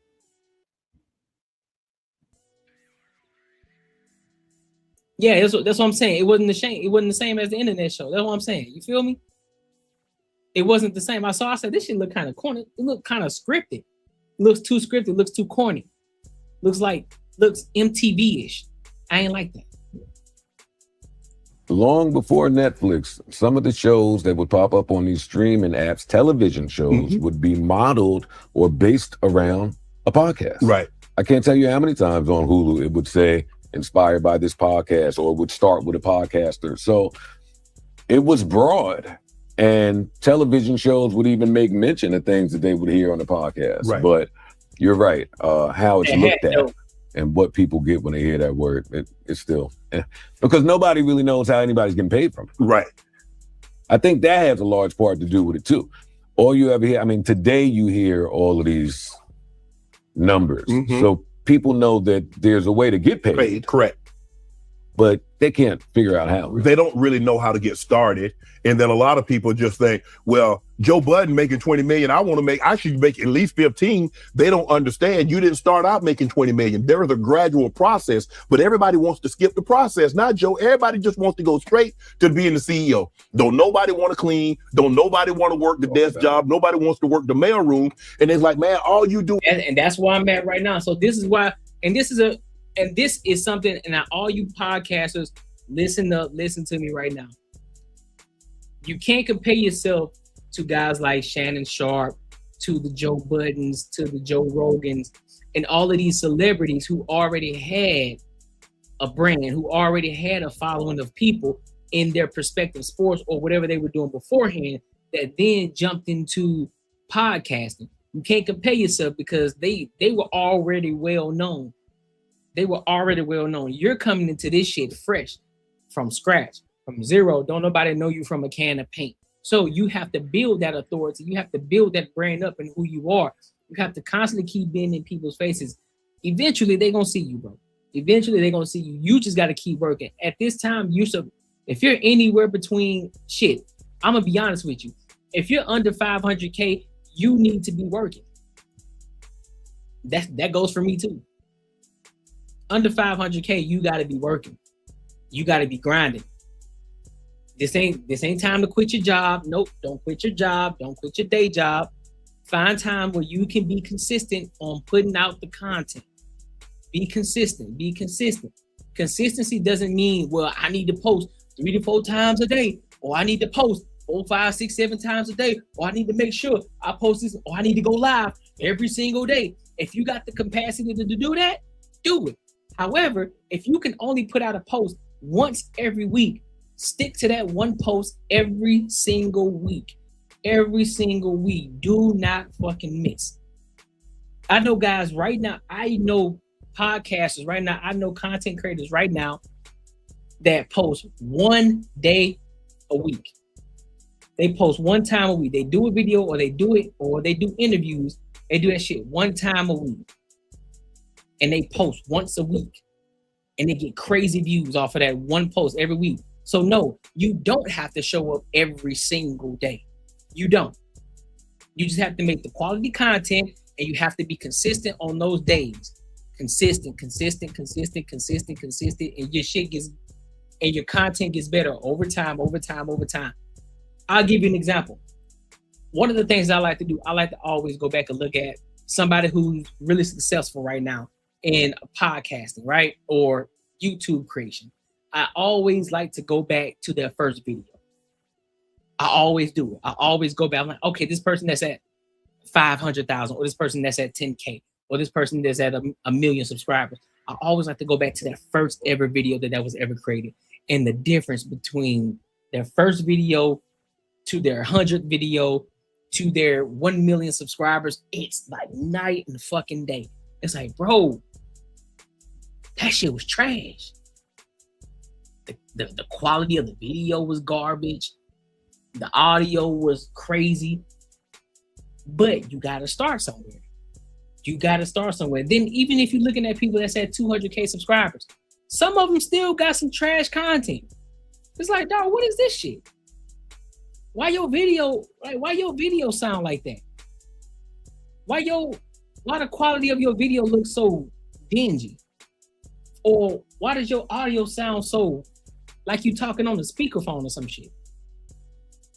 Yeah, that's what I'm saying. It wasn't the same as the internet show. That's what I'm saying. You feel me? It wasn't the same. I said this shit look kind of corny. It looked kind of scripted. It looks too scripted. Looks too corny. Looks MTV-ish. I ain't like that. Long before Netflix, some of the shows that would pop up on these streaming apps, television shows, would be modeled or based around a podcast. Right. I can't tell you how many times on Hulu it would say inspired by this podcast, or would start with a podcaster. So it was broad, and television shows would even make mention of things that they would hear on the podcast. Right. But you're right. How it's looked at and what people get when they hear that word, it's still, because nobody really knows how anybody's getting paid from it. Right. I think that has a large part to do with it too. All you ever hear, today you hear all of these numbers. So people know that there's a way to get paid. Correct. But they can't figure out how. They don't really know how to get started. And then a lot of people just think, well, Joe Budden making 20 million, I should make at least 15. They don't understand. You didn't start out making 20 million. There is a gradual process, but everybody wants to skip the process. Not Joe. Everybody just wants to go straight to being the CEO. Don't nobody want to clean. Don't nobody want to work the desk job. Nobody wants to work the mailroom. And it's like, man, all you do. And that's where I'm at right now. So this is why, and this is something, and all you podcasters, listen to me right now. You can't compare yourself to guys like Shannon Sharp, to the Joe Buddens, to the Joe Rogans, and all of these celebrities who already had a brand, who already had a following of people in their respective sports or whatever they were doing beforehand, that then jumped into podcasting. You can't compare yourself because they were already well known. You're coming into this shit fresh, from scratch, from zero. Don't nobody know you from a can of paint. So you have to build that authority. You have to build that brand up and who you are. You have to constantly keep being in people's faces. Eventually, they're going to see you, bro. Eventually, they're going to see you. You just got to keep working. At this time, if you're anywhere between shit, I'm going to be honest with you. If you're under 500K, you need to be working. That goes for me too. Under 500K, you got to be working. You got to be grinding. This ain't time to quit your job. Nope, don't quit your job. Don't quit your day job. Find time where you can be consistent on putting out the content. Be consistent. Be consistent. Consistency doesn't mean, well, I need to post 3 to 4 times a day, or I need to post 4, 5, 6, 7 times a day, or I need to make sure I post this, or I need to go live every single day. If you got the capacity to do that, do it. However, if you can only put out a post once every week, stick to that one post every single week. Every single week. Do not fucking miss. I know guys right now, I know podcasters right now, I know content creators right now that post one day a week. They post one time a week. They do a video or they do interviews. They do that shit one time a week. And they post once a week. And they get crazy views off of that one post every week. So no, you don't have to show up every single day. You don't. You just have to make the quality content and you have to be consistent on those days. Consistent, and your shit gets, and your content gets better over time. I'll give you an example. One of the things I like to do, I like to always go back and look at somebody who's really successful right now in podcasting, right? Or YouTube creation. I always like to go back to their first video. I always do it. I always go back. I'm like, okay, this person that's at 500,000, or this person that's at 10K, or this person that's at a million subscribers. I always like to go back to that first ever video that was ever created, and the difference between their first video to their 100th video to their 1 million subscribers. It's like night and fucking day. It's like, bro, that shit was trash. The quality of the video was garbage. The audio was crazy. But you got to start somewhere. Then even if you're looking at people that's at 200K subscribers, some of them still got some trash content. It's like, dog, what is this shit? Why your video sound like that? Why the quality of your video look so dingy? Or why does your audio sound so like you talking on the speakerphone or some shit?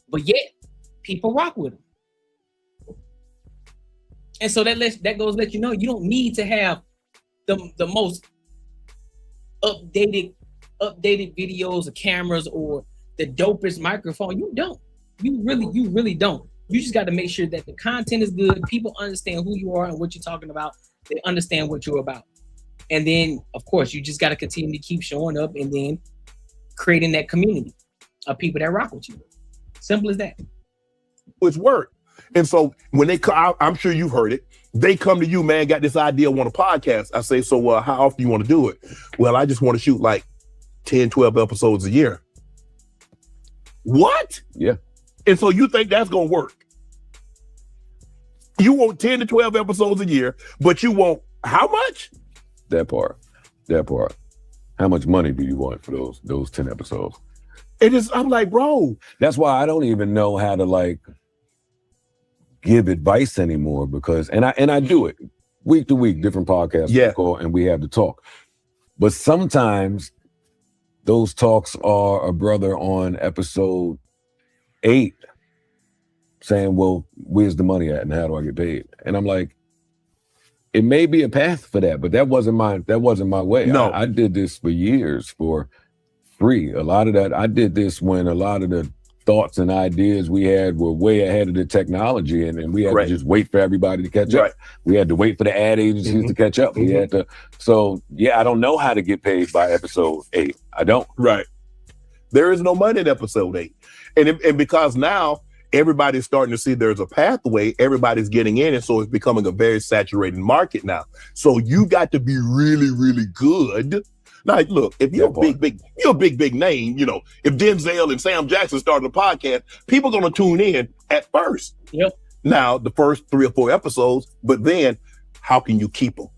But yet, people rock with them. And so that goes to let you know you don't need to have the most updated videos or cameras or the dopest microphone. You don't. You really don't. You just got to make sure that the content is good. People understand who you are and what you're talking about. They understand what you're about. And then, of course, you just got to continue to keep showing up and then creating that community of people that rock with you. Simple as that. It's work. And so when they come, I'm sure you've heard it. They come to you, man, got this idea, want a podcast. I say, so how often you want to do it? Well, I just want to shoot like 10, 12 episodes a year. What? Yeah. And so you think that's going to work? You want 10 to 12 episodes a year, but you want how much? That part. How much money do you want for those 10 episodes? I'm like, bro. That's why I don't even know how to like give advice anymore, because and I do it week to week, different podcasts we call, and we have the talk. But sometimes those talks are a brother on episode 8 saying, well, where's the money at and how do I get paid? And I'm like, it may be a path for that, but that wasn't my way. No. I did this for years for free. A lot of that, I did this when a lot of the thoughts and ideas we had were way ahead of the technology, and we had to just wait for everybody to catch up. We had to wait for the ad agencies to catch up. We had to, so yeah, I don't know how to get paid by episode 8. I don't. Right. There is no money in episode 8. And because now everybody's starting to see there's a pathway, everybody's getting in, and so it's becoming a very saturated market now. So you got to be really, really good. Now, look, if you're a big name, you know, if Denzel and Sam Jackson started a podcast, people are going to tune in at first. Yep. Now, the first 3 or 4 episodes, but then how can you keep them?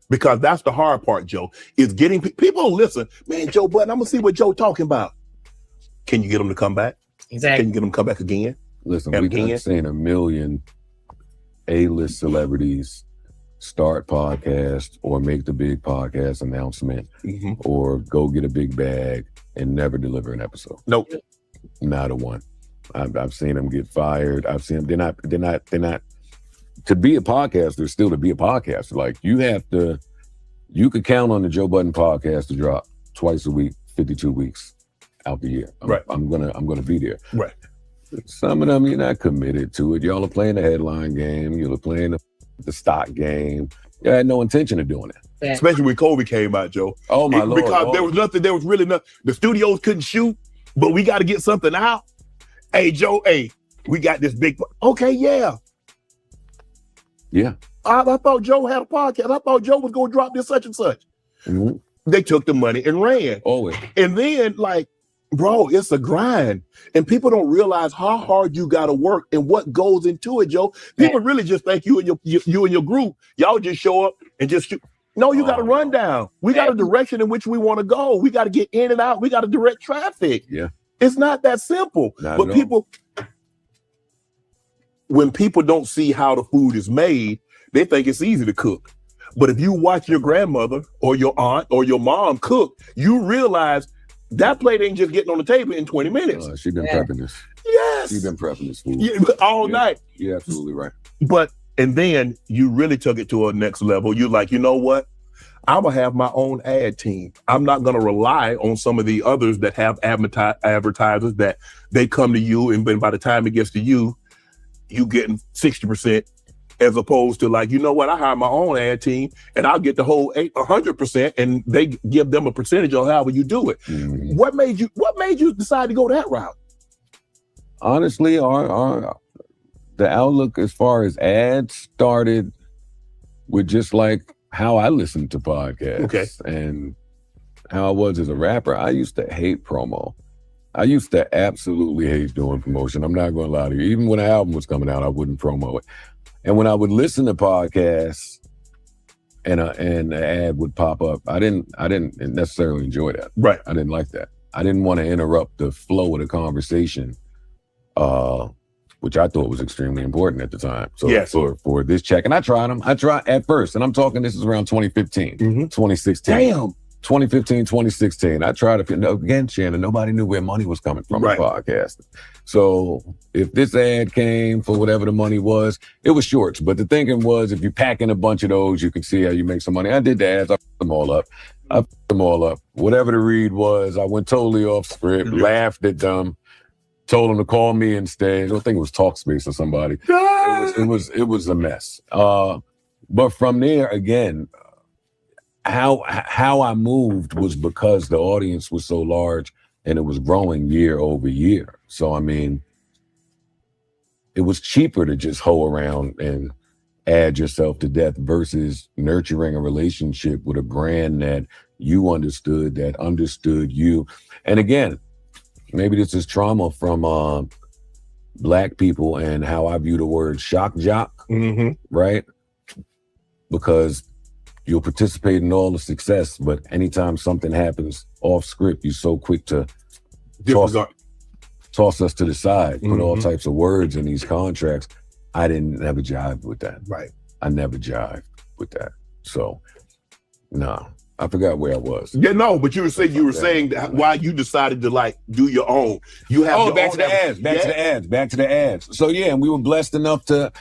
Because that's the hard part, Joe, is getting people to listen. Man, Joe Budden, I'm going to see what Joe talking about. Can you get them to come back? Exactly. Can you get them to come back again? Listen, we have seen a million A-list celebrities start podcasts or make the big podcast announcement or go get a big bag and never deliver an episode. Nope. Not a one. I've seen them get fired. I've seen them, they're not, to be a podcaster, still to be a podcaster. Like you could count on the Joe Budden podcast to drop twice a week, 52 weeks out the year. I'm gonna be there. Right. Some of them, you're not committed to it. Y'all are playing the headline game. You're playing the stock game. You had no intention of doing it. Especially when COVID came out, Joe. Oh, my Lord. Because there was really nothing. The studios couldn't shoot, but we got to get something out. Hey, Joe, we got this big... Okay, yeah. Yeah. I thought Joe had a podcast. I thought Joe was going to drop this such and such. Mm-hmm. They took the money and ran. Always. And then, like, bro, it's a grind. And people don't realize how hard you got to work and what goes into it, Joe. People really just think you and your group, y'all just show up and just shoot. No, you got a rundown. We got a direction in which we want to go. We got to get in and out. We got to direct traffic. Yeah. It's not that simple. But people, when people don't see how the food is made, they think it's easy to cook. But if you watch your grandmother or your aunt or your mom cook, you realize that plate ain't just getting on the table in 20 minutes. She been prepping this. Yes. She been prepping this food. Yeah, all night. You're absolutely right. And then you really took it to a next level. You're like, you know what? I'm going to have my own ad team. I'm not going to rely on some of the others that have advertisers that they come to you, and by the time it gets to you, you getting 60%, as opposed to like, you know what? I hire my own ad team and I'll get the whole 100%, and they give them a percentage on however you do it. Mm-hmm. What made you decide to go that route? Honestly, the outlook as far as ads started with just like how I listened to podcasts and how I was as a rapper. I used to hate promo. I used to absolutely hate doing promotion. I'm not going to lie to you. Even when an album was coming out, I wouldn't promo it. And when I would listen to podcasts and an ad would pop up, I didn't necessarily enjoy that. Right. I didn't like that. I didn't want to interrupt the flow of the conversation, which I thought was extremely important at the time. So for this check, and I tried at first, and I'm talking, this is around 2015, 2016. Damn. 2015, 2016. I tried to, again, Shannon, nobody knew where money was coming from in podcasting. So if this ad came for whatever the money was, it was shorts. But the thinking was, if you pack in a bunch of those, you can see how you make some money. I did the ads, I put them all up. Whatever the read was, I went totally off script, laughed at them, told them to call me instead. I don't think it was Talkspace or somebody. It was a mess. But from there, again, how I moved was because the audience was so large and it was growing year over year. So, I mean, it was cheaper to just hoe around and add yourself to death versus nurturing a relationship with a brand that you understood, that understood you. And again, maybe this is trauma from Black people and how I view the word shock jock, right? Because you'll participate in all the success, but anytime something happens off script, you're so quick to toss us to the side, put all types of words in these contracts. I never jived with that. Right. I never jived with that. So, no, I forgot where I was. Yeah, no, but you were saying that why you decided to like do your own. You have back to the ads. So yeah, and we were blessed enough to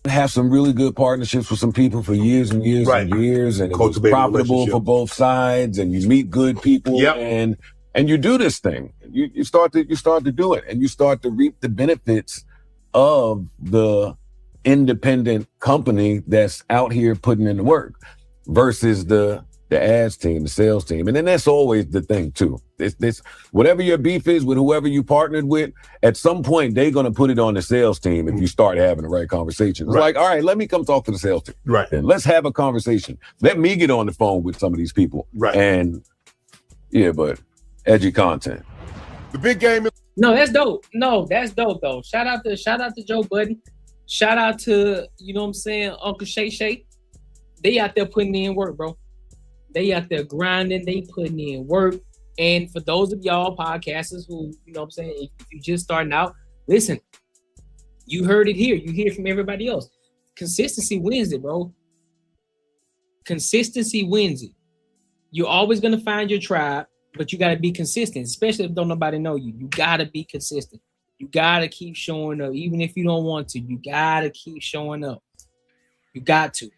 have some really good partnerships with some people for years and years and years, and it was profitable for both sides, and you meet good people, and you do this thing. You start to do it, and you start to reap the benefits of the independent company that's out here putting in the work versus the ads team, the sales team. And then that's always the thing too. This whatever your beef is with whoever you partnered with, at some point they're gonna put it on the sales team if you start having the right conversation. It's like, all right, let me come talk to the sales team. Right. And let's have a conversation. Let me get on the phone with some of these people. Right. And yeah, but edgy content. The big game is that's dope. No, that's dope though. Shout out to Joe Budden. Shout out to, you know what I'm saying, Uncle Shay Shay. They out there putting in work, bro. They out there grinding, they putting in work. And for those of y'all podcasters who, you know what I'm saying, if you just starting out, listen, you heard it here. You hear it from everybody else. Consistency wins it, bro. Consistency wins it. You're always going to find your tribe, but you got to be consistent, especially if don't nobody know you. You got to be consistent. You got to keep showing up. Even if you don't want to, you got to keep showing up. You got to.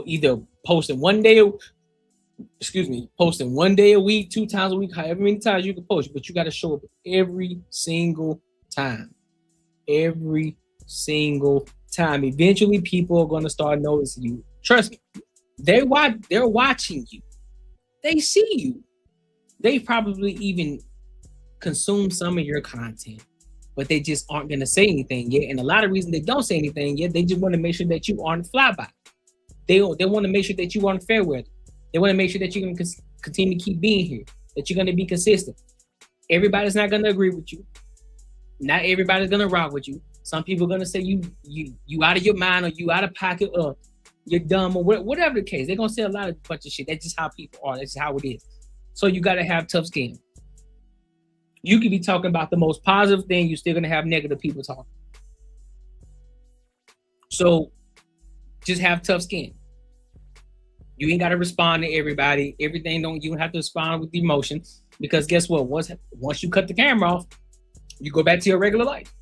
Either posting one day a week, 2 times a week, however many times you can post, but you got to show up every single time. Every single time. Eventually, people are going to start noticing you. Trust me. They're watching you. They see you. They probably even consume some of your content, but they just aren't going to say anything yet. And a lot of reasons they don't say anything yet, they just want to make sure that you aren't flyby. They want to make sure that you aren't fair with. They want to make sure that you're going to continue to keep being here, that you're going to be consistent. Everybody's not going to agree with you. Not everybody's going to rock with you. Some people are going to say you out of your mind, or you out of pocket, or you're dumb, or whatever the case. They're going to say a lot of bunch of shit. That's just how people are. That's just how it is. So you got to have tough skin. You could be talking about the most positive thing. You're still going to have negative people talking. So just have tough skin. You ain't got to respond to everybody. Everything you don't have to respond with emotions, because guess what? Once you cut the camera off, you go back to your regular life.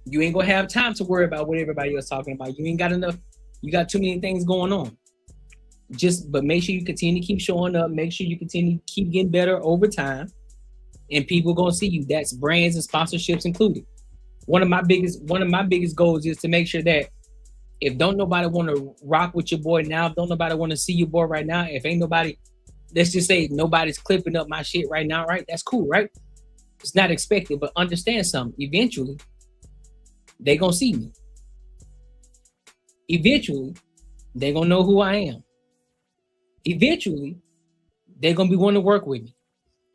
You ain't gonna have time to worry about what everybody else talking about. You ain't got enough. You got too many things going on. But make sure you continue to keep showing up. Make sure you continue to keep getting better over time, and people gonna see you. That's brands and sponsorships included. One of my biggest goals is to make sure that if don't nobody want to rock with your boy now, if don't nobody want to see your boy right now, if ain't nobody, let's just say nobody's clipping up my shit right now, right? That's cool, right? It's not expected, but understand something. Eventually, they gonna see me. Eventually, they gonna know who I am. Eventually, they're gonna be wanting to work with me.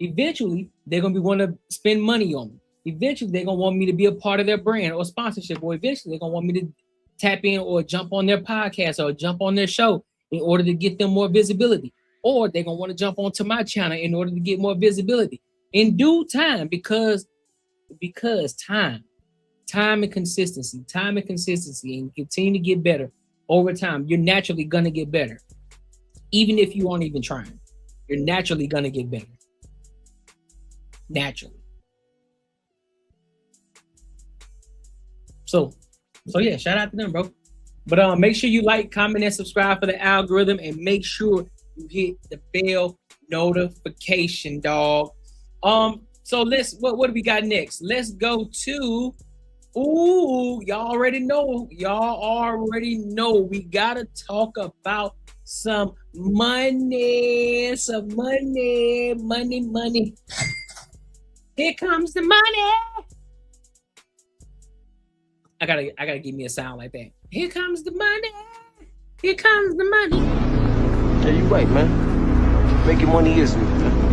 Eventually, they're gonna be wanting to spend money on me. Eventually, they're gonna want me to be a part of their brand or sponsorship, or eventually they're gonna want me to tap in or jump on their podcast or jump on their show in order to get them more visibility. Or they're gonna want to jump onto my channel in order to get more visibility in due time, because time and consistency, and continue to get better over time. You're naturally gonna get better. Even if you aren't even trying, you're naturally gonna get better. Naturally. So yeah, shout out to them, bro. But make sure you like, comment, and subscribe for the algorithm, and make sure you hit the bell notification, dog. So what do we got next? Let's go to y'all already know. We gotta talk about some money. Money. Here comes the money. I gotta give me a sound like that. Here comes the money. Here comes the money. Yeah, you right, man. Making money is me, man.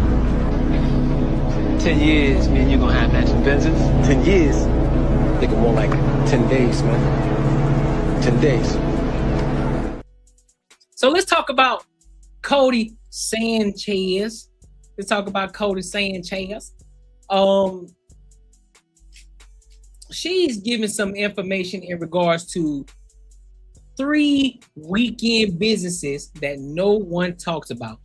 10 years, man, you're gonna have matching Benzes. 10 years. Thinking more like 10 days, man. 10 days. So let's talk about Cody Sanchez. She's giving some information in regards to 3 weekend businesses that no one talks about.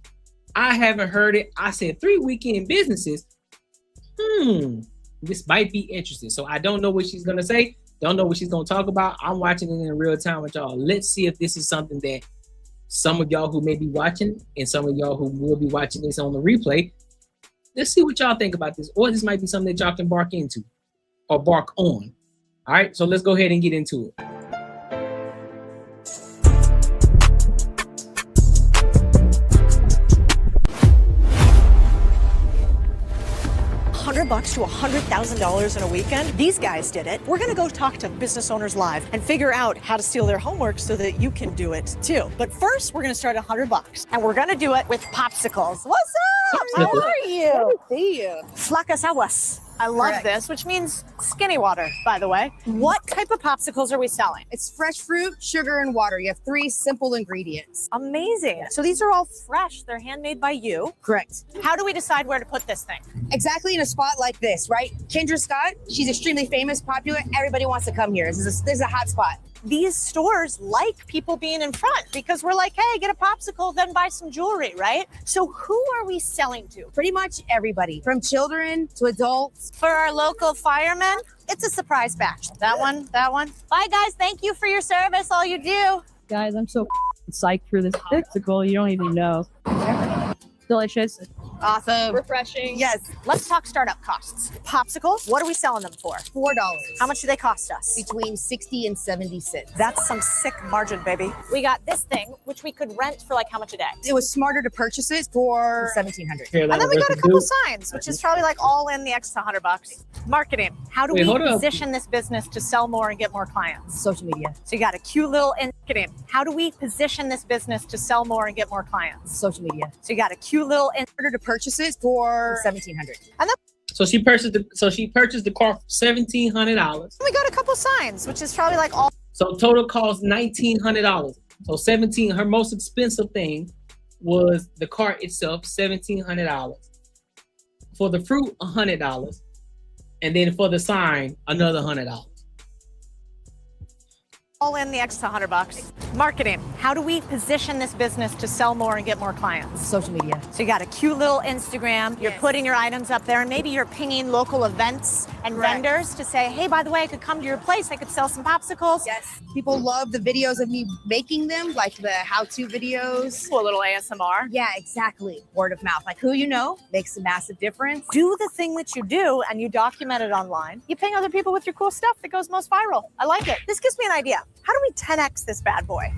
I haven't heard it. I said 3 weekend businesses. This might be interesting. So I don't know what she's gonna say. Don't know what she's gonna talk about. I'm watching it in real time with y'all. Let's see if this is something that some of y'all who may be watching and some of y'all who will be watching this on the replay, let's see what y'all think about this. Or this might be something that y'all can bark into or bark on. All right, so let's go ahead and get into it. $100 to $100,000 in a weekend. These guys did it. We're gonna go talk to business owners live and figure out how to steal their homework so that you can do it too. But first, we're gonna start at $100, and we're gonna do it with popsicles. What's up? How are you? Good to see you. Flacas aguas. I love this, which means skinny water, by the way. What type of popsicles are we selling? It's fresh fruit, sugar, and water. You have 3 simple ingredients. Amazing. So these are all fresh. They're handmade by you. Correct. How do we decide where to put this thing? Exactly in a spot like this, right? Kendra Scott, she's extremely famous, popular. Everybody wants to come here. This is a hot spot. These stores like people being in front because we're like, hey, get a popsicle, then buy some jewelry, right? So who are we selling to? Pretty much everybody, from children to adults. For our local firemen, it's a surprise batch. That one. Bye, guys. Thank you for your service, all you do. Guys, I'm so psyched for this popsicle. You don't even know. Delicious. Awesome. refreshing. Yes. Let's talk startup costs. Popsicles, what are we selling them for? $4. How much do they cost us? Between 60 and 70 cents. That's some sick margin, baby. We got this thing, which we could rent for like how much a day? It was smarter to purchase it for $1,700. And then we got a couple signs, which is probably like all in the extra $100. Marketing. How do Wait, we hold up. position this business to sell more and get more clients? Social media. So you got a cute little marketing. How do we position this business to sell more and get more clients? Social media. So you got a cute little Smarter to purchase it for $1,700. And then So she purchased the car for $1,700. we got a couple signs, which is probably like all. So total cost $1,900. So her most expensive thing was the car itself, $1,700. For the fruit, $100. And then for the sign, another $100. All in the extra $100. Marketing. How do we position this business to sell more and get more clients? Social media. So you got a cute little Instagram. You're putting your items up there, and maybe you're pinging local events and vendors to say, hey, by the way, I could come to your place. I could sell some popsicles. Yes. People love the videos of me making them, like the how-to videos. A little ASMR. Yeah, exactly. Word of mouth. Like who you know makes a massive difference. Do the thing that you do, and you document it online. You ping other people with your cool stuff that goes most viral. I like it. This gives me an idea. How do we 10x this bad boy?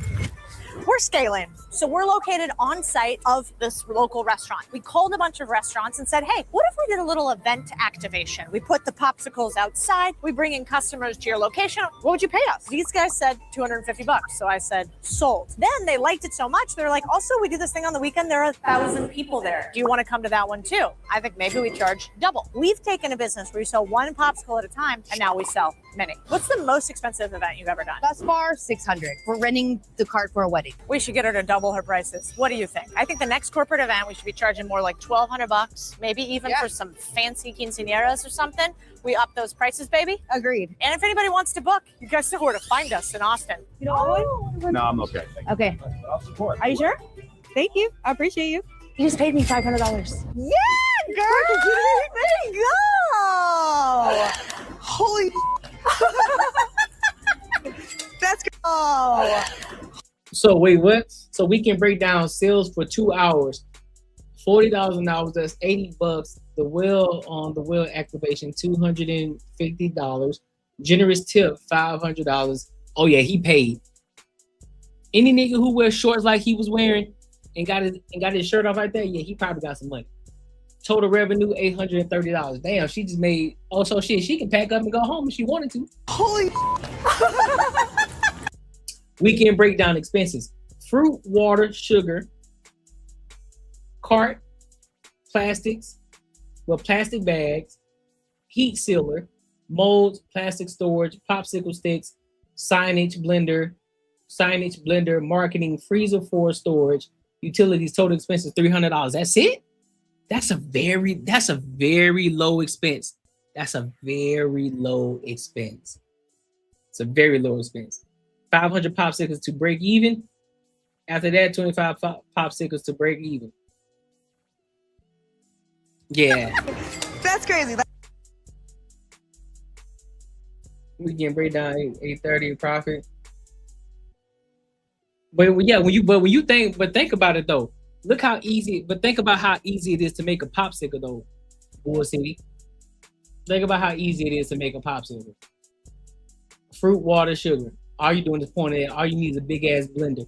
We're scaling. So we're located on site of this local restaurant. We called a bunch of restaurants and said, hey, what if we did a little event activation? We put the popsicles outside. We bring in customers to your location. What would you pay us? These guys said $250. So I said, sold. Then they liked it so much. They're like, also, we do this thing on the weekend. There are 1,000 people there. Do you want to come to that one too? I think maybe we charge double. We've taken a business where we sell one popsicle at a time, and now we sell many. What's the most expensive event you've ever done? Thus far, $600. We're renting the cart for a wedding. We should get her to double her prices. What do you think? I think the next corporate event, we should be charging more like $1,200, maybe even for some fancy quinceañeras or something. We up those prices, baby. Agreed. And if anybody wants to book, you guys know where to find us in Austin. You know what? No, I'm okay. Okay. Are you sure? Thank you. I appreciate you. You just paid me $500. Yeah, girl. There you go. Holy. That's good. Oh. So wait, what? So we can break down sales for 2 hours. $40 an hour, that's $80. The wheel activation, $250. Generous tip, $500. Oh yeah, he paid. Any nigga who wears shorts like he was wearing and got his shirt off like that, yeah, he probably got some money. Total revenue, $830. Damn, she just made, oh, so shit, she can pack up and go home if she wanted to. Holy. Weekend breakdown expenses. Fruit, water, sugar, cart, plastics, plastic bags, heat sealer, molds, plastic storage, popsicle sticks, signage blender, marketing, freezer for storage, utilities, total expenses, $300. That's it? That's a very low expense. It's a very low expense. 500 popsicles to break even. After that, 25 popsicles to break even. Yeah. That's crazy. We can break down 830 profit. But yeah, think about it though. Look how easy, but think about how easy it is to make a popsicle though, Bull City. Think about how easy it is to make a popsicle. Fruit, water, sugar. All you doing is pouring it. All you need is a big ass blender.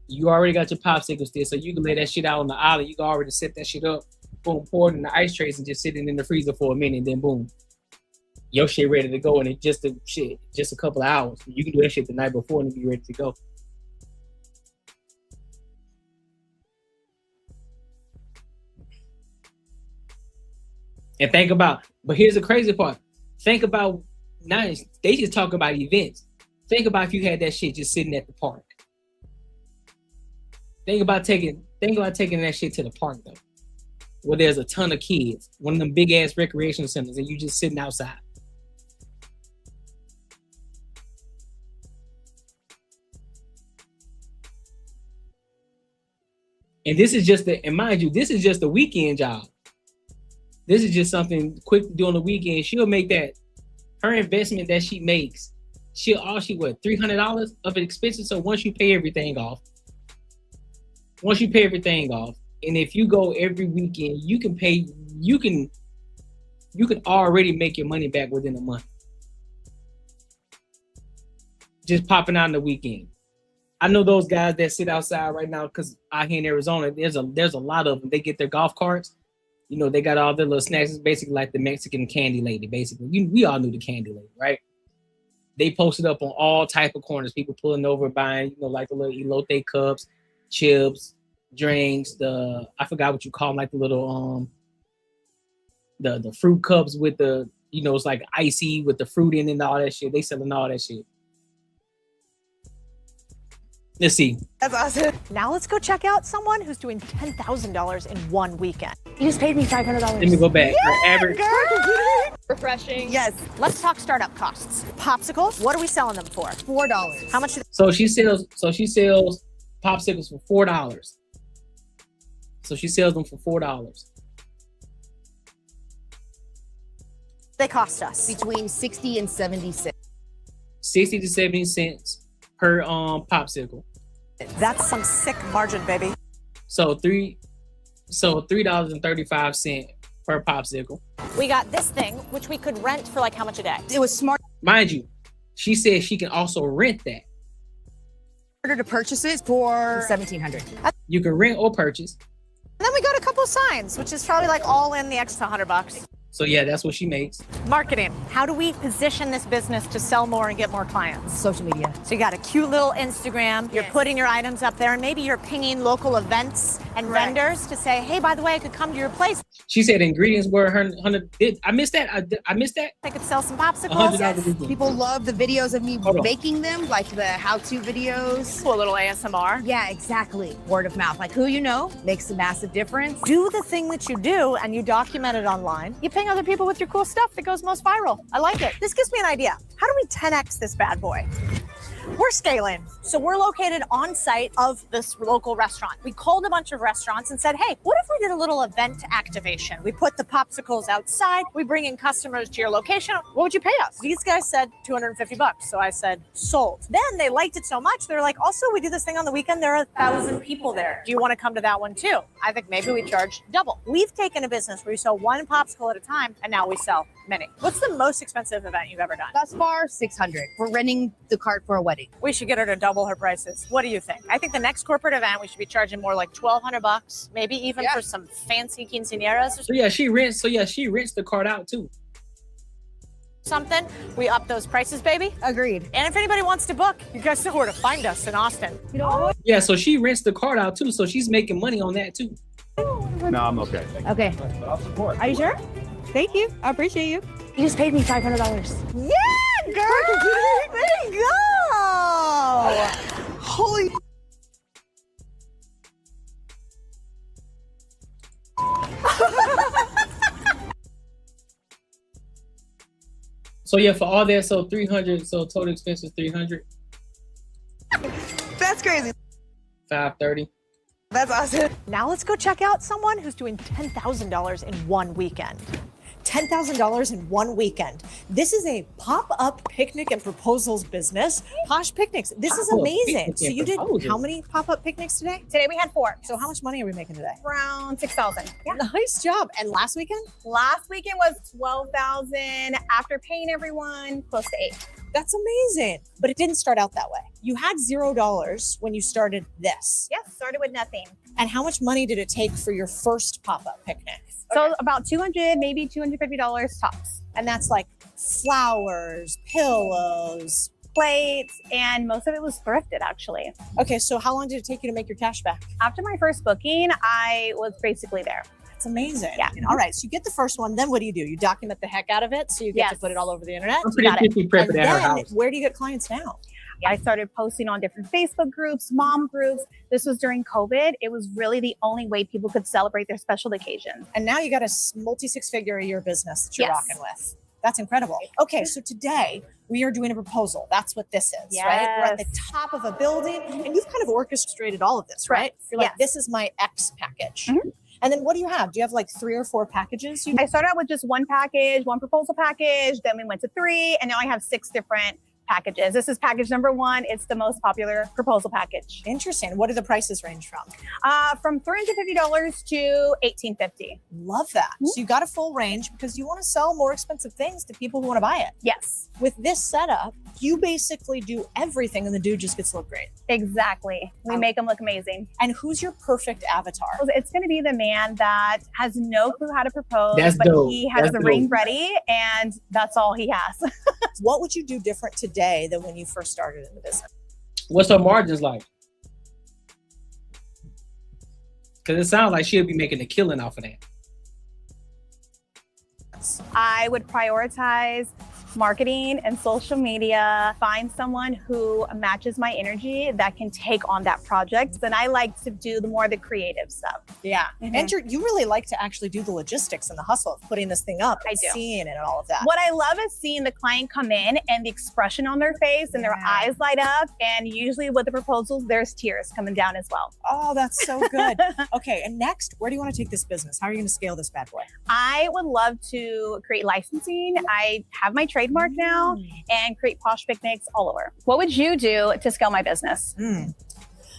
You already got your popsicle stick, so you can lay that shit out on the island. You can already set that shit up, boom, pour it in the ice trays and just sit it in the freezer for a minute, then boom. Your shit ready to go, and it just a couple of hours. You can do that shit the night before and be ready to go. And think about, but here's the crazy part. Think about, now they just talk about events. Think about if you had that shit just sitting at the park. Think about taking that shit to the park though, where there's a ton of kids, one of them big ass recreation centers, and you just sitting outside. And this is just and mind you, this is just a weekend job. This is just something quick to do on the weekend. She'll make that, her investment that she makes, $300 of expenses. So once you pay everything off, And if you go every weekend, you can already make your money back within a month. Just popping out on the weekend. I know those guys that sit outside right now, because out here in Arizona, there's a lot of them. They get their golf carts. You know, they got all their little snacks. It's basically like the Mexican candy lady, basically. We all knew the candy lady, right? They posted up on all type of corners. People pulling over, buying, like the little elote cups, chips, drinks, I forgot what you call them, like the little the fruit cups with the, it's like icy with the fruit in it and all that shit. They selling all that shit. Let's see. That's awesome. Now let's go check out someone who's doing $10,000 in one weekend. You just paid me $500. Let me go back. Yeah, Average. girl. Refreshing. Yes. Let's talk startup costs. Popsicles. What are we selling them for? $4. How much? So she sells popsicles for $4. So she sells them for $4. They cost us between 60 and 70 cents. 60 to 70 cents per popsicle. That's some sick margin, baby. So $3.35 per popsicle. We got this thing, which we could rent for like how much a day? It was smart. Mind you, she said she can also rent that. Order to purchase it for $1,700. You can rent or purchase. And then we got a couple of signs, which is probably like all in the extra $100. So yeah, that's what she makes. Marketing. How do we position this business to sell more and get more clients? Social media. So you got a cute little Instagram. You're putting your items up there, and maybe you're pinging local events and vendors to say, hey, by the way, I could come to your place. She said ingredients were her. I missed that. I missed that. I could sell some popsicles. People love the videos of me making them, like the how-to videos. A little ASMR. Yeah, exactly. Word of mouth. Like who you know makes a massive difference. Do the thing that you do, and you document it online. You ping other people with your cool stuff that goes most viral. I like it. This gives me an idea. How do we 10x this bad boy? We're scaling. So we're located on site of this local restaurant. We called a bunch of restaurants and said, hey, what if we did a little event activation? We put the popsicles outside. We bring in customers to your location. What would you pay us? These guys said $250. So I said, sold. Then they liked it so much. They're like, also, we do this thing on the weekend. There are 1,000 people there. Do you want to come to that one too? I think maybe we charge double. We've taken a business where we sell one popsicle at a time, and now we sell many. What's the most expensive event you've ever done? Thus far, $600. We're renting the cart for a wedding. We should get her to double her prices. What do you think? I think the next corporate event, we should be charging more like $1,200, maybe even for some fancy quinceañeras. So yeah, she rents the cart out too. Something. We up those prices, baby. Agreed. And if anybody wants to book, you guys know where to find us in Austin. You know. Yeah, so she rents the cart out too, so she's making money on that too. No, I'm okay. Okay. I'll support. Are you sure? Thank you. I appreciate you. You just paid me $500. Yeah, girl. There you go. Holy. So yeah, for all that, so 300. So total expense is 300. That's crazy. 530. That's awesome. Now let's go check out someone who's doing $10,000 in one weekend. $10,000 in one weekend. This is a pop-up picnic and proposals business. Posh Picnics. This is amazing. So you did how many pop-up picnics today? Today we had 4. So how much money are we making today? Around 6,000. Yeah. Nice job. And last weekend? Last weekend was 12,000. After paying everyone, close to 8. That's amazing. But it didn't start out that way. You had $0 when you started this. Yes, started with nothing. And how much money did it take for your first pop-up picnic? So about $200, maybe $250 tops. And that's like flowers, pillows, plates, and most of it was thrifted actually. Okay, so how long did it take you to make your cash back? After my first booking, I was basically there. That's amazing. Yeah. All right, so you get the first one, then what do? You document the heck out of it, so you get to put it all over the internet. I'm pretty prepping at her house. Where do you get clients now? I started posting on different Facebook groups, mom groups. This was during COVID. It was really the only way people could celebrate their special occasions. And now you got a multi-6-figure-a-year business that you're rocking with. That's incredible. Okay, so today we are doing a proposal. That's what this is, right? We're at the top of a building, and you've kind of orchestrated all of this, right? You're like, this is my X package. And then what do you have? Do you have like 3 or 4 packages? I started out with just one package, one proposal package. Then we went to 3, and now I have 6 different packages. This is package number 1. It's the most popular proposal package. Interesting. What do the prices range from? From $350 to $1,850. Love that. So you got a full range because you want to sell more expensive things to people who want to buy it. Yes. With this setup, you basically do everything and the dude just gets to look great. Exactly. We make them look amazing. And who's your perfect avatar? It's going to be the man that has no clue how to propose, That's but dope. he has That's the dope. ring ready, and that's all he has. What would you do different today than when you first started in the business? What's her margins like? Because it sounds like she'll be making a killing off of that. I would prioritize marketing and social media, find someone who matches my energy that can take on that project. Then I like to do the more the creative stuff. Yeah. Mhm. And you really like to actually do the logistics and the hustle of putting this thing up and seeing it and all of that. What I love is seeing the client come in and the expression on their face and their eyes light up. And usually with the proposals, there's tears coming down as well. Oh, that's so good. Okay. And next, where do you want to take this business? How are you going to scale this bad boy? I would love to create licensing. I have my trademark now and create posh picnics all over. What would you do to scale my business?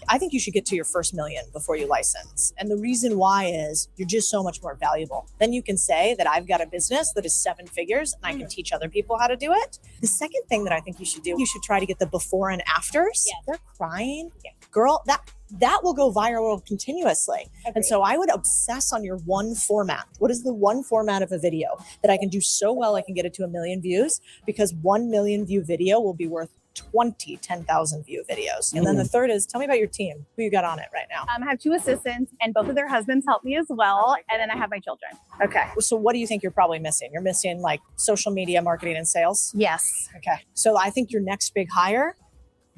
I think you should get to your first million before you license. And the reason why is you're just so much more valuable. Then you can say that I've got a business that is 7 figures and I can teach other people how to do it. The second thing that I think you should do, you should try to get the before and afters. Yes. They're crying. Girl, that will go viral continuously. And so I would obsess on your one format. What is the one format of a video that I can do so well I can get it to 1 million views? Because 1 million view video will be worth 20 10,000 view videos. And then the third is, tell me about your team. Who you got on it right now? I have 2 assistants and both of their husbands help me as well. And then I have my children. Okay. So what do you think you're probably missing? You're missing like social media marketing and sales? Yes. Okay. So I think your next big hire,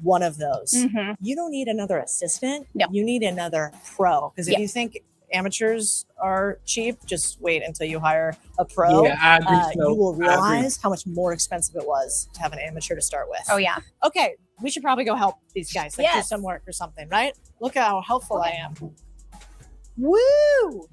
one of those. Mhm. You don't need another assistant. No. You need another pro. Because if Yeah. you think amateurs are cheap, just wait until you hire a pro. Yeah, I agree, so. You will I agree. realize how much more expensive it was to have an amateur to start with. Oh, yeah. Okay. We should probably go help these guys, like do Yes. some work or something, right? Look at how helpful I am. Woo!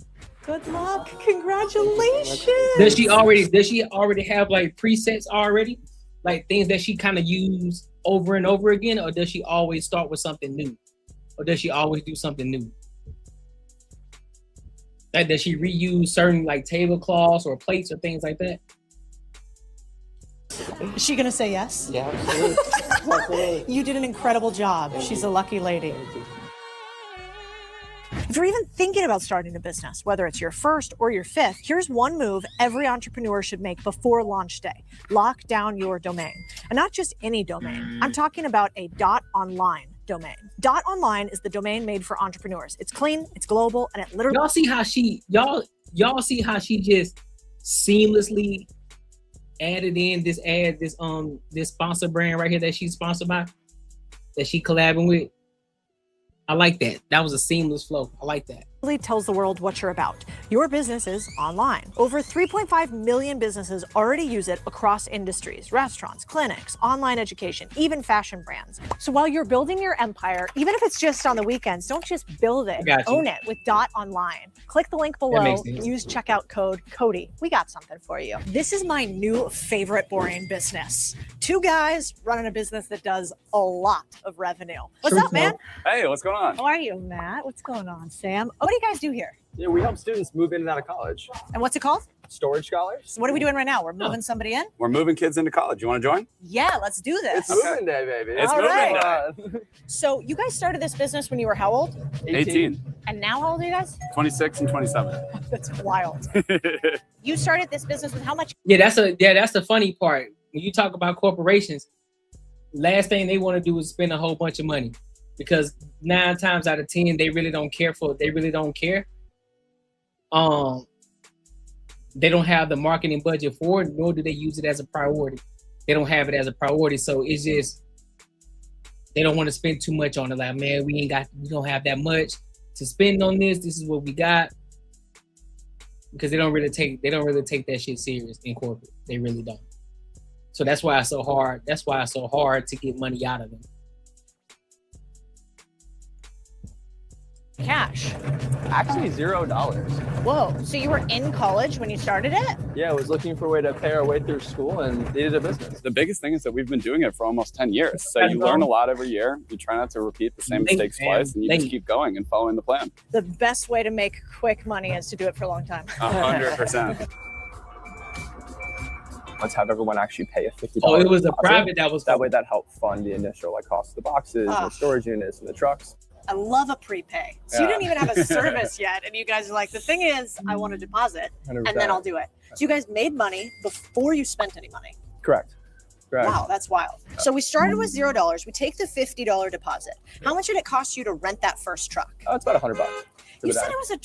Good luck. Congratulations. Does she already have like presets already? Like things that she kind of use over and over again, or does she always start with something new? Or does she always do something new? Like does she reuse certain like tablecloths or plates or things like that? Is she gonna say yes? Yeah, absolutely. You did an incredible job. She's a lucky lady. If you're even thinking about starting a business, whether it's your first or your 5th, here's one move every entrepreneur should make before launch day. Lock down your domain. And not just any domain. I'm talking about a .online domain. .online is the domain made for entrepreneurs. It's clean, it's global, and it literally... Y'all see how she just seamlessly added in this sponsor brand right here that she's sponsored by, that she collabing with? I like that. That was a seamless flow. I like that. really tells the world what you're about. Your business is online. Over 3.5 million businesses already use it across industries, restaurants, clinics, online education, even fashion brands. So while you're building your empire, even if it's just on the weekends, don't just build it, own it with .online. Click the link below, use checkout code CODY. We got something for you. This is my new favorite boring business. Two guys running a business that does a lot of revenue. What's up, man? Hey, what's going on? How are you, Matt? What's going on, Sam? What do you guys do here? Yeah, we help students move in and out of college. And what's it called? Storage Scholars. So what are we doing right now? We're moving somebody in? We're moving kids into college. You want to join? Yeah, let's do this. It's moving day, baby. It's All moving right. day. So you guys started this business when you were how old? 18, And now how old are you guys? 26, and 27. That's wild. You started this business with how much? Yeah, that's the funny part. When you talk about corporations, last thing they want to do is spend a whole bunch of money, because 9 times out of 10 they really don't care. They don't have the marketing budget for it, nor do they use it as a priority. They don't have it as a priority, so it's just they don't want to spend too much on it. Like, man, we don't have that much to spend on this. This is what we got, because they don't really take that shit serious in corporate. They really don't. So that's why it's so hard. That's why it's so hard to get money out of them. cash? Actually, $0. Whoa, so you were in college when you started it? Yeah, I was looking for a way to pay our way through school and needed a business. The biggest thing is that we've been doing it for almost 10 years. So you learn a lot every year. You try not to repeat the same mistakes twice, and you just keep going and following the plan. The best way to make quick money is to do it for a long time. 100%. Let's have everyone actually pay a $50. Oh, it was a deposit. private that was that way. That helped fund the initial cost of the boxes, and the storage units, and the trucks. I love a prepay. So you Yeah. didn't even have a service yet. And you guys are like, the thing is, I want a deposit and 100%. then I'll do it. So you guys made money before you spent any money. Correct. Wow, that's wild. So we started with $0. We take the $50 deposit. How much did it cost you to rent that first truck? Oh, it's about $100. You said it was a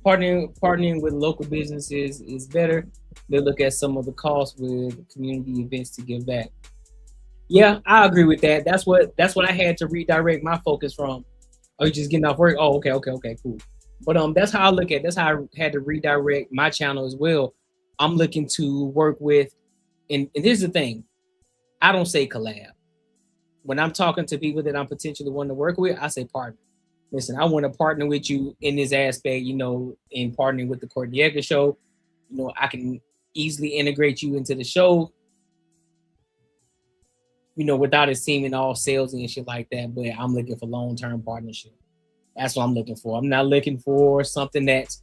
Partnering with local businesses is better. They look at some of the costs with community events to give back. Yeah, I agree with that. That's what I had to redirect my focus from. Oh, you just getting off work? Oh, okay, cool. But that's how I look at it. That's how I had to redirect my channel as well. I'm looking to work with, and here's the thing, I don't say collab. When I'm talking to people that I'm potentially wanting to work with, I say partner. Listen, I want to partner with you in this aspect, in partnering with the Cordiega show. I can easily integrate you into the show, without it seeming all salesy and shit like that. But I'm looking for long-term partnership. That's what I'm looking for. I'm not looking for something that's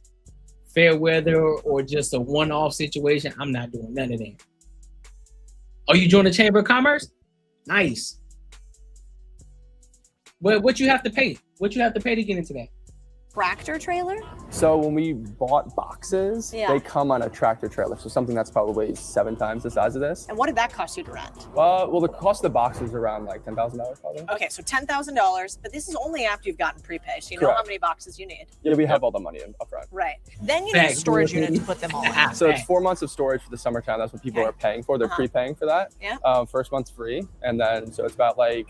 fair weather or just a one-off situation. I'm not doing none of that. Oh, you joined the Chamber of Commerce? Nice. What you have to pay? What you have to pay to get into that? tractor trailer? So when we bought boxes, Yeah. they come on a tractor trailer. So something that's probably 7 times the size of this. And what did that cost you to rent? Well, the cost of the box is around like $10,000 probably. Okay, so $10,000, but this is only after you've gotten prepay, so you know how Correct. many boxes you need. Yeah, we have all the money up front. Right. Then you need a storage unit to put them all in. So it's 4 months of storage for the summertime. That's what people are paying for. They're prepaying for that. Yeah. First month's free, and then so it's about like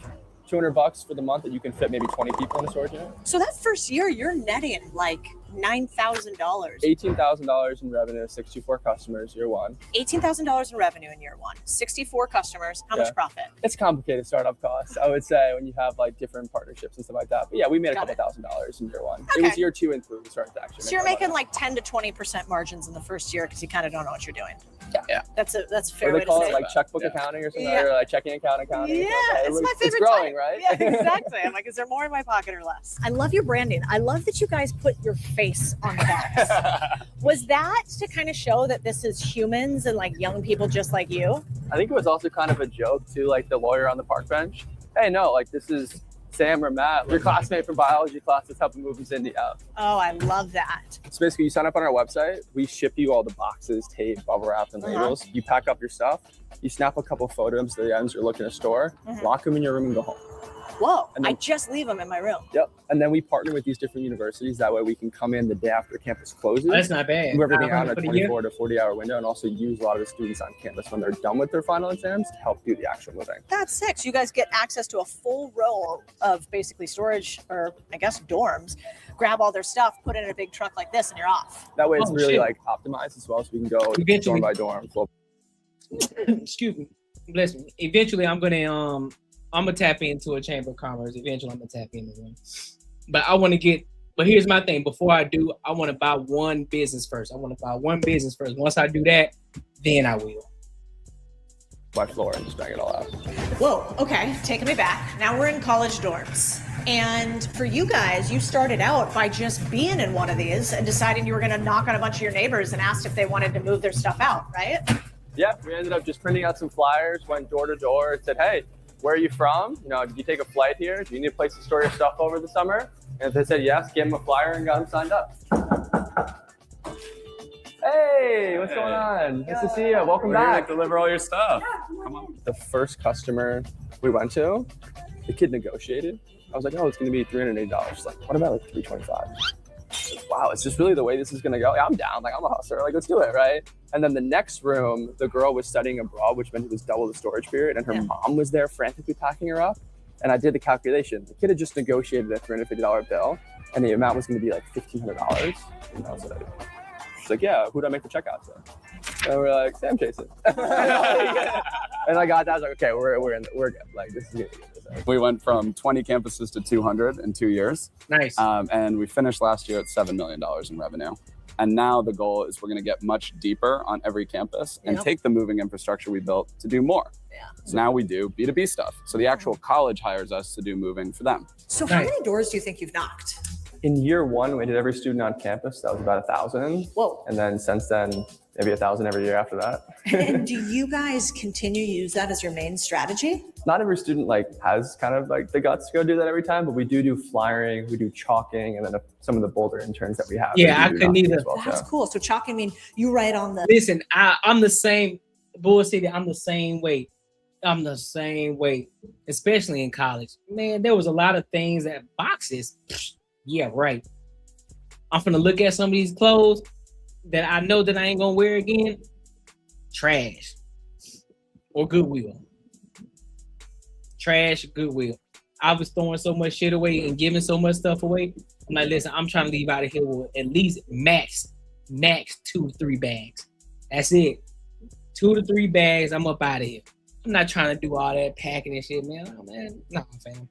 $200 for the month that you can fit maybe 20 people in a storage unit. So that first year, you're netting like $9,000. $18,000 in revenue, 64 customers, year one. $18,000 in revenue in year one. 64 customers. How much Yeah. profit? It's complicated startup costs, I would say, when you have like different partnerships and stuff like that. But yeah, we made a Got couple $1,000s in year one. It was year 2 and 3 we started to actually So you're make making like 10 to 20% margins in the first year because you kind of don't know what you're doing. Yeah. That's a fair Or way they to call say it like checkbook accounting or something, Yeah. or like checking account accounting. Yeah, it's my favorite It's growing, type. right? Yeah, exactly. I'm like, is there more in my pocket or less? I love your branding. I love that you guys put your face on the box. Was that to kind of show that this is humans and like young people just like you? I think it was also kind of a joke to like the lawyer on the park bench. Hey, no, like this is Sam or Matt, your classmate from biology class that's helping move Cindy out. Oh, I love that. So basically, you sign up on our website, we ship you all the boxes, tape, bubble wrap, and labels. You pack up your stuff, you snap a couple photos to the ends you're looking to store, lock them in your room and go home. Whoa, And then- I just leave them in my room. Yep. And then we partner with these different universities. That way we can come in the day after campus closes. Oh, that's not bad. Move everything out in a For the year? 24 to 40-hour window, and also use a lot of the students on campus when they're done with their final exams to help do the actual moving. That's sick. So you guys get access to a full row of basically storage or I guess dorms. Grab all their stuff, put it in a big truck like this, and you're off. That way it's Oh, really shit. like optimized as well, so we can go Eventually. dorm by dorm. Flow. Excuse me. Bless me. Eventually, I'm gonna tap into a Chamber of Commerce. Eventually, I'm gonna tap into one. But I want to get. But here's my thing. Before I do, I want to buy one business first. Once I do that, then I will. My floor and just bang it all out. Whoa, okay, taking me back. Now we're in college dorms. And for you guys, you started out by just being in one of these and deciding you were gonna knock on a bunch of your neighbors and asked if they wanted to move their stuff out, right? Yeah, we ended up just printing out some flyers, went door to door, and said, hey, where are you from? Did you take a flight here? Do you need a place to store your stuff over the summer? And if they said yes, gave them a flyer and got them signed up. Hey, what's going on? Nice to see you. Welcome We're here to back. deliver all your stuff. Come on. The first customer we went to, the kid negotiated. I was like, oh, it's going to be $380. She's like, what about like $325? Wow, is this really the way this is gonna go? Yeah, I'm down. Like, I'm a hustler. Like, let's do it, right? And then the next room, the girl was studying abroad, which meant it was double the storage period, and her mom was there frantically packing her up. And I did the calculation. The kid had just negotiated a $350 bill, and the amount was gonna be like $1,500. And I was like, She's like, yeah, who do I make the checkout to? And we're like, Sam Jason. And I got that. I was like, okay, we're good. Like, this is good. We went from 20 campuses to 200 in 2 years. Nice. And we finished last year at $7 million in revenue. And now the goal is we're going to get much deeper on every campus and take the moving infrastructure we built to do more. So now we do B2B stuff. So the actual college hires us to do moving for them. So how many doors do you think you've knocked? In year one, we did every student on campus. That was about 1,000. Whoa. And then since then, maybe 1,000 every year after that. And do you guys continue to use that as your main strategy? Not every student has kind of like the guts to go do that every time, but we do flyering, we do chalking, and then some of the Boulder interns that we have. Yeah, I couldn't either. Well, That's cool. So chalking, I mean, you write on the... Listen, I'm the same. Bull City, I'm the same way. I'm the same way, especially in college. Man, there was a lot of things that boxes. Yeah, right. I'm finna look at some of these clothes that I know that I ain't gonna wear again. Trash or Goodwill. Trash, Goodwill. I was throwing so much shit away and giving so much stuff away. I'm like, listen, I'm trying to leave out of here with at least max 2 to 3 bags. That's it. 2 to 3 bags. I'm up out of here. I'm not trying to do all that packing and shit, man. No, fam.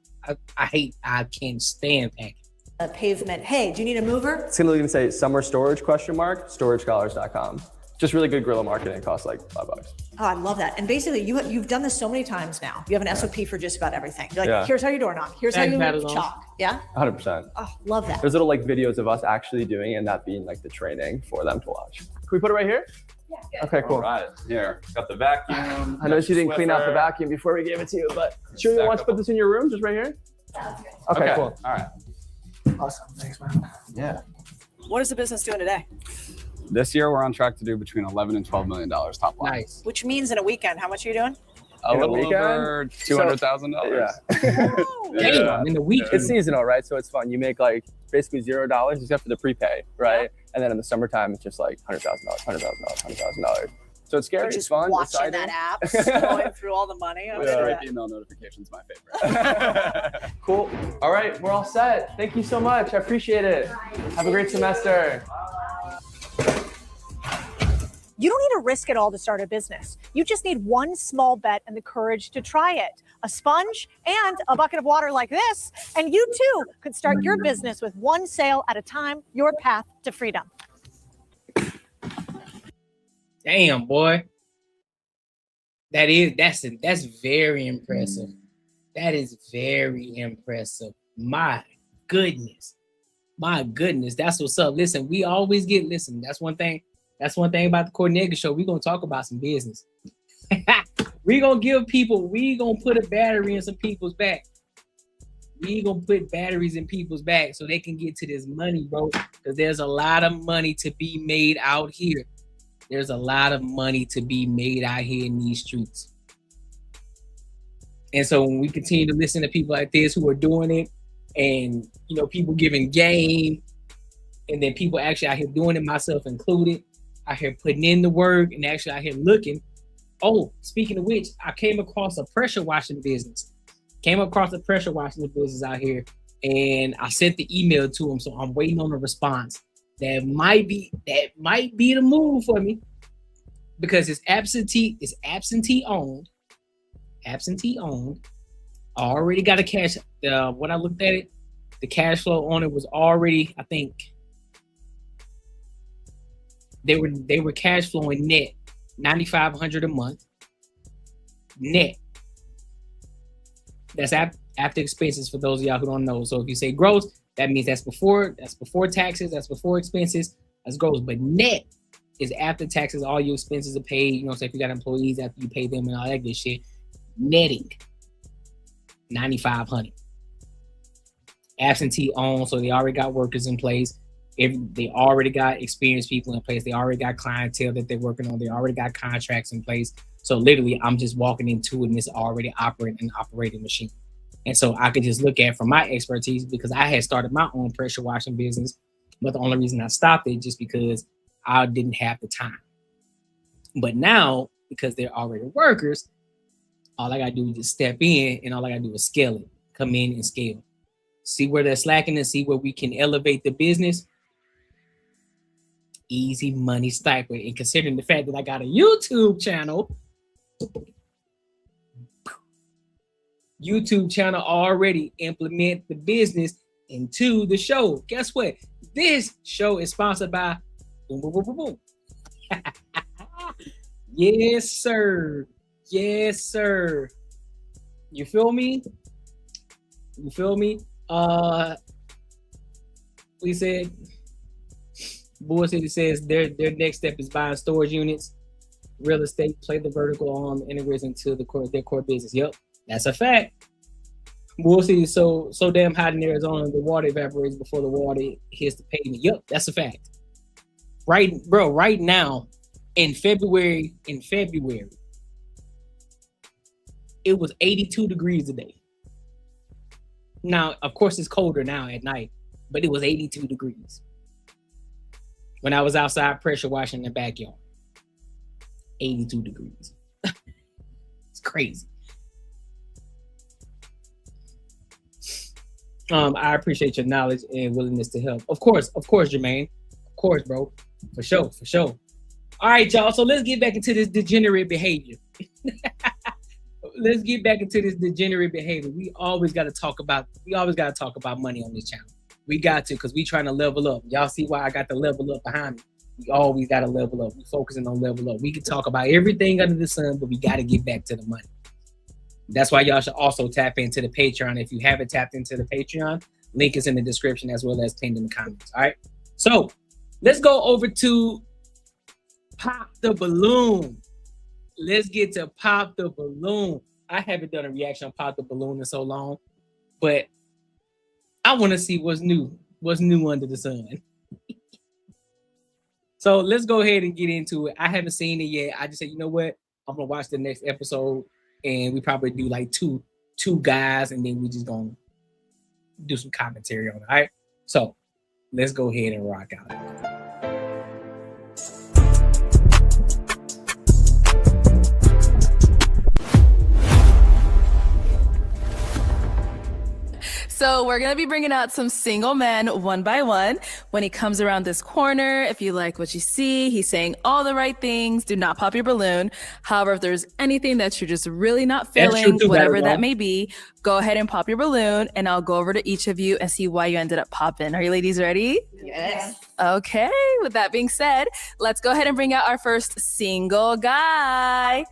I can't stand packing. A pavement. Hey, do you need a mover? It's gonna say summer storage ? storagescholars.com. Just really good guerrilla marketing. It costs like $5. Oh, I love that. And basically, you've done this so many times now. You have an SOP for just about everything. You're like, here's how you door knock. Here's how you chalk. Yeah? 100%. Oh, love that. There's little videos of us actually doing it and that being like the training for them to watch. Can we put it right here? Yeah. Okay, cool. All right, here, got the vacuum. I know you didn't clean out the vacuum before we gave it to you, but sure you want to put this in your room, just right here? Okay, cool. All right. Awesome. Thanks, man. Yeah. What is the business doing today? This year, we're on track to do between $11 and $12 million top line. Nice. Which means in a weekend, how much are you doing? A little over $200,000. Yeah. In the weekend. It's seasonal, right? So it's fun. You make like basically $0 except for the prepay, right? Yeah. And then in the summertime, it's just like $100,000, $100,000. So it's scary. It's fun. Watching that app, going through all the money. Email notifications, my favorite. Cool. All right, we're all set. Thank you so much. I appreciate it. Have a great semester. You don't need to risk it all to start a business. You just need one small bet and the courage to try it. A sponge and a bucket of water like this, and you too could start your business with one sale at a time, your path to freedom. Damn, boy. That's very impressive. That is very impressive. My goodness. That's what's up. Listen, we always that's one thing about the Cornega Show. We're gonna talk about some business. we gonna put a battery in some people's back. We gonna put batteries in people's back so they can get to this money, bro. Because there's a lot of money to be made out here. There's a lot of money to be made out here in these streets. And so when we continue to listen to people like this who are doing it, and people giving game, and then people actually out here doing it, myself included, out here putting in the work and actually out here looking. Oh, speaking of which, I came across a pressure washing business. Out here, and I sent the email to them, so I'm waiting on a response. That might be the move for me, because it's absentee owned. I already got a cash. When I looked at it, the cash flow on it was already, I think, they were cash flowing net $9,500 a month net. That's after expenses, for those of y'all who don't know. So if you say gross, that means that's before taxes, that's before expenses, that's gross. But net is after taxes, all your expenses are paid. So if you got employees, after you pay them and all that good shit, netting $9,500. Absentee owned, so they already got workers in place. They already got experienced people in place. They already got clientele that they're working on. They already got contracts in place. So literally, I'm just walking into it, and it's already operating machine. And so I could just look at from my expertise, because I had started my own pressure washing business, but the only reason I stopped it just because I didn't have the time. But now, because they're already workers, all I gotta do is just step in, and all I gotta do is scale it, come in and scale, see where they're slacking and see where we can elevate the business. Easy money sniper. And considering the fact that I got a YouTube channel already implement the business into the show. Guess what? This show is sponsored by boom, boom, boom, boom, boom. Yes, sir. Yes, sir. You feel me? You feel me? We said Bull City says their next step is buying storage units, real estate, play the vertical arm, integrates into their core business. Yep, that's a fact. Bull City is so damn hot in Arizona, the water evaporates before the water hits the pavement. Yep, that's a fact. Right now, in February, it was 82 degrees today. Now, of course, it's colder now at night, but it was 82 degrees when I was outside pressure washing in the backyard. 82 degrees. It's crazy. I appreciate your knowledge and willingness to help. Of course, Jermaine. Of course, bro. For sure. All right, y'all. So let's get back into this degenerate behavior. We always got to talk about money on this channel. We got to, because we trying to level up. Y'all see why I got the level up behind me. We always got to level up. We focusing on level up. We can talk about everything under the sun, but we got to get back to the money. That's why y'all should also tap into the Patreon. If you haven't tapped into the Patreon, link is in the description as well as pinned in the comments. All right. So let's go over to Pop the Balloon. Let's get to Pop the Balloon. I haven't done a reaction on Pop the Balloon in so long, but I want to see what's new under the sun. So let's go ahead and get into it. I haven't seen it yet. I just said, you know what? I'm gonna watch the next episode, and we probably do like two guys, and then we just gonna do some commentary on it. All right. So let's go ahead and rock out. So we're going to be bringing out some single men one by one. When he comes around this corner, if you like what you see, he's saying all the right things. Do not pop your balloon. However, if there's anything that you're just really not feeling, whatever that may be, go ahead and pop your balloon, and I'll go over to each of you and see why you ended up popping. Are you ladies ready? Yes. Okay. With that being said, let's go ahead and bring out our first single guy.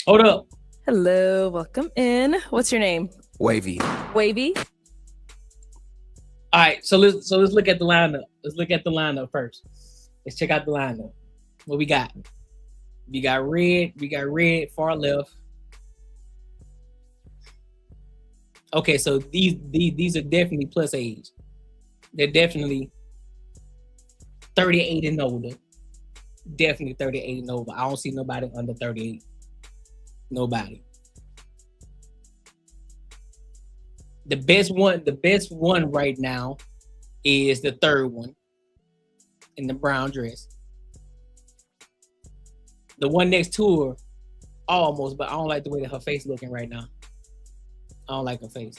Hold up. Hello. Welcome in. What's your name? Wavy. Wavy. All right, so let's look at the lineup. Let's look at the lineup first. Let's check out the lineup. What we got? We got red far left. Okay, so these are definitely plus age. They're definitely 38 and older. Definitely 38 and over. I don't see nobody under 38. Nobody. The best one right now is the third one in the brown dress. The one next to her, almost, but I don't like the way that her face looking right now. I don't like her face.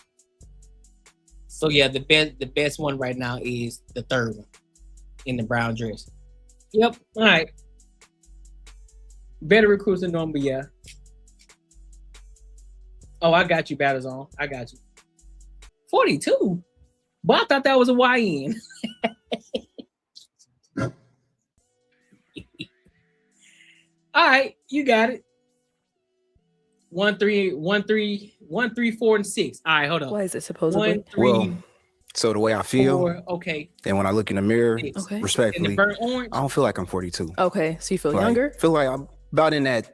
So yeah, the best one right now is the third one in the brown dress. Yep. All right. Better recruits than normal, yeah. Oh, I got you, Batters on. I got you. 42? But I thought that was a YN. All right, you got it. 1, 3, 4, and 6. All right, hold on. Why is it supposedly? 1, 3, Well, so the way I feel, 4, okay. and when I look in the mirror, Okay. respectfully, And the burnt orange? I don't feel like I'm 42. Okay, so you feel Like, younger? Feel like I'm about in that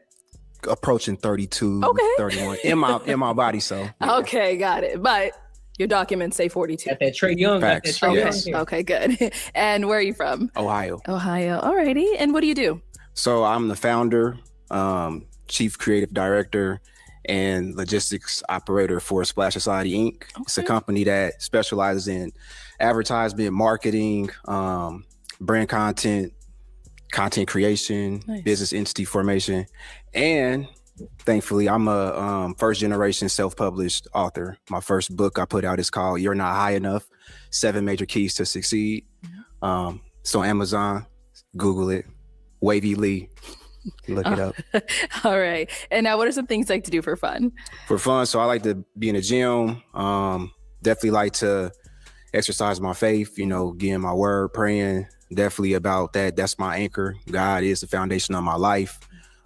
approaching 32, Okay. 31 in my body. So yeah. Okay, got it. But your documents say 42. Got that Trey Young. Facts. Got that Trey Yes. Young. Okay, good. And where are you from? Ohio. Ohio. Alrighty. And what do you do? So I'm the founder, chief creative director, and logistics operator for Splash Society Inc. It's a company that specializes in advertisement, marketing, brand content creation, Nice. business entity formation, and thankfully I'm a first generation self-published author. My first book I put out is called You're Not High Enough: 7 Major Keys to Succeed. It's on Amazon. Google it. Wavy Lee. Look it up. All right. And now what are some things you like to do for fun? For fun, so I like to be in the gym. Definitely like to exercise my faith, you know, getting my word, praying. Definitely about that. That's my anchor. God is the foundation of my life.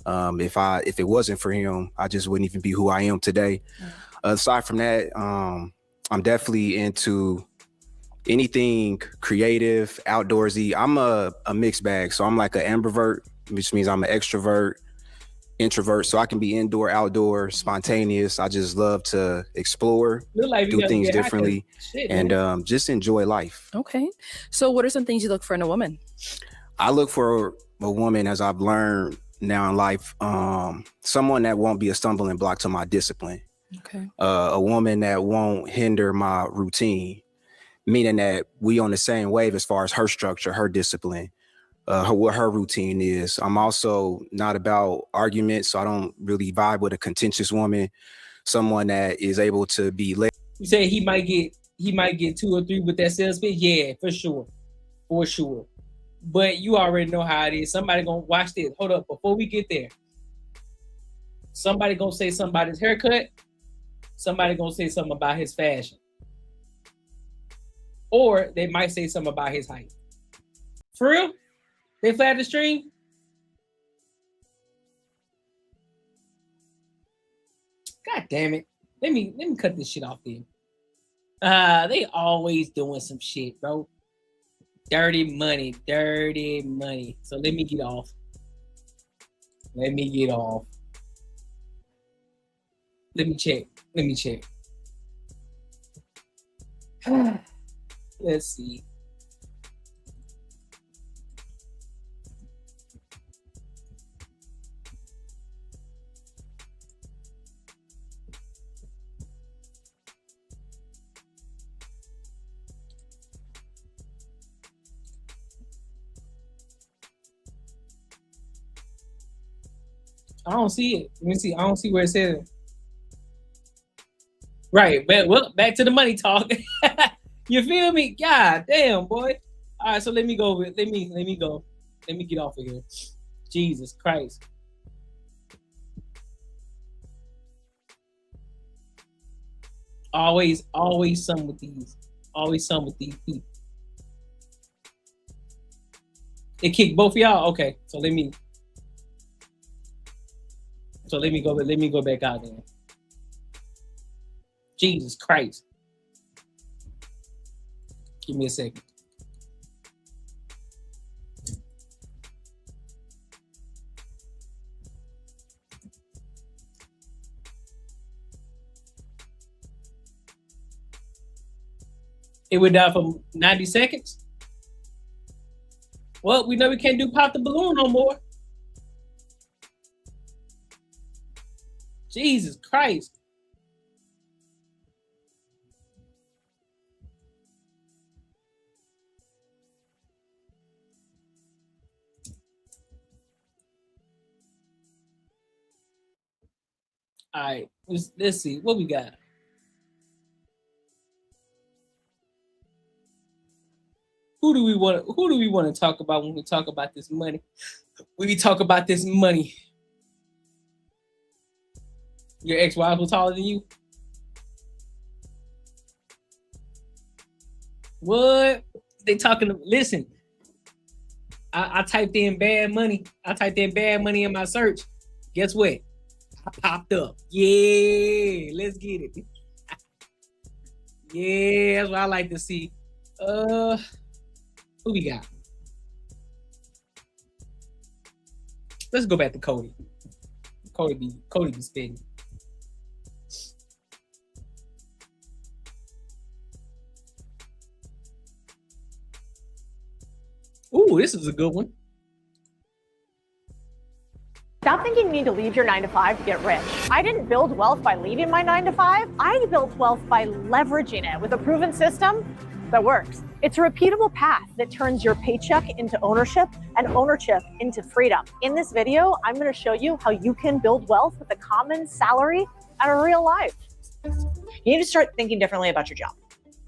If it wasn't for him, I just wouldn't even be who I am today. Aside from that, I'm definitely into anything creative, outdoorsy. I'm a mixed bag. So I'm like an ambivert, which means I'm an extrovert, introvert. So I can be indoor, outdoor, spontaneous. I just love to explore, do things differently, and just enjoy life. Okay. So what are some things you look for in a woman? I look for a woman, as I've learned now in life, someone that won't be a stumbling block to my discipline. Okay. A woman that won't hinder my routine, meaning that we on the same wave as far as her structure, her discipline, what her routine is. I'm also not about arguments, so I don't really vibe with a contentious woman. Someone that is able to be led. You say he might get 2 or 3 with that sales pitch? Yeah, for sure. But you already know how it is. Somebody gonna watch this. Hold up, before we get there. Somebody gonna say something about his haircut. Somebody gonna say something about his fashion. Or they might say something about his height. For real? They flat the stream? God damn it. Let me cut this shit off then. They always doing some shit, bro. Dirty money. So let me get off. Let me check. Let's see. I don't see it. Let me see. I don't see where it says it. Right. But well, back to the money talk. You feel me? God damn, boy. All right, so let me go. Let me go. Let me get off of here. Jesus Christ. Always something with these. Always something with these people. It kicked both of y'all? Okay. So let me go back out there. Jesus Christ. Give me a second. It went down for 90 seconds. Well, we know we can't do pop the balloon no more. Jesus Christ. All right, let's see what we got. Who do we want to talk about when we talk about this money? When we talk about this money. Your ex-wife was taller than you? What? They talking to, listen. I typed in bad money. I typed in bad money in my search. Guess what? I popped up. Yeah, let's get it. Yeah, that's what I like to see. Who we got? Let's go back to Cody. Cody be spitting. Ooh, this is a good one. Stop thinking you need to leave your 9-to-5 to get rich. I didn't build wealth by leaving my 9-to-5. I built wealth by leveraging it with a proven system that works. It's a repeatable path that turns your paycheck into ownership and ownership into freedom. In this video, I'm going to show you how you can build wealth with a common salary and a real life. You need to start thinking differently about your job.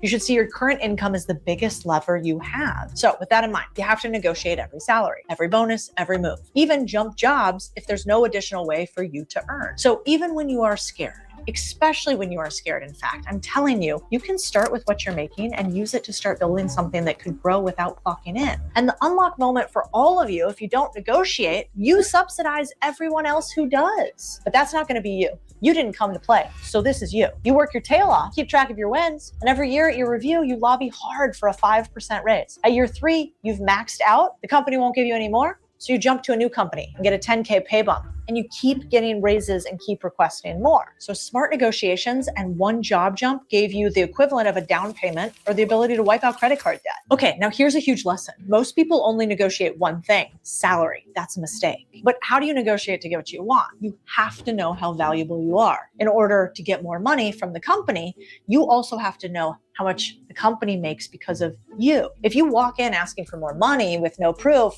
You should see your current income as the biggest lever you have. So with that in mind, you have to negotiate every salary, every bonus, every move, even jump jobs if there's no additional way for you to earn. So even when you are scared, especially when you are scared, in fact, I'm telling you, you can start with what you're making and use it to start building something that could grow without clocking in. And the unlock moment for all of you, if you don't negotiate, you subsidize everyone else who does. But that's not going to be you. You didn't come to play, so this is you. You work your tail off, keep track of your wins, and every year at your review, you lobby hard for a 5% raise. At year 3, you've maxed out, the company won't give you any more, so you jump to a new company and get a 10K pay bump. And you keep getting raises and keep requesting more. So smart negotiations and one job jump gave you the equivalent of a down payment or the ability to wipe out credit card debt. Okay, now here's a huge lesson. Most people only negotiate one thing, salary. That's a mistake. But how do you negotiate to get what you want? You have to know how valuable you are. In order to get more money from the company, you also have to know how much the company makes because of you. If you walk in asking for more money with no proof,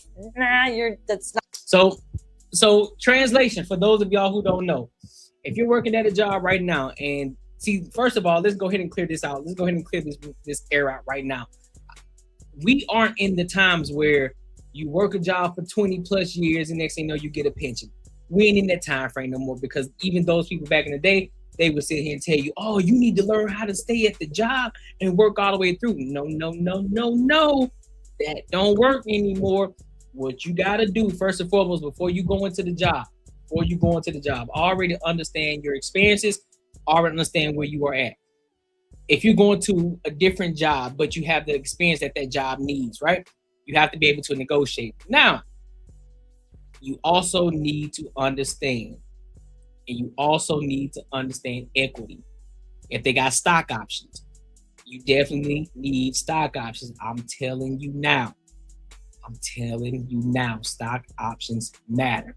that's not. So translation for those of y'all who don't know, if you're working at a job right now, and see, first of all, let's go ahead and clear this out. Let's go ahead and clear this air out right now. We aren't in the times where you work a job for 20 plus years and next thing you know, you get a pension. We ain't in that time frame no more, because even those people back in the day, they would sit here and tell you, oh, you need to learn how to stay at the job and work all the way through. No. That don't work anymore. What you got to do first and foremost before you go into the job, already understand your experiences, already understand where you are at. If you're going to a different job, but you have the experience that job needs, right? You have to be able to negotiate. Now, you also need to understand, equity. If they got stock options, you definitely need stock options. I'm telling you now, stock options matter.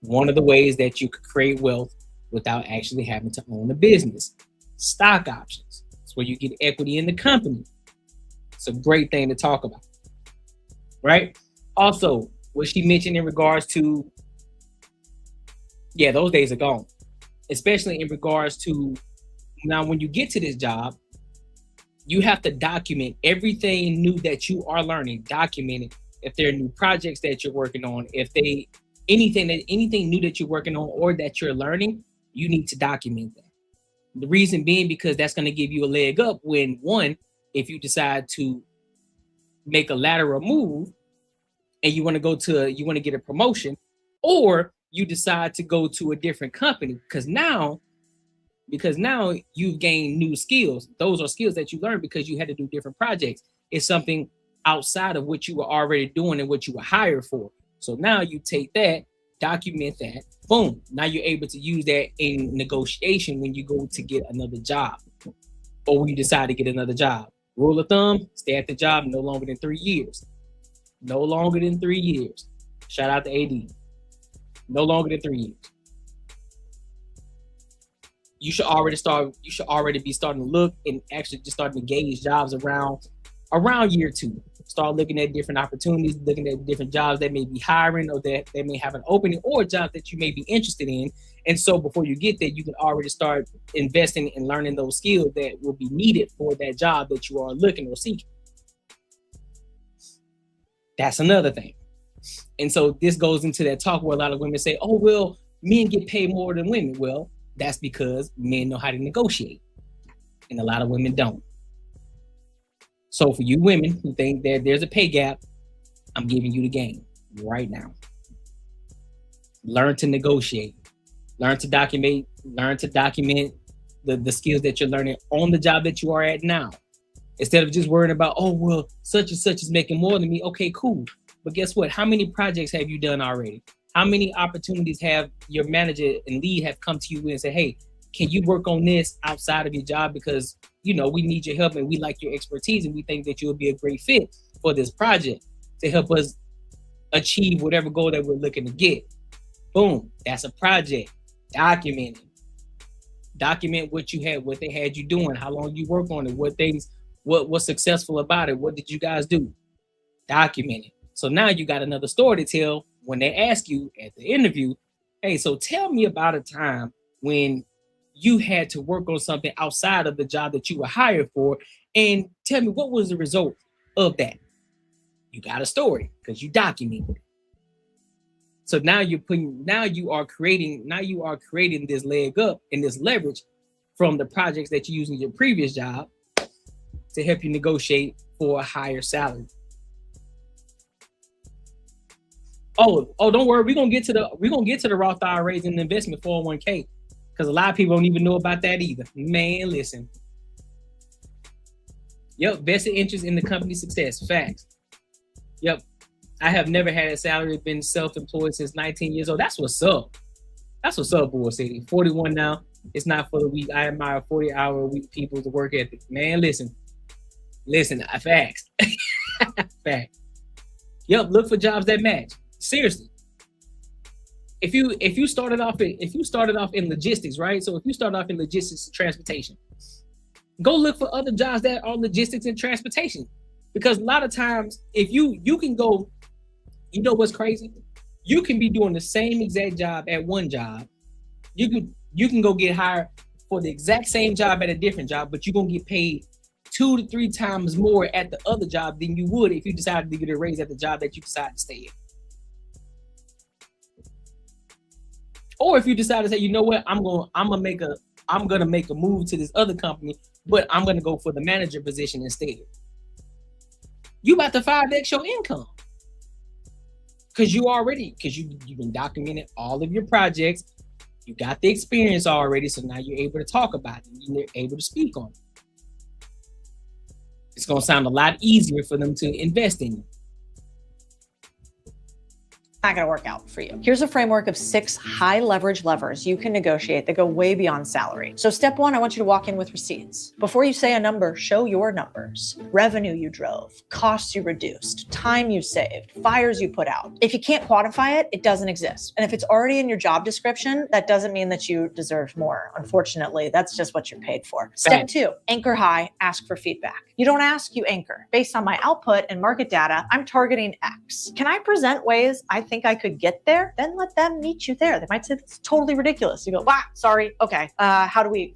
One of the ways that you could create wealth without actually having to own a business, stock options. It's where you get equity in the company. It's a great thing to talk about, right? Also, what she mentioned in regards to, those days are gone, especially in regards to now when you get to this job, you have to document everything new that you are learning. Document it. If there are new projects that you're working on, anything new that you're working on or that you're learning, you need to document that. The reason being because that's going to give you a leg up when, one, if you decide to make a lateral move and you want to get a promotion, or you decide to go to a different company, because now you've gained new skills. Those are skills that you learned because you had to do different projects. It's something outside of what you were already doing and what you were hired for. So now you take that, document that, boom. Now you're able to use that in negotiation when you go to get another job or when you decide to get another job. Rule of thumb, stay at the job no longer than 3 years. No longer than 3 years. Shout out to AD. No longer than 3 years. You should already be starting to look and actually just starting to gauge jobs around year 2. Start looking at different opportunities, looking at different jobs that may be hiring or that they may have an opening, or jobs that you may be interested in. And so before you get there, you can already start investing and learning those skills that will be needed for that job that you are looking or seeking. That's another thing. And so this goes into that talk where a lot of women say, oh, well, men get paid more than women. Well, that's because men know how to negotiate and a lot of women don't. So for you women who think that there's a pay gap, I'm giving you the game right now. Learn to negotiate, learn to document the skills that you're learning on the job that you are at now. Instead of just worrying about, oh, well, such and such is making more than me. Okay, cool. But guess what? How many projects have you done already? How many opportunities have your manager and lead have come to you and say, hey, can you work on this outside of your job? Because, we need your help and we like your expertise and we think that you'll be a great fit for this project to help us achieve whatever goal that we're looking to get. Boom, that's a project. Document it. Document what you had, what they had you doing, how long you work on it, what was successful about it, what did you guys do? Document it. So now you got another story to tell when they ask you at the interview, hey, so tell me about a time when you had to work on something outside of the job that you were hired for. And tell me, what was the result of that? You got a story because you documented it. So now you are creating this leg up and this leverage from the projects that you used in your previous job to help you negotiate for a higher salary. Oh, don't worry, we're gonna get to the Roth IRAs and the investment 401k, because a lot of people don't even know about that either. Man, listen. Yep, vested interest in the company's success. Facts. Yep. I have never had a salary, been self-employed since 19 years old. That's what's up. That's what's up, Bull City. 41 now. It's not for the weak. I admire 40-hour-a-week people to work ethic. Man, listen. Facts. Facts. Yep, look for jobs that match. Seriously. If you started off in logistics, right? So if you started off in logistics and transportation, go look for other jobs that are logistics and transportation. Because a lot of times, if you can go, you know what's crazy? You can be doing the same exact job at one job. You can go get hired for the exact same job at a different job, but you're gonna get paid 2 to 3 times more at the other job than you would if you decided to get a raise at the job that you decided to stay in. Or if you decide to say, you know what, I'm gonna make a move to this other company, but I'm gonna go for the manager position instead. You about to 5x your income. Because you've been documenting all of your projects. You got the experience already, so now you're able to talk about it. You're able to speak on it. It's going to sound a lot easier for them to invest in you. Not going to work out for you. Here's a framework of 6 high leverage levers you can negotiate that go way beyond salary. So step 1, I want you to walk in with receipts. Before you say a number, show your numbers. Revenue you drove, costs you reduced, time you saved, fires you put out. If you can't quantify it, it doesn't exist. And if it's already in your job description, that doesn't mean that you deserve more. Unfortunately, that's just what you're paid for. Step 2, anchor high, ask for feedback. You don't ask, you anchor. Based on my output and market data, I'm targeting X. Can I present ways I think I could get there? Then let them meet you there. They might say it's totally ridiculous. You go, wow, sorry. Okay. How do we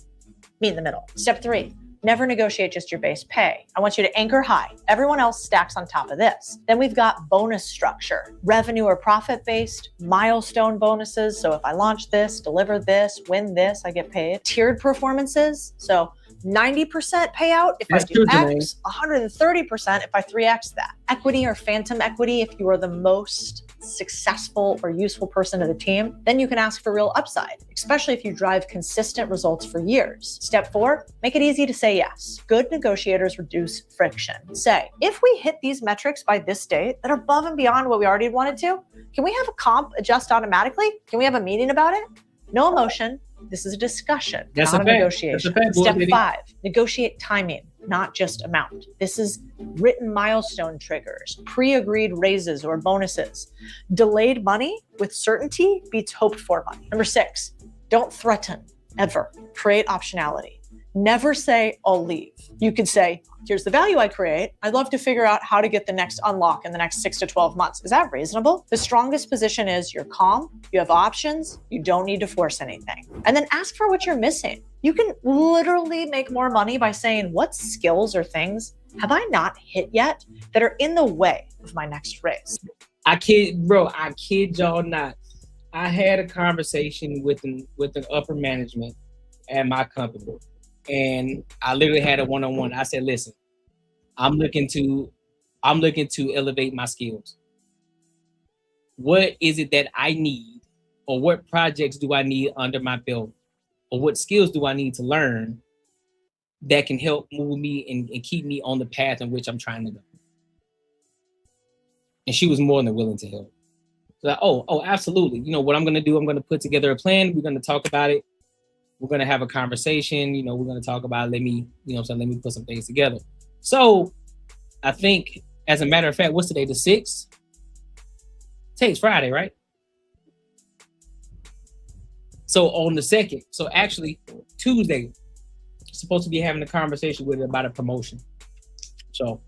meet in the middle? Step 3, never negotiate just your base pay. I want you to anchor high. Everyone else stacks on top of this. Then we've got bonus structure, revenue or profit based, milestone bonuses. So if I launch this, deliver this, win this, I get paid. Tiered performances. So 90% payout if I do X, 130% if I 3X that. Equity or phantom equity if you are the most successful or useful person of the team, then you can ask for real upside, especially if you drive consistent results for years. Step 4, make it easy to say yes. Good negotiators reduce friction. Say, if we hit these metrics by this date that are above and beyond what we already wanted to, can we have a comp adjust automatically? Can we have a meeting about it? No emotion. This is a discussion, not a negotiation. Step 5, negotiate timing, not just amount. This is written milestone triggers, pre-agreed raises or bonuses. Delayed money with certainty beats hoped for money. Number 6, don't threaten ever. Create optionality. Never say, I'll leave. You could say, here's the value I create. I'd love to figure out how to get the next unlock in the next 6 to 12 months. Is that reasonable? The strongest position is you're calm, you have options, you don't need to force anything. And then ask for what you're missing. You can literally make more money by saying, what skills or things have I not hit yet that are in the way of my next raise? I kid y'all not. I had a conversation with an upper management at my company. And I literally had a one-on-one. I said, listen, I'm looking to elevate my skills. What is it that I need, or what projects do I need under my belt, or what skills do I need to learn that can help move me and keep me on the path in which I'm trying to go? And she was more than willing to help. So like, oh, absolutely. You know what I'm going to do? I'm going to put together a plan. We're going to talk about it. We're going to have a conversation. You know, we're going to talk about, let me put some things together. So I think, as a matter of fact, what's today, the 6th? Today's Friday, right? So on the 2nd, so actually Tuesday, supposed to be having a conversation with her about a promotion. So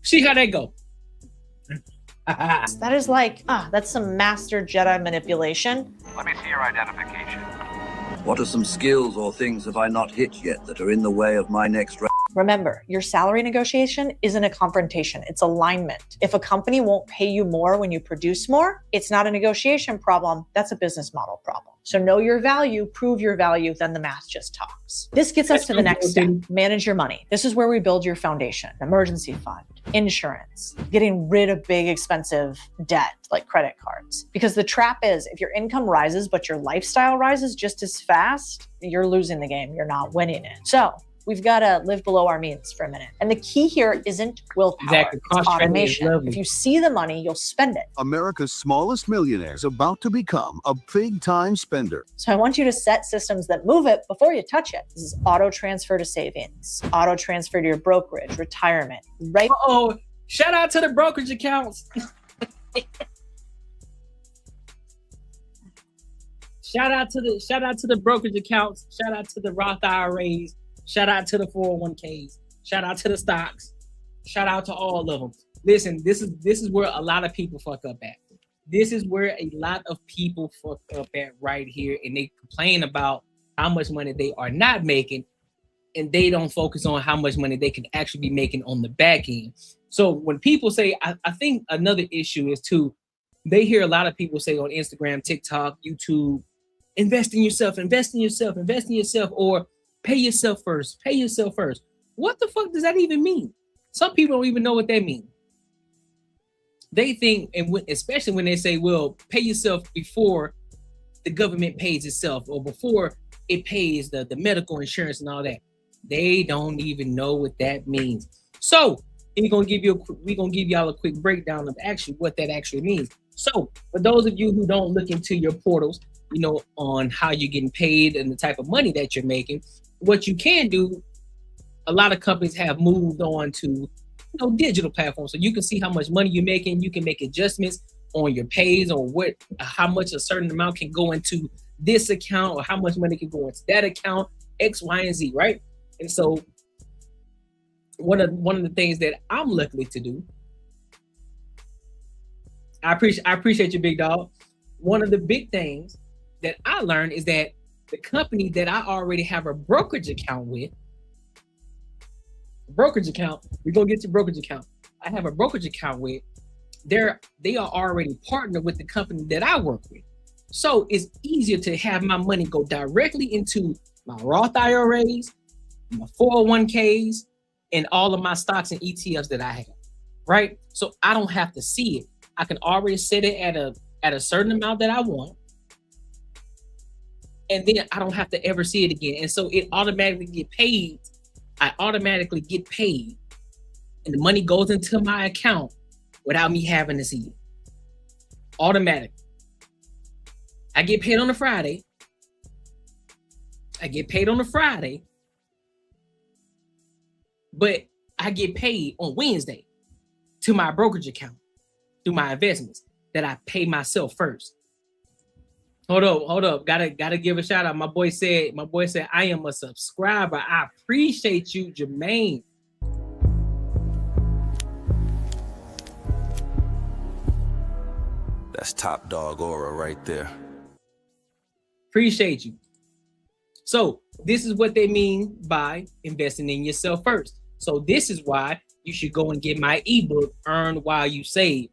see how that go. That is like, that's some master Jedi manipulation. Let me see your identification. What are some skills or things have I not hit yet that are in the way of my next round? Remember, your salary negotiation isn't a confrontation, it's alignment. If a company won't pay you more when you produce more, it's not a negotiation problem, that's a business model problem. So know your value, prove your value, then the math just talks. This gets us to the next step, manage your money. This is where we build your foundation, emergency fund, insurance, getting rid of big expensive debt like credit cards. Because the trap is if your income rises, but your lifestyle rises just as fast, you're losing the game, you're not winning it. So we've got to live below our means for a minute. And the key here isn't willpower, it's automation. If you see the money, you'll spend it. America's smallest millionaire is about to become a big-time spender. So I want you to set systems that move it before you touch it. This is auto transfer to savings, auto transfer to your brokerage, retirement, right? Oh, shout out to the brokerage accounts. Shout out to the brokerage accounts. Shout out to the Roth IRAs. Shout out to the 401ks. Shout out to the stocks. Shout out to all of them. Listen, this is where a lot of people fuck up at. This is where a lot of people fuck up at right here, and they complain about how much money they are not making, and they don't focus on how much money they can actually be making on the back end. So when people say, I think another issue is too, they hear a lot of people say on Instagram, TikTok, YouTube, invest in yourself, invest in yourself, invest in yourself, or pay yourself first, pay yourself first. What the fuck does that even mean? Some people don't even know what that means. They think, and especially when they say, well, pay yourself before the government pays itself or before it pays the medical insurance and all that. They don't even know what that means. So we're gonna give y'all a quick breakdown of actually what that actually means. So for those of you who don't look into your portals, you know, on how you're getting paid and the type of money that you're making, what you can do, a lot of companies have moved on to, you know, digital platforms. So you can see how much money you're making. You can make adjustments on your pays or how much a certain amount can go into this account or how much money can go into that account, X, Y, and Z, right? And so one of the things that I'm lucky to do, I appreciate you, big dog. One of the big things that I learned is that the company that I already have a brokerage account with, we're gonna get your brokerage account. I have a brokerage account with, they are already partnered with the company that I work with. So it's easier to have my money go directly into my Roth IRAs, my 401ks, and all of my stocks and ETFs that I have, right? So I don't have to see it. I can already set it at a certain amount that I want, and then I don't have to ever see it again. And so it automatically get paid. I automatically get paid, and the money goes into my account without me having to see it. Automatic. I get paid on a Friday. But I get paid on Wednesday to my brokerage account through my investments that I pay myself first. Hold up. Gotta give a shout out. My boy said, I am a subscriber. I appreciate you, Jermaine. That's top dog aura right there. Appreciate you. So this is what they mean by investing in yourself first. So this is why you should go and get my ebook, Earn While You Save.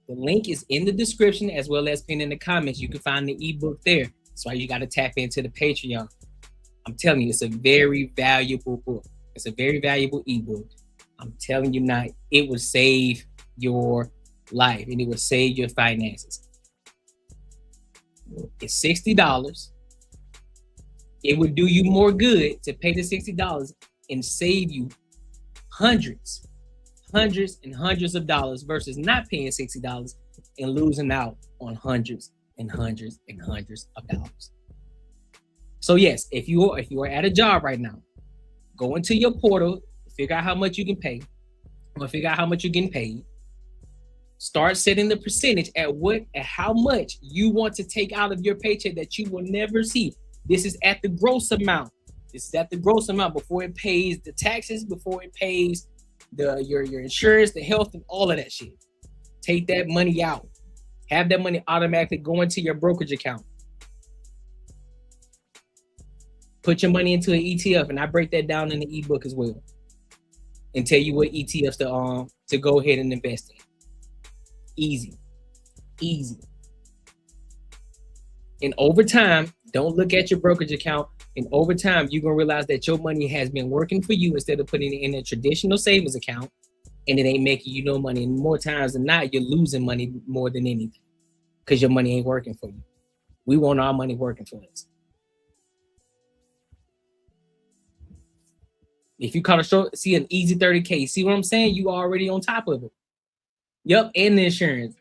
The link is in the description as well as pinned in the comments. You can find the ebook there. That's why you got to tap into the Patreon. I'm telling you, it's a very valuable book. It's a very valuable ebook. I'm telling you now, it will save your life and it will save your finances. It's $60. It would do you more good to pay the $60 and save you hundreds and hundreds of dollars versus not paying $60 and losing out on hundreds and hundreds and hundreds of dollars. So yes, if you are at a job right now, go into your portal, figure out how much you can pay, or figure out how much you're getting paid. Start setting the percentage at how much you want to take out of your paycheck that you will never see. This is at the gross amount. This is at the gross amount before it pays the taxes, before it pays your insurance, the health, and all of that shit. Take that money out. Have that money automatically go into your brokerage account. Put your money into an ETF, and I break that down in the ebook as well, and tell you what ETFs to go ahead and invest in. Easy. And over time, don't look at your brokerage account. And over time, you're gonna realize that your money has been working for you instead of putting it in a traditional savings account, and it ain't making you no money. And more times than not, you're losing money more than anything because your money ain't working for you. We want our money working for us. If you see an easy 30K, see what I'm saying? You already on top of it. Yep, and the insurance.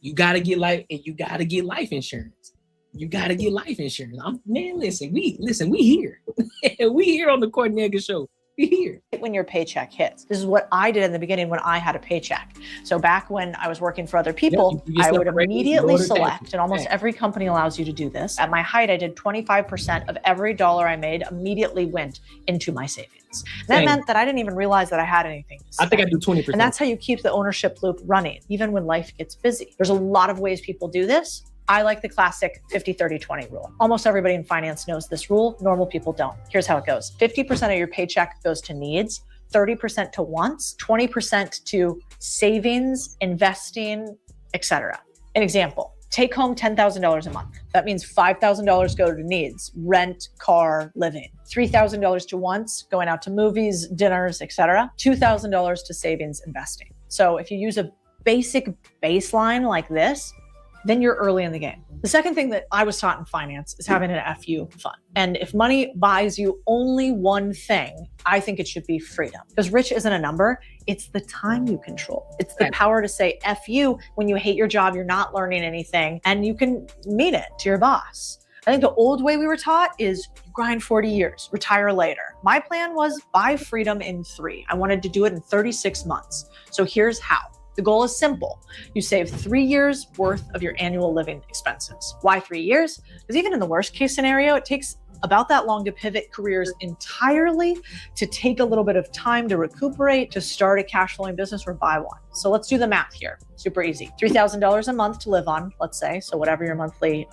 You gotta get life, and you gotta get life insurance. You gotta get life insurance. Listen, we here. We here on the Cornega Show. We here. When your paycheck hits. This is what I did in the beginning when I had a paycheck. So back when I was working for other people, I would immediately select, and almost every company allows you to do this. At my height, I did 25% of every dollar I made immediately went into my savings. That meant that I didn't even realize that I had anything to spend. I think I do 20%. And that's how you keep the ownership loop running, even when life gets busy. There's a lot of ways people do this. I like the classic 50-30-20 rule. Almost everybody in finance knows this rule. Normal people don't. Here's how it goes. 50% of your paycheck goes to needs, 30% to wants, 20% to savings, investing, etc. An example, take home $10,000 a month. That means $5,000 go to needs, rent, car, living. $3,000 to wants, going out to movies, dinners, etc. $2,000 to savings, investing. So if you use a basic baseline like this, then you're early in the game. The second thing that I was taught in finance is having an FU fund. And if money buys you only one thing, I think it should be freedom. Because rich isn't a number, it's the time you control. It's the power to say F you when you hate your job, you're not learning anything, and you can mean it to your boss. I think the old way we were taught is grind 40 years, retire later. My plan was buy freedom in 3. I wanted to do it in 36 months. So here's how. The goal is simple. You save 3 years worth of your annual living expenses. Why 3 years? Because even in the worst case scenario, it takes about that long to pivot careers entirely, to take a little bit of time to recuperate, to start a cash flowing business or buy one. So let's do the math here. Super easy. $3,000 a month to live on, let's say. So whatever your monthly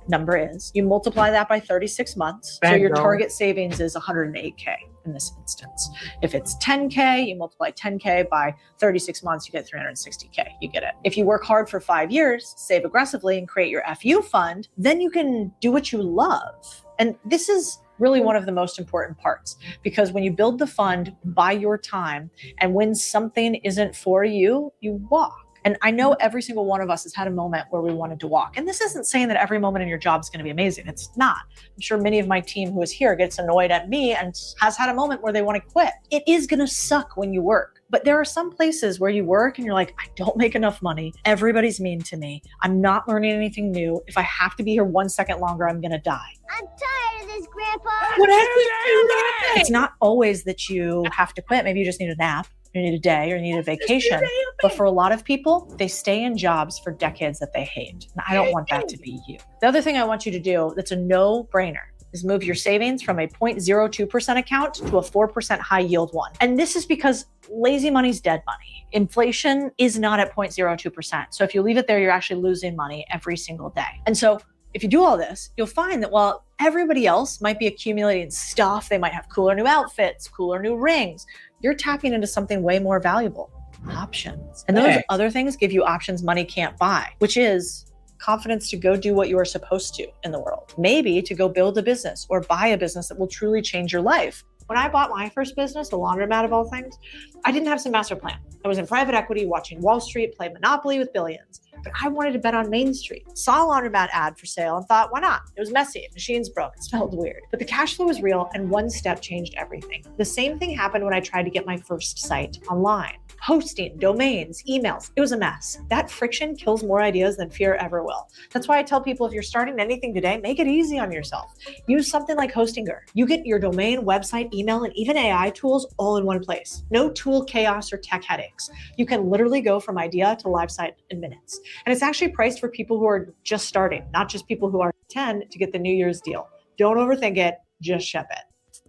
number is, you multiply that by 36 months. So your target savings is 108K in this instance. If it's 10K, you multiply 10K by 36 months, you get 360K. You get it. If you work hard for 5 years, save aggressively, and create your FU fund, then you can do what you love. And this is really one of the most important parts, because when you build the fund by your time, and when something isn't for you, you walk. And I know every single one of us has had a moment where we wanted to walk. And this isn't saying that every moment in your job is going to be amazing. It's not. I'm sure many of my team who is here gets annoyed at me and has had a moment where they want to quit. It is going to suck when you work. But there are some places where you work and you're like, I don't make enough money. Everybody's mean to me. I'm not learning anything new. If I have to be here 1 second longer, I'm going to die. I'm tired of this, Grandpa. What happened? It's not always that you have to quit. Maybe you just need a nap. You need a day, or you need a vacation. But for a lot of people, they stay in jobs for decades that they hate. And I don't want that to be you. The other thing I want you to do that's a no-brainer is move your savings from a 0.02% account to a 4% high yield one. And this is because lazy money's dead money. Inflation is not at 0.02%. So if you leave it there, you're actually losing money every single day. And so if you do all this, you'll find that while everybody else might be accumulating stuff, they might have cooler new outfits, cooler new rings, you're tapping into something way more valuable, options. And those other things give you options money can't buy, which is confidence to go do what you are supposed to in the world. Maybe to go build a business or buy a business that will truly change your life. When I bought my first business, the laundromat of all things, I didn't have some master plan. I was in private equity, watching Wall Street play Monopoly with billions. But I wanted to bet on Main Street. Saw a laundromat ad for sale and thought, why not? It was messy, machines broke, it smelled weird. But the cash flow was real, and one step changed everything. The same thing happened when I tried to get my first site online. Hosting, domains, emails, it was a mess. That friction kills more ideas than fear ever will. That's why I tell people, if you're starting anything today, make it easy on yourself. Use something like Hostinger. You get your domain, website, email, and even AI tools all in one place. No tool chaos or tech headaches. You can literally go from idea to live site in minutes. And it's actually priced for people who are just starting, not just people who are 10 to get the New Year's deal. Don't overthink it, just ship it.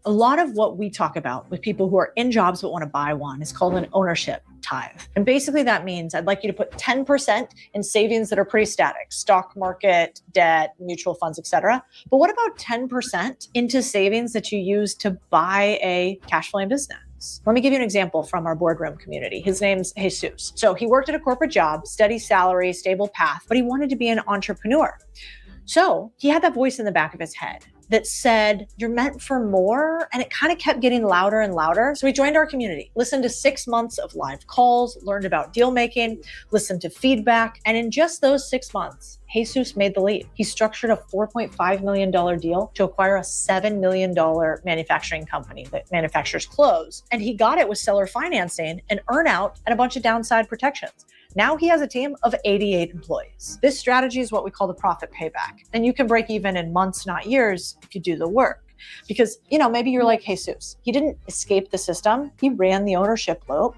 A lot of what we talk about with people who are in jobs but want to buy one is called an ownership tithe. And basically that means I'd like you to put 10% in savings that are pretty static, stock market, debt, mutual funds, etc. But what about 10% into savings that you use to buy a cash flowing business? Let me give you an example from our boardroom community. His name's Jesus. So he worked at a corporate job, steady salary, stable path, but he wanted to be an entrepreneur. So he had that voice in the back of his head that said, you're meant for more. And it kind of kept getting louder and louder. So he joined our community, listened to 6 months of live calls, learned about deal making, listened to feedback. And in just those 6 months, Jesus made the leap. He structured a $4.5 million deal to acquire a $7 million manufacturing company that manufactures clothes. And he got it with seller financing, an earnout, and a bunch of downside protections. Now he has a team of 88 employees. This strategy is what we call the profit payback. And you can break even in months, not years, if you do the work. Because, maybe you're like Jesus. He didn't escape the system. He ran the ownership loop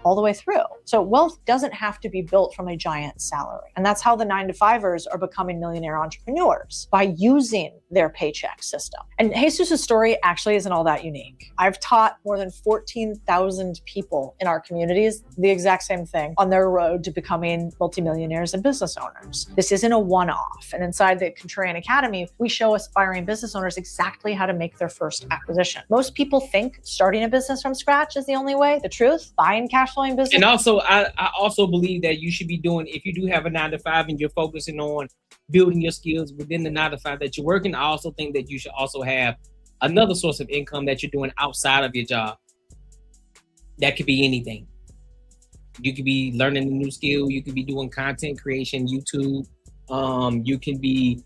all the way through. So wealth doesn't have to be built from a giant salary. And that's how the 9-to-5ers are becoming millionaire entrepreneurs, by using their paycheck system. And Jesus' story actually isn't all that unique. I've taught more than 14,000 people in our communities the exact same thing on their road to becoming multimillionaires and business owners. This isn't a one-off. And inside the Contrarian Academy, we show aspiring business owners exactly how to make their first acquisition. Most people think starting a business from scratch is the only way. The truth, buying cash flowing business. And also, I also believe that you should be doing, if you do have a 9-to-5 and you're focusing on building your skills within the 9-to-5 that you're working, I also think that you should also have another source of income that you're doing outside of your job. That could be anything. You could be learning a new skill. You could be doing content creation, YouTube. You can be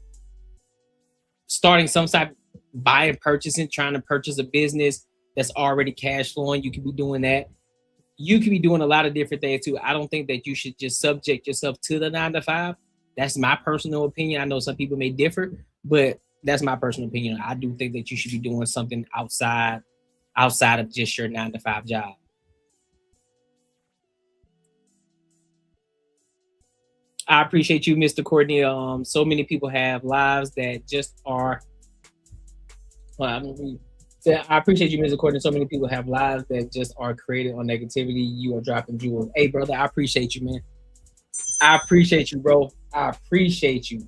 starting some type, buying, purchasing, trying to purchase a business that's already cash flowing. You could be doing that. You could be doing a lot of different things too. I don't think that you should just subject yourself to the 9-to-5. That's my personal opinion. I know some people may differ, but that's my personal opinion. I do think that you should be doing something outside of just your 9-to-5 job. I appreciate you, Mr. Courtney. So many people have lives that just are. I appreciate you, Mr. Courtney. So many people have lives that just are created on negativity. You are dropping jewels. Hey, brother, I appreciate you, man. I appreciate you, bro. I appreciate you.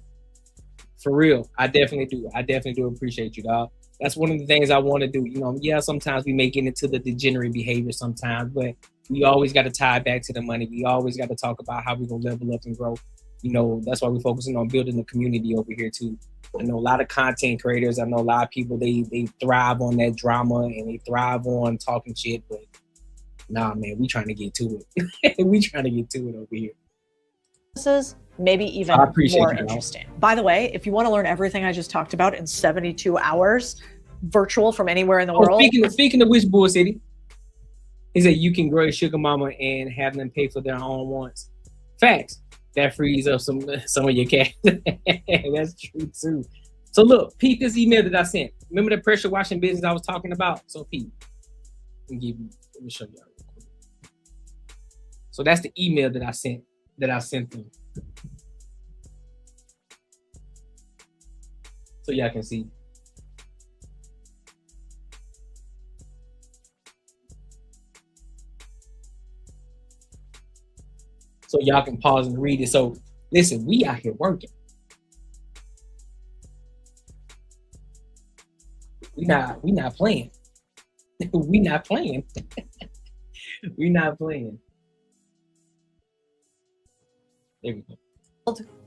For real. I definitely do. I definitely do appreciate you, dog. That's one of the things I want to do. Yeah, sometimes we may get into the degenerate behavior sometimes, but we always got to tie it back to the money. We always got to talk about how we're going to level up and grow. That's why we're focusing on building the community over here too. I know a lot of content creators. I know a lot of people, they thrive on that drama and they thrive on talking shit, but nah, man, we trying to get to it. We trying to get to it over here. Maybe even more interesting. By the way, if you want to learn everything I just talked about in 72 hours, virtual from anywhere in the world. Speaking of which, Bull City, is that you can grow a sugar mama and have them pay for their own wants. Facts. That frees up some of your cash. That's true too. So look, peep this email that I sent. Remember the pressure washing business I was talking about? So peep. Let me show you. So that's the email that I sent them. So y'all can see. So y'all can pause and read it. So listen, we out here working. We not playing. We not playing. We not playing. There we go.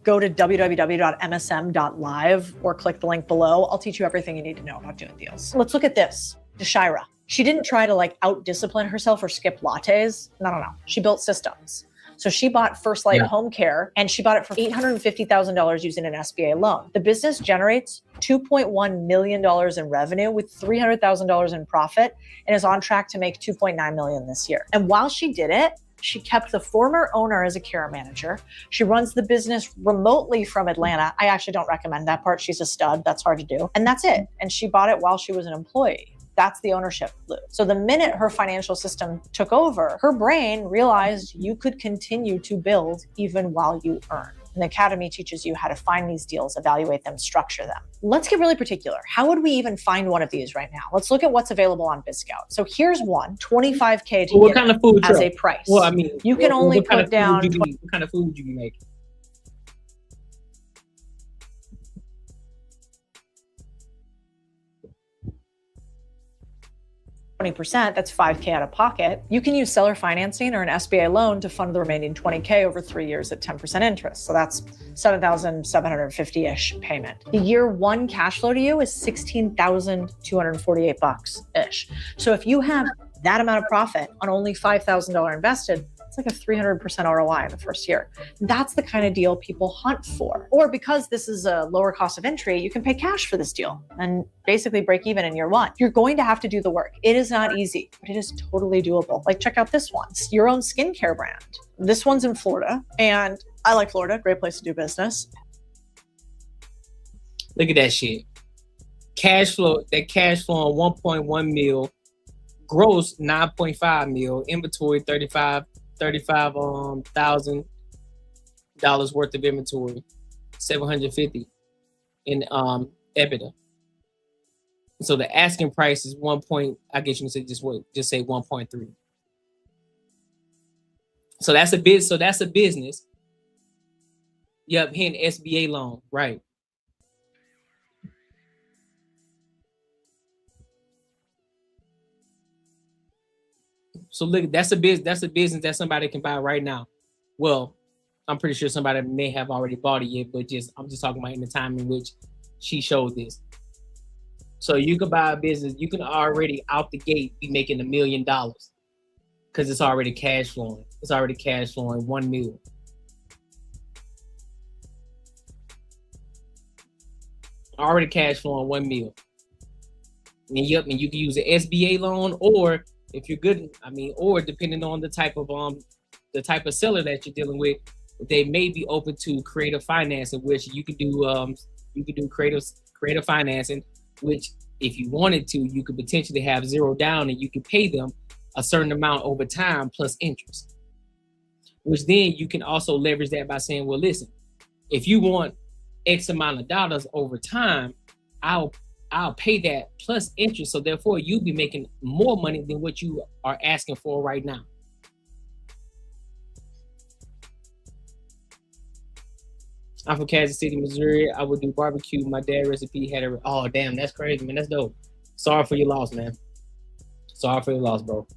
Go to www.msm.live or click the link below. I'll teach you everything you need to know about doing deals. Let's look at this. Deshira. She didn't try to out-discipline herself or skip lattes. No. She built systems. So she bought First Light Home Care, and she bought it for $850,000 using an SBA loan. The business generates $2.1 million in revenue with $300,000 in profit and is on track to make $2.9 million this year. And while she did it, she kept the former owner as a care manager. She runs the business remotely from Atlanta. I actually don't recommend that part. She's a stud. That's hard to do. And that's it. And she bought it while she was an employee. That's the ownership loop. So the minute her financial system took over, her brain realized you could continue to build even while you earn. And the academy teaches you how to find these deals, evaluate them, structure them. Let's get really particular. How would we even find one of these right now? Let's look at what's available on BizScout. So here's one, $25K to What get kind of food as truck? a price. Well, I mean, you can only what kind put of down food what kind of food would you be making? $20%, that's $5K out of pocket. You can use seller financing or an SBA loan to fund the remaining $20K over 3 years at 10% interest. So that's $7,750-ish payment. The year one cash flow to you is $16,248-ish. So if you have that amount of profit on only $5,000 invested, it's like a 300% ROI in the first year. That's the kind of deal people hunt for. Or because this is a lower cost of entry, you can pay cash for this deal and basically break even in year one. You're going to have to do the work. It is not easy, but it is totally doable. Like, check out this one. It's your own skincare brand. This one's in Florida, and I like Florida. Great place to do business. Look at that shit. Cash flow, that cash flow on 1.1 mil, gross 9.5 mil, inventory $35,000 worth of inventory, 750 in EBITDA. So the asking price is I guess you can say just say 1.3. So that's a business. Yep, hitting SBA loan, right? So look, that's a business that somebody can buy right now. Well, I'm pretty sure somebody may have already bought it yet, but I'm just talking about in the time in which she showed this. So you can buy a business, you can already out the gate be making $1 million because it's already cash flowing. It's already cash flowing 1 mil. Already cash flowing 1 mil. And you can use an SBA loan, or if you're good, or depending on the type of seller that you're dealing with, they may be open to creative financing, which you could do creative financing, which if you wanted to, you could potentially have zero down and you could pay them a certain amount over time plus interest. Which then you can also leverage that by saying, well, listen, if you want X amount of dollars over time, I'll pay that plus interest. So therefore, you'll be making more money than what you are asking for right now. I'm from Kansas City, Missouri. I would do barbecue. My dad recipe had a, oh, damn, that's crazy, man. That's dope. Sorry for your loss, man. Sorry for your loss, bro.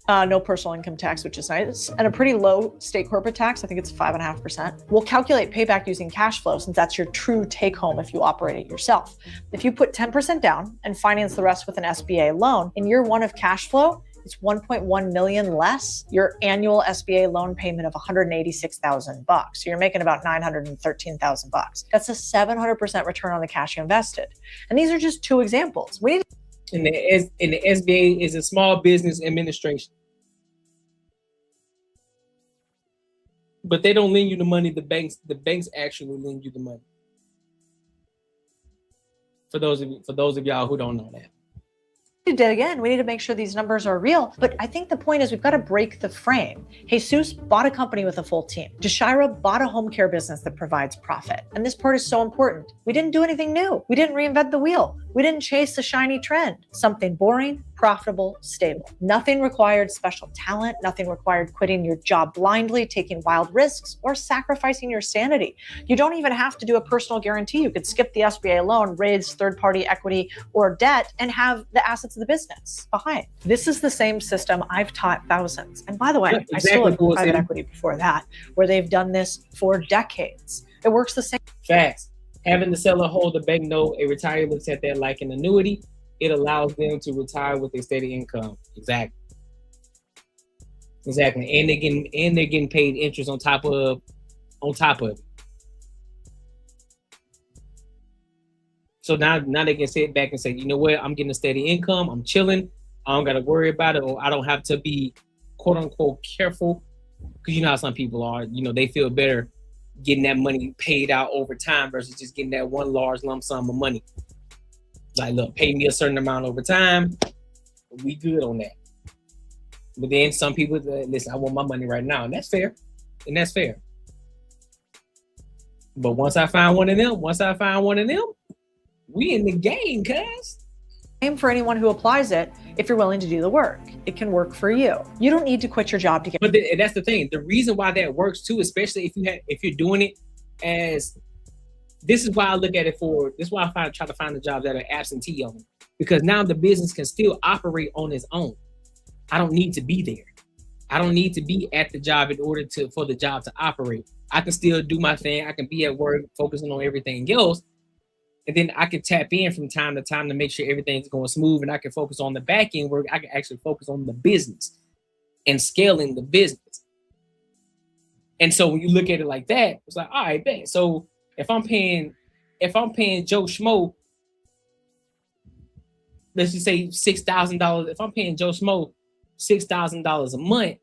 No personal income tax, which is nice, and a pretty low state corporate tax. I think it's 5.5%. We'll calculate payback using cash flow, since that's your true take home if you operate it yourself. If you put 10% down and finance the rest with an SBA loan, in year one of cash flow, it's 1.1 million less your annual SBA loan payment of $186,000. So you're making about $913,000. That's a 700% return on the cash you invested. And these are just two examples. And the SBA is a small business administration. But they don't lend you the money, the banks actually lend you the money. For those of y'all who don't know that. Did again, we need to make sure these numbers are real. But I think the point is we've got to break the frame. Jesus bought a company with a full team. Deshira bought a home care business that provides profit. And this part is so important. We didn't do anything new. We didn't reinvent the wheel. We didn't chase the shiny trend. Something boring, profitable, stable. Nothing required special talent. Nothing required quitting your job blindly, taking wild risks, or sacrificing your sanity. You don't even have to do a personal guarantee. You could skip the SBA loan, raise third-party equity or debt, and have the assets of the business behind. This is the same system I've taught thousands. And by the way, I still have private equity before that, where they've done this for decades. It works the same. Facts. Having the seller hold a bank note, a retiree looks at that like an annuity. It allows them to retire with a steady income. Exactly. And they're getting paid interest on top of it. So now they can sit back and say, you know what, I'm getting a steady income, I'm chilling, I don't gotta worry about it, or I don't have to be quote unquote careful. Because you know how some people are, they feel better getting that money paid out over time versus just getting that one large lump sum of money. Like, look, pay me a certain amount over time, we good on that. But then some people, listen, I want my money right now, and that's fair. But once I find one of them, we in the game, cuz. Same for anyone who applies it. If you're willing to do the work, it can work for you. You don't need to quit your job to get. But that's the thing. The reason why that works too, especially if you're doing it as, this is why I look at it for. This is why I try to find the jobs that are absentee only, because now the business can still operate on its own. I don't need to be there. I don't need to be at the job in order for the job to operate. I can still do my thing. I can be at work, focusing on everything else. And then I can tap in from time to time to make sure everything's going smooth, and I can focus on the back end work. I can actually focus on the business and scaling the business. And so when you look at it like that, it's like, all right, bet. So if I'm paying Joe Schmo, let's just say $6,000. If I'm paying Joe Schmo $6,000 a month,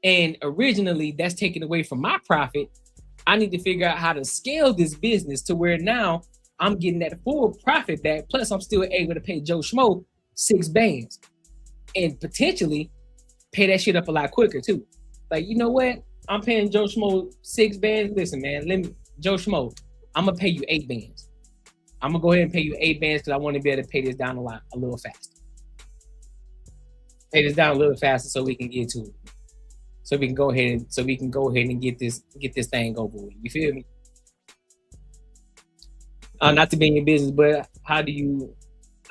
and originally that's taken away from my profit, I need to figure out how to scale this business to where now I'm getting that full profit back. Plus, I'm still able to pay Joe Schmo 6 bands and potentially pay that shit up a lot quicker too. Like, you know what? I'm paying Joe Schmo 6 bands. Listen, man, Joe Schmo, I'm gonna pay you 8 bands. I'm gonna go ahead and pay you 8 bands because I want to be able to pay this down a little faster. Pay this down a little faster so we can get to it. So we can go ahead and get this thing over with. You feel me? Not to be in your business, but how do you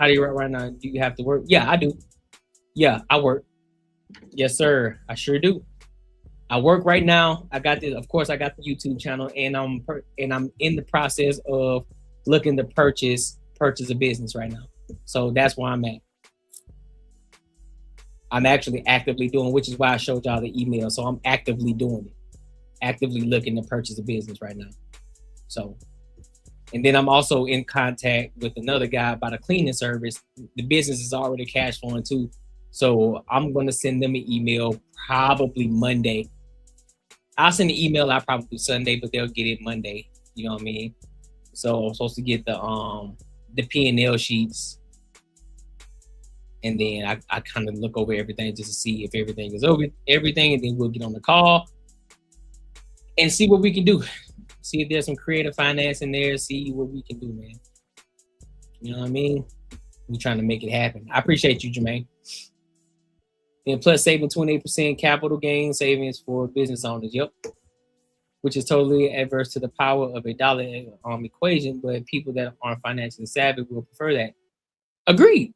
work right now? Do you have to work? Yeah, I do. Yeah, I work. Yes, sir. I sure do. I work right now. I got this. Of course, I got the YouTube channel, and I'm in the process of looking to purchase a business right now. So that's where I'm at. I'm actually actively doing, which is why I showed y'all the email. So I'm actively doing it, actively looking to purchase a business right now. So, and then I'm also in contact with another guy about a cleaning service. The business is already cash flowing too. So I'm going to send them an email probably Monday. I'll send an email out probably Sunday, but they'll get it Monday. You know what I mean? So I'm supposed to get the P&L sheets. And then I kind of look over everything just to see if everything is over, everything, and then we'll get on the call and see what we can do. See if there's some creative finance in there, see what we can do, man. You know what I mean? We're trying to make it happen. I appreciate you, Jermaine. And plus saving 28% capital gain savings for business owners, yep. Which is totally adverse to the power of a dollar equation, but people that aren't financially savvy will prefer that. Agreed.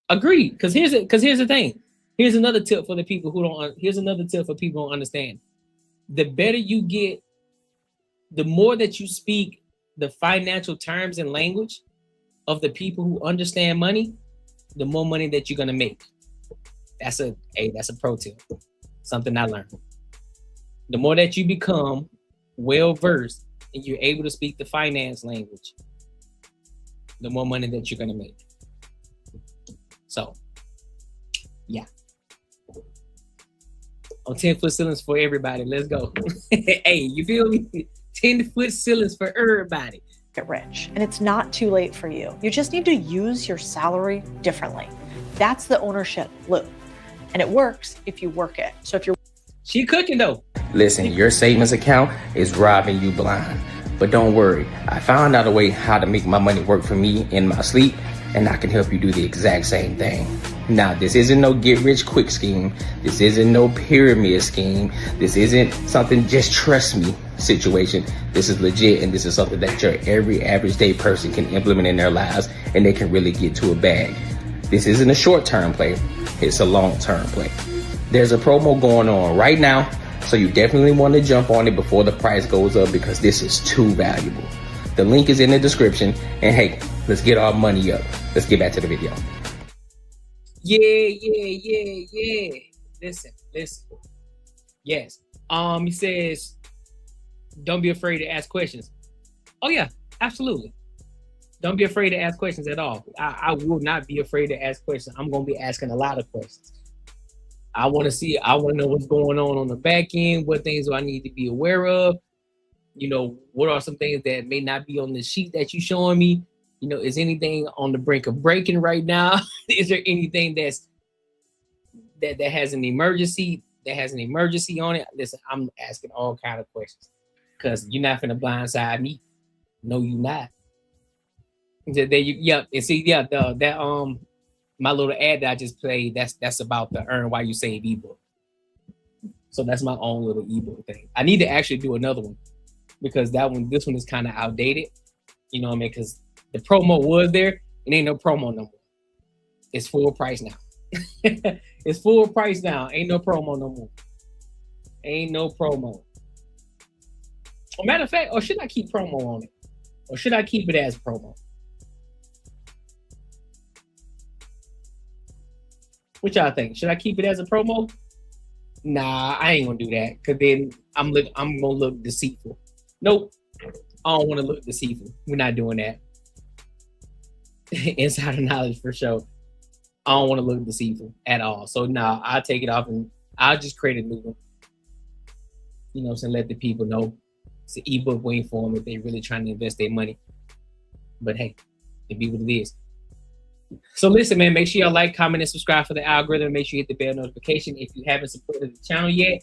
Because here's the thing. Here's another tip for the people who don't. Here's another tip for people who don't understand. The better you get, the more that you speak the financial terms and language of the people who understand money, the more money that you're gonna make. That's a pro tip. Something I learned. The more that you become well versed and you're able to speak the finance language, the more money that you're gonna make. So, yeah. On 10-foot ceilings for everybody. Let's go. Hey, you feel me? 10-foot ceilings for everybody. Get rich, and it's not too late for you. You just need to use your salary differently. That's the ownership loop, and it works if you work it. So if you're she cooking though. Listen, your savings account is robbing you blind. But don't worry, I found out a way how to make my money work for me in my sleep, and I can help you do the exact same thing. Now, this isn't no get-rich-quick scheme. This isn't no pyramid scheme. This isn't something just trust me situation. This is legit, and this is something that your every average day person can implement in their lives, and they can really get to a bag. This isn't a short-term play. It's a long-term play. There's a promo going on right now, so you definitely want to jump on it before the price goes up because this is too valuable. The link is in the description, and hey, let's get our money up. Let's get back to the video. Yeah. Listen. Yes. He says, don't be afraid to ask questions. Oh yeah, absolutely. Don't be afraid to ask questions at all. I will not be afraid to ask questions. I'm going to be asking a lot of questions. I want to know what's going on the back end. What things do I need to be aware of? You know, what are some things that may not be on the sheet that you're showing me? You know, is anything on the brink of breaking right now? Is there anything that has an emergency on it? Listen, I'm asking all kind of questions Because you're not finna blindside me. No, you not. Yep. And see, yeah, that my little ad that I just played, that's about the earn while you save ebook. So that's my own little ebook thing. I need to actually do another one because this one is kind of outdated. You know what I mean? Because the promo was there. It ain't no promo no more. It's full price now. It's full price now. Ain't no promo no more. Ain't no promo. Matter of fact, or should I keep promo on it? Or should I keep it as promo? What y'all think? Should I keep it as a promo? Nah, I ain't gonna do that. Cause then I'm gonna look deceitful. Nope. I don't want to look deceitful. We're not doing that. Insider knowledge for sure. I don't want to look deceitful at all. So nah, I'll take it off and I'll just create a new one. You know what I'm saying? Let the people know it's an ebook waiting for them if they're really trying to invest their money. But hey, it be what it is. So listen, man, make sure y'all like, comment, and subscribe for the algorithm. Make sure you hit the bell notification. If you haven't supported the channel yet,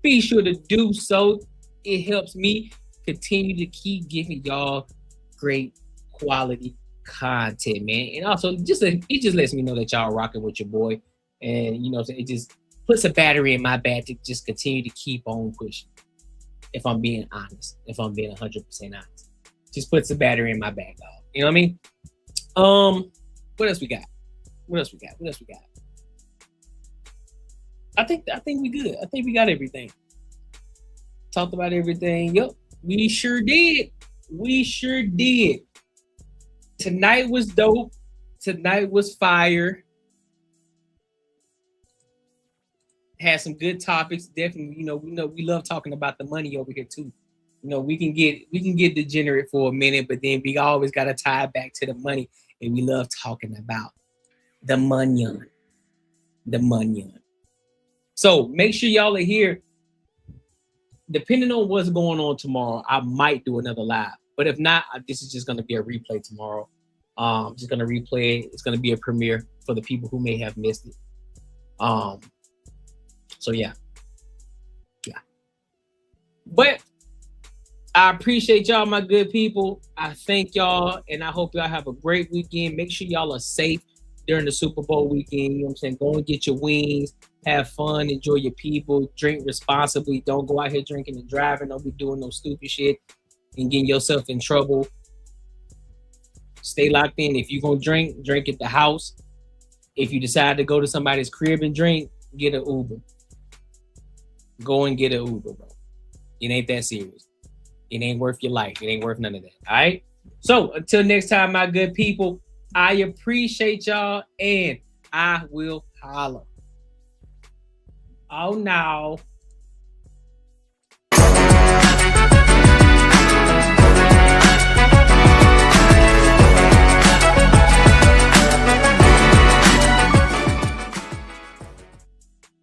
be sure to do so. It helps me continue to keep giving y'all great quality content, man. And also, it just lets me know that y'all rocking with your boy. And, you know, it just puts a battery in my back to just continue to keep on pushing. If I'm being honest, if I'm being 100% honest. Just puts a battery in my back, dog. You know what I mean? What else we got? What else we got? I think we good. I think we got everything. Talked about everything. Yep, we sure did. Tonight was dope. Tonight was fire. Had some good topics. Definitely, we love talking about the money over here too. You know, we can get degenerate for a minute, but then we always got to tie it back to the money. And we love talking about the money. So make sure y'all are here. Depending on what's going on tomorrow, I might do another live. But if not, this is just going to be a replay tomorrow. Just going to replay it. It's going to be a premiere for the people who may have missed it. So yeah. But I appreciate y'all, my good people. I thank y'all, and I hope y'all have a great weekend. Make sure y'all are safe during the Super Bowl weekend. You know what I'm saying? Go and get your wings. Have fun. Enjoy your people. Drink responsibly. Don't go out here drinking and driving. Don't be doing no stupid shit and getting yourself in trouble. Stay locked in. If you're going to drink at the house. If you decide to go to somebody's crib and drink, get an Uber. Go and get an Uber, bro. It ain't that serious. It ain't worth your life. It ain't worth none of that. All right? So until next time, my good people, I appreciate y'all and I will holler. Oh, no.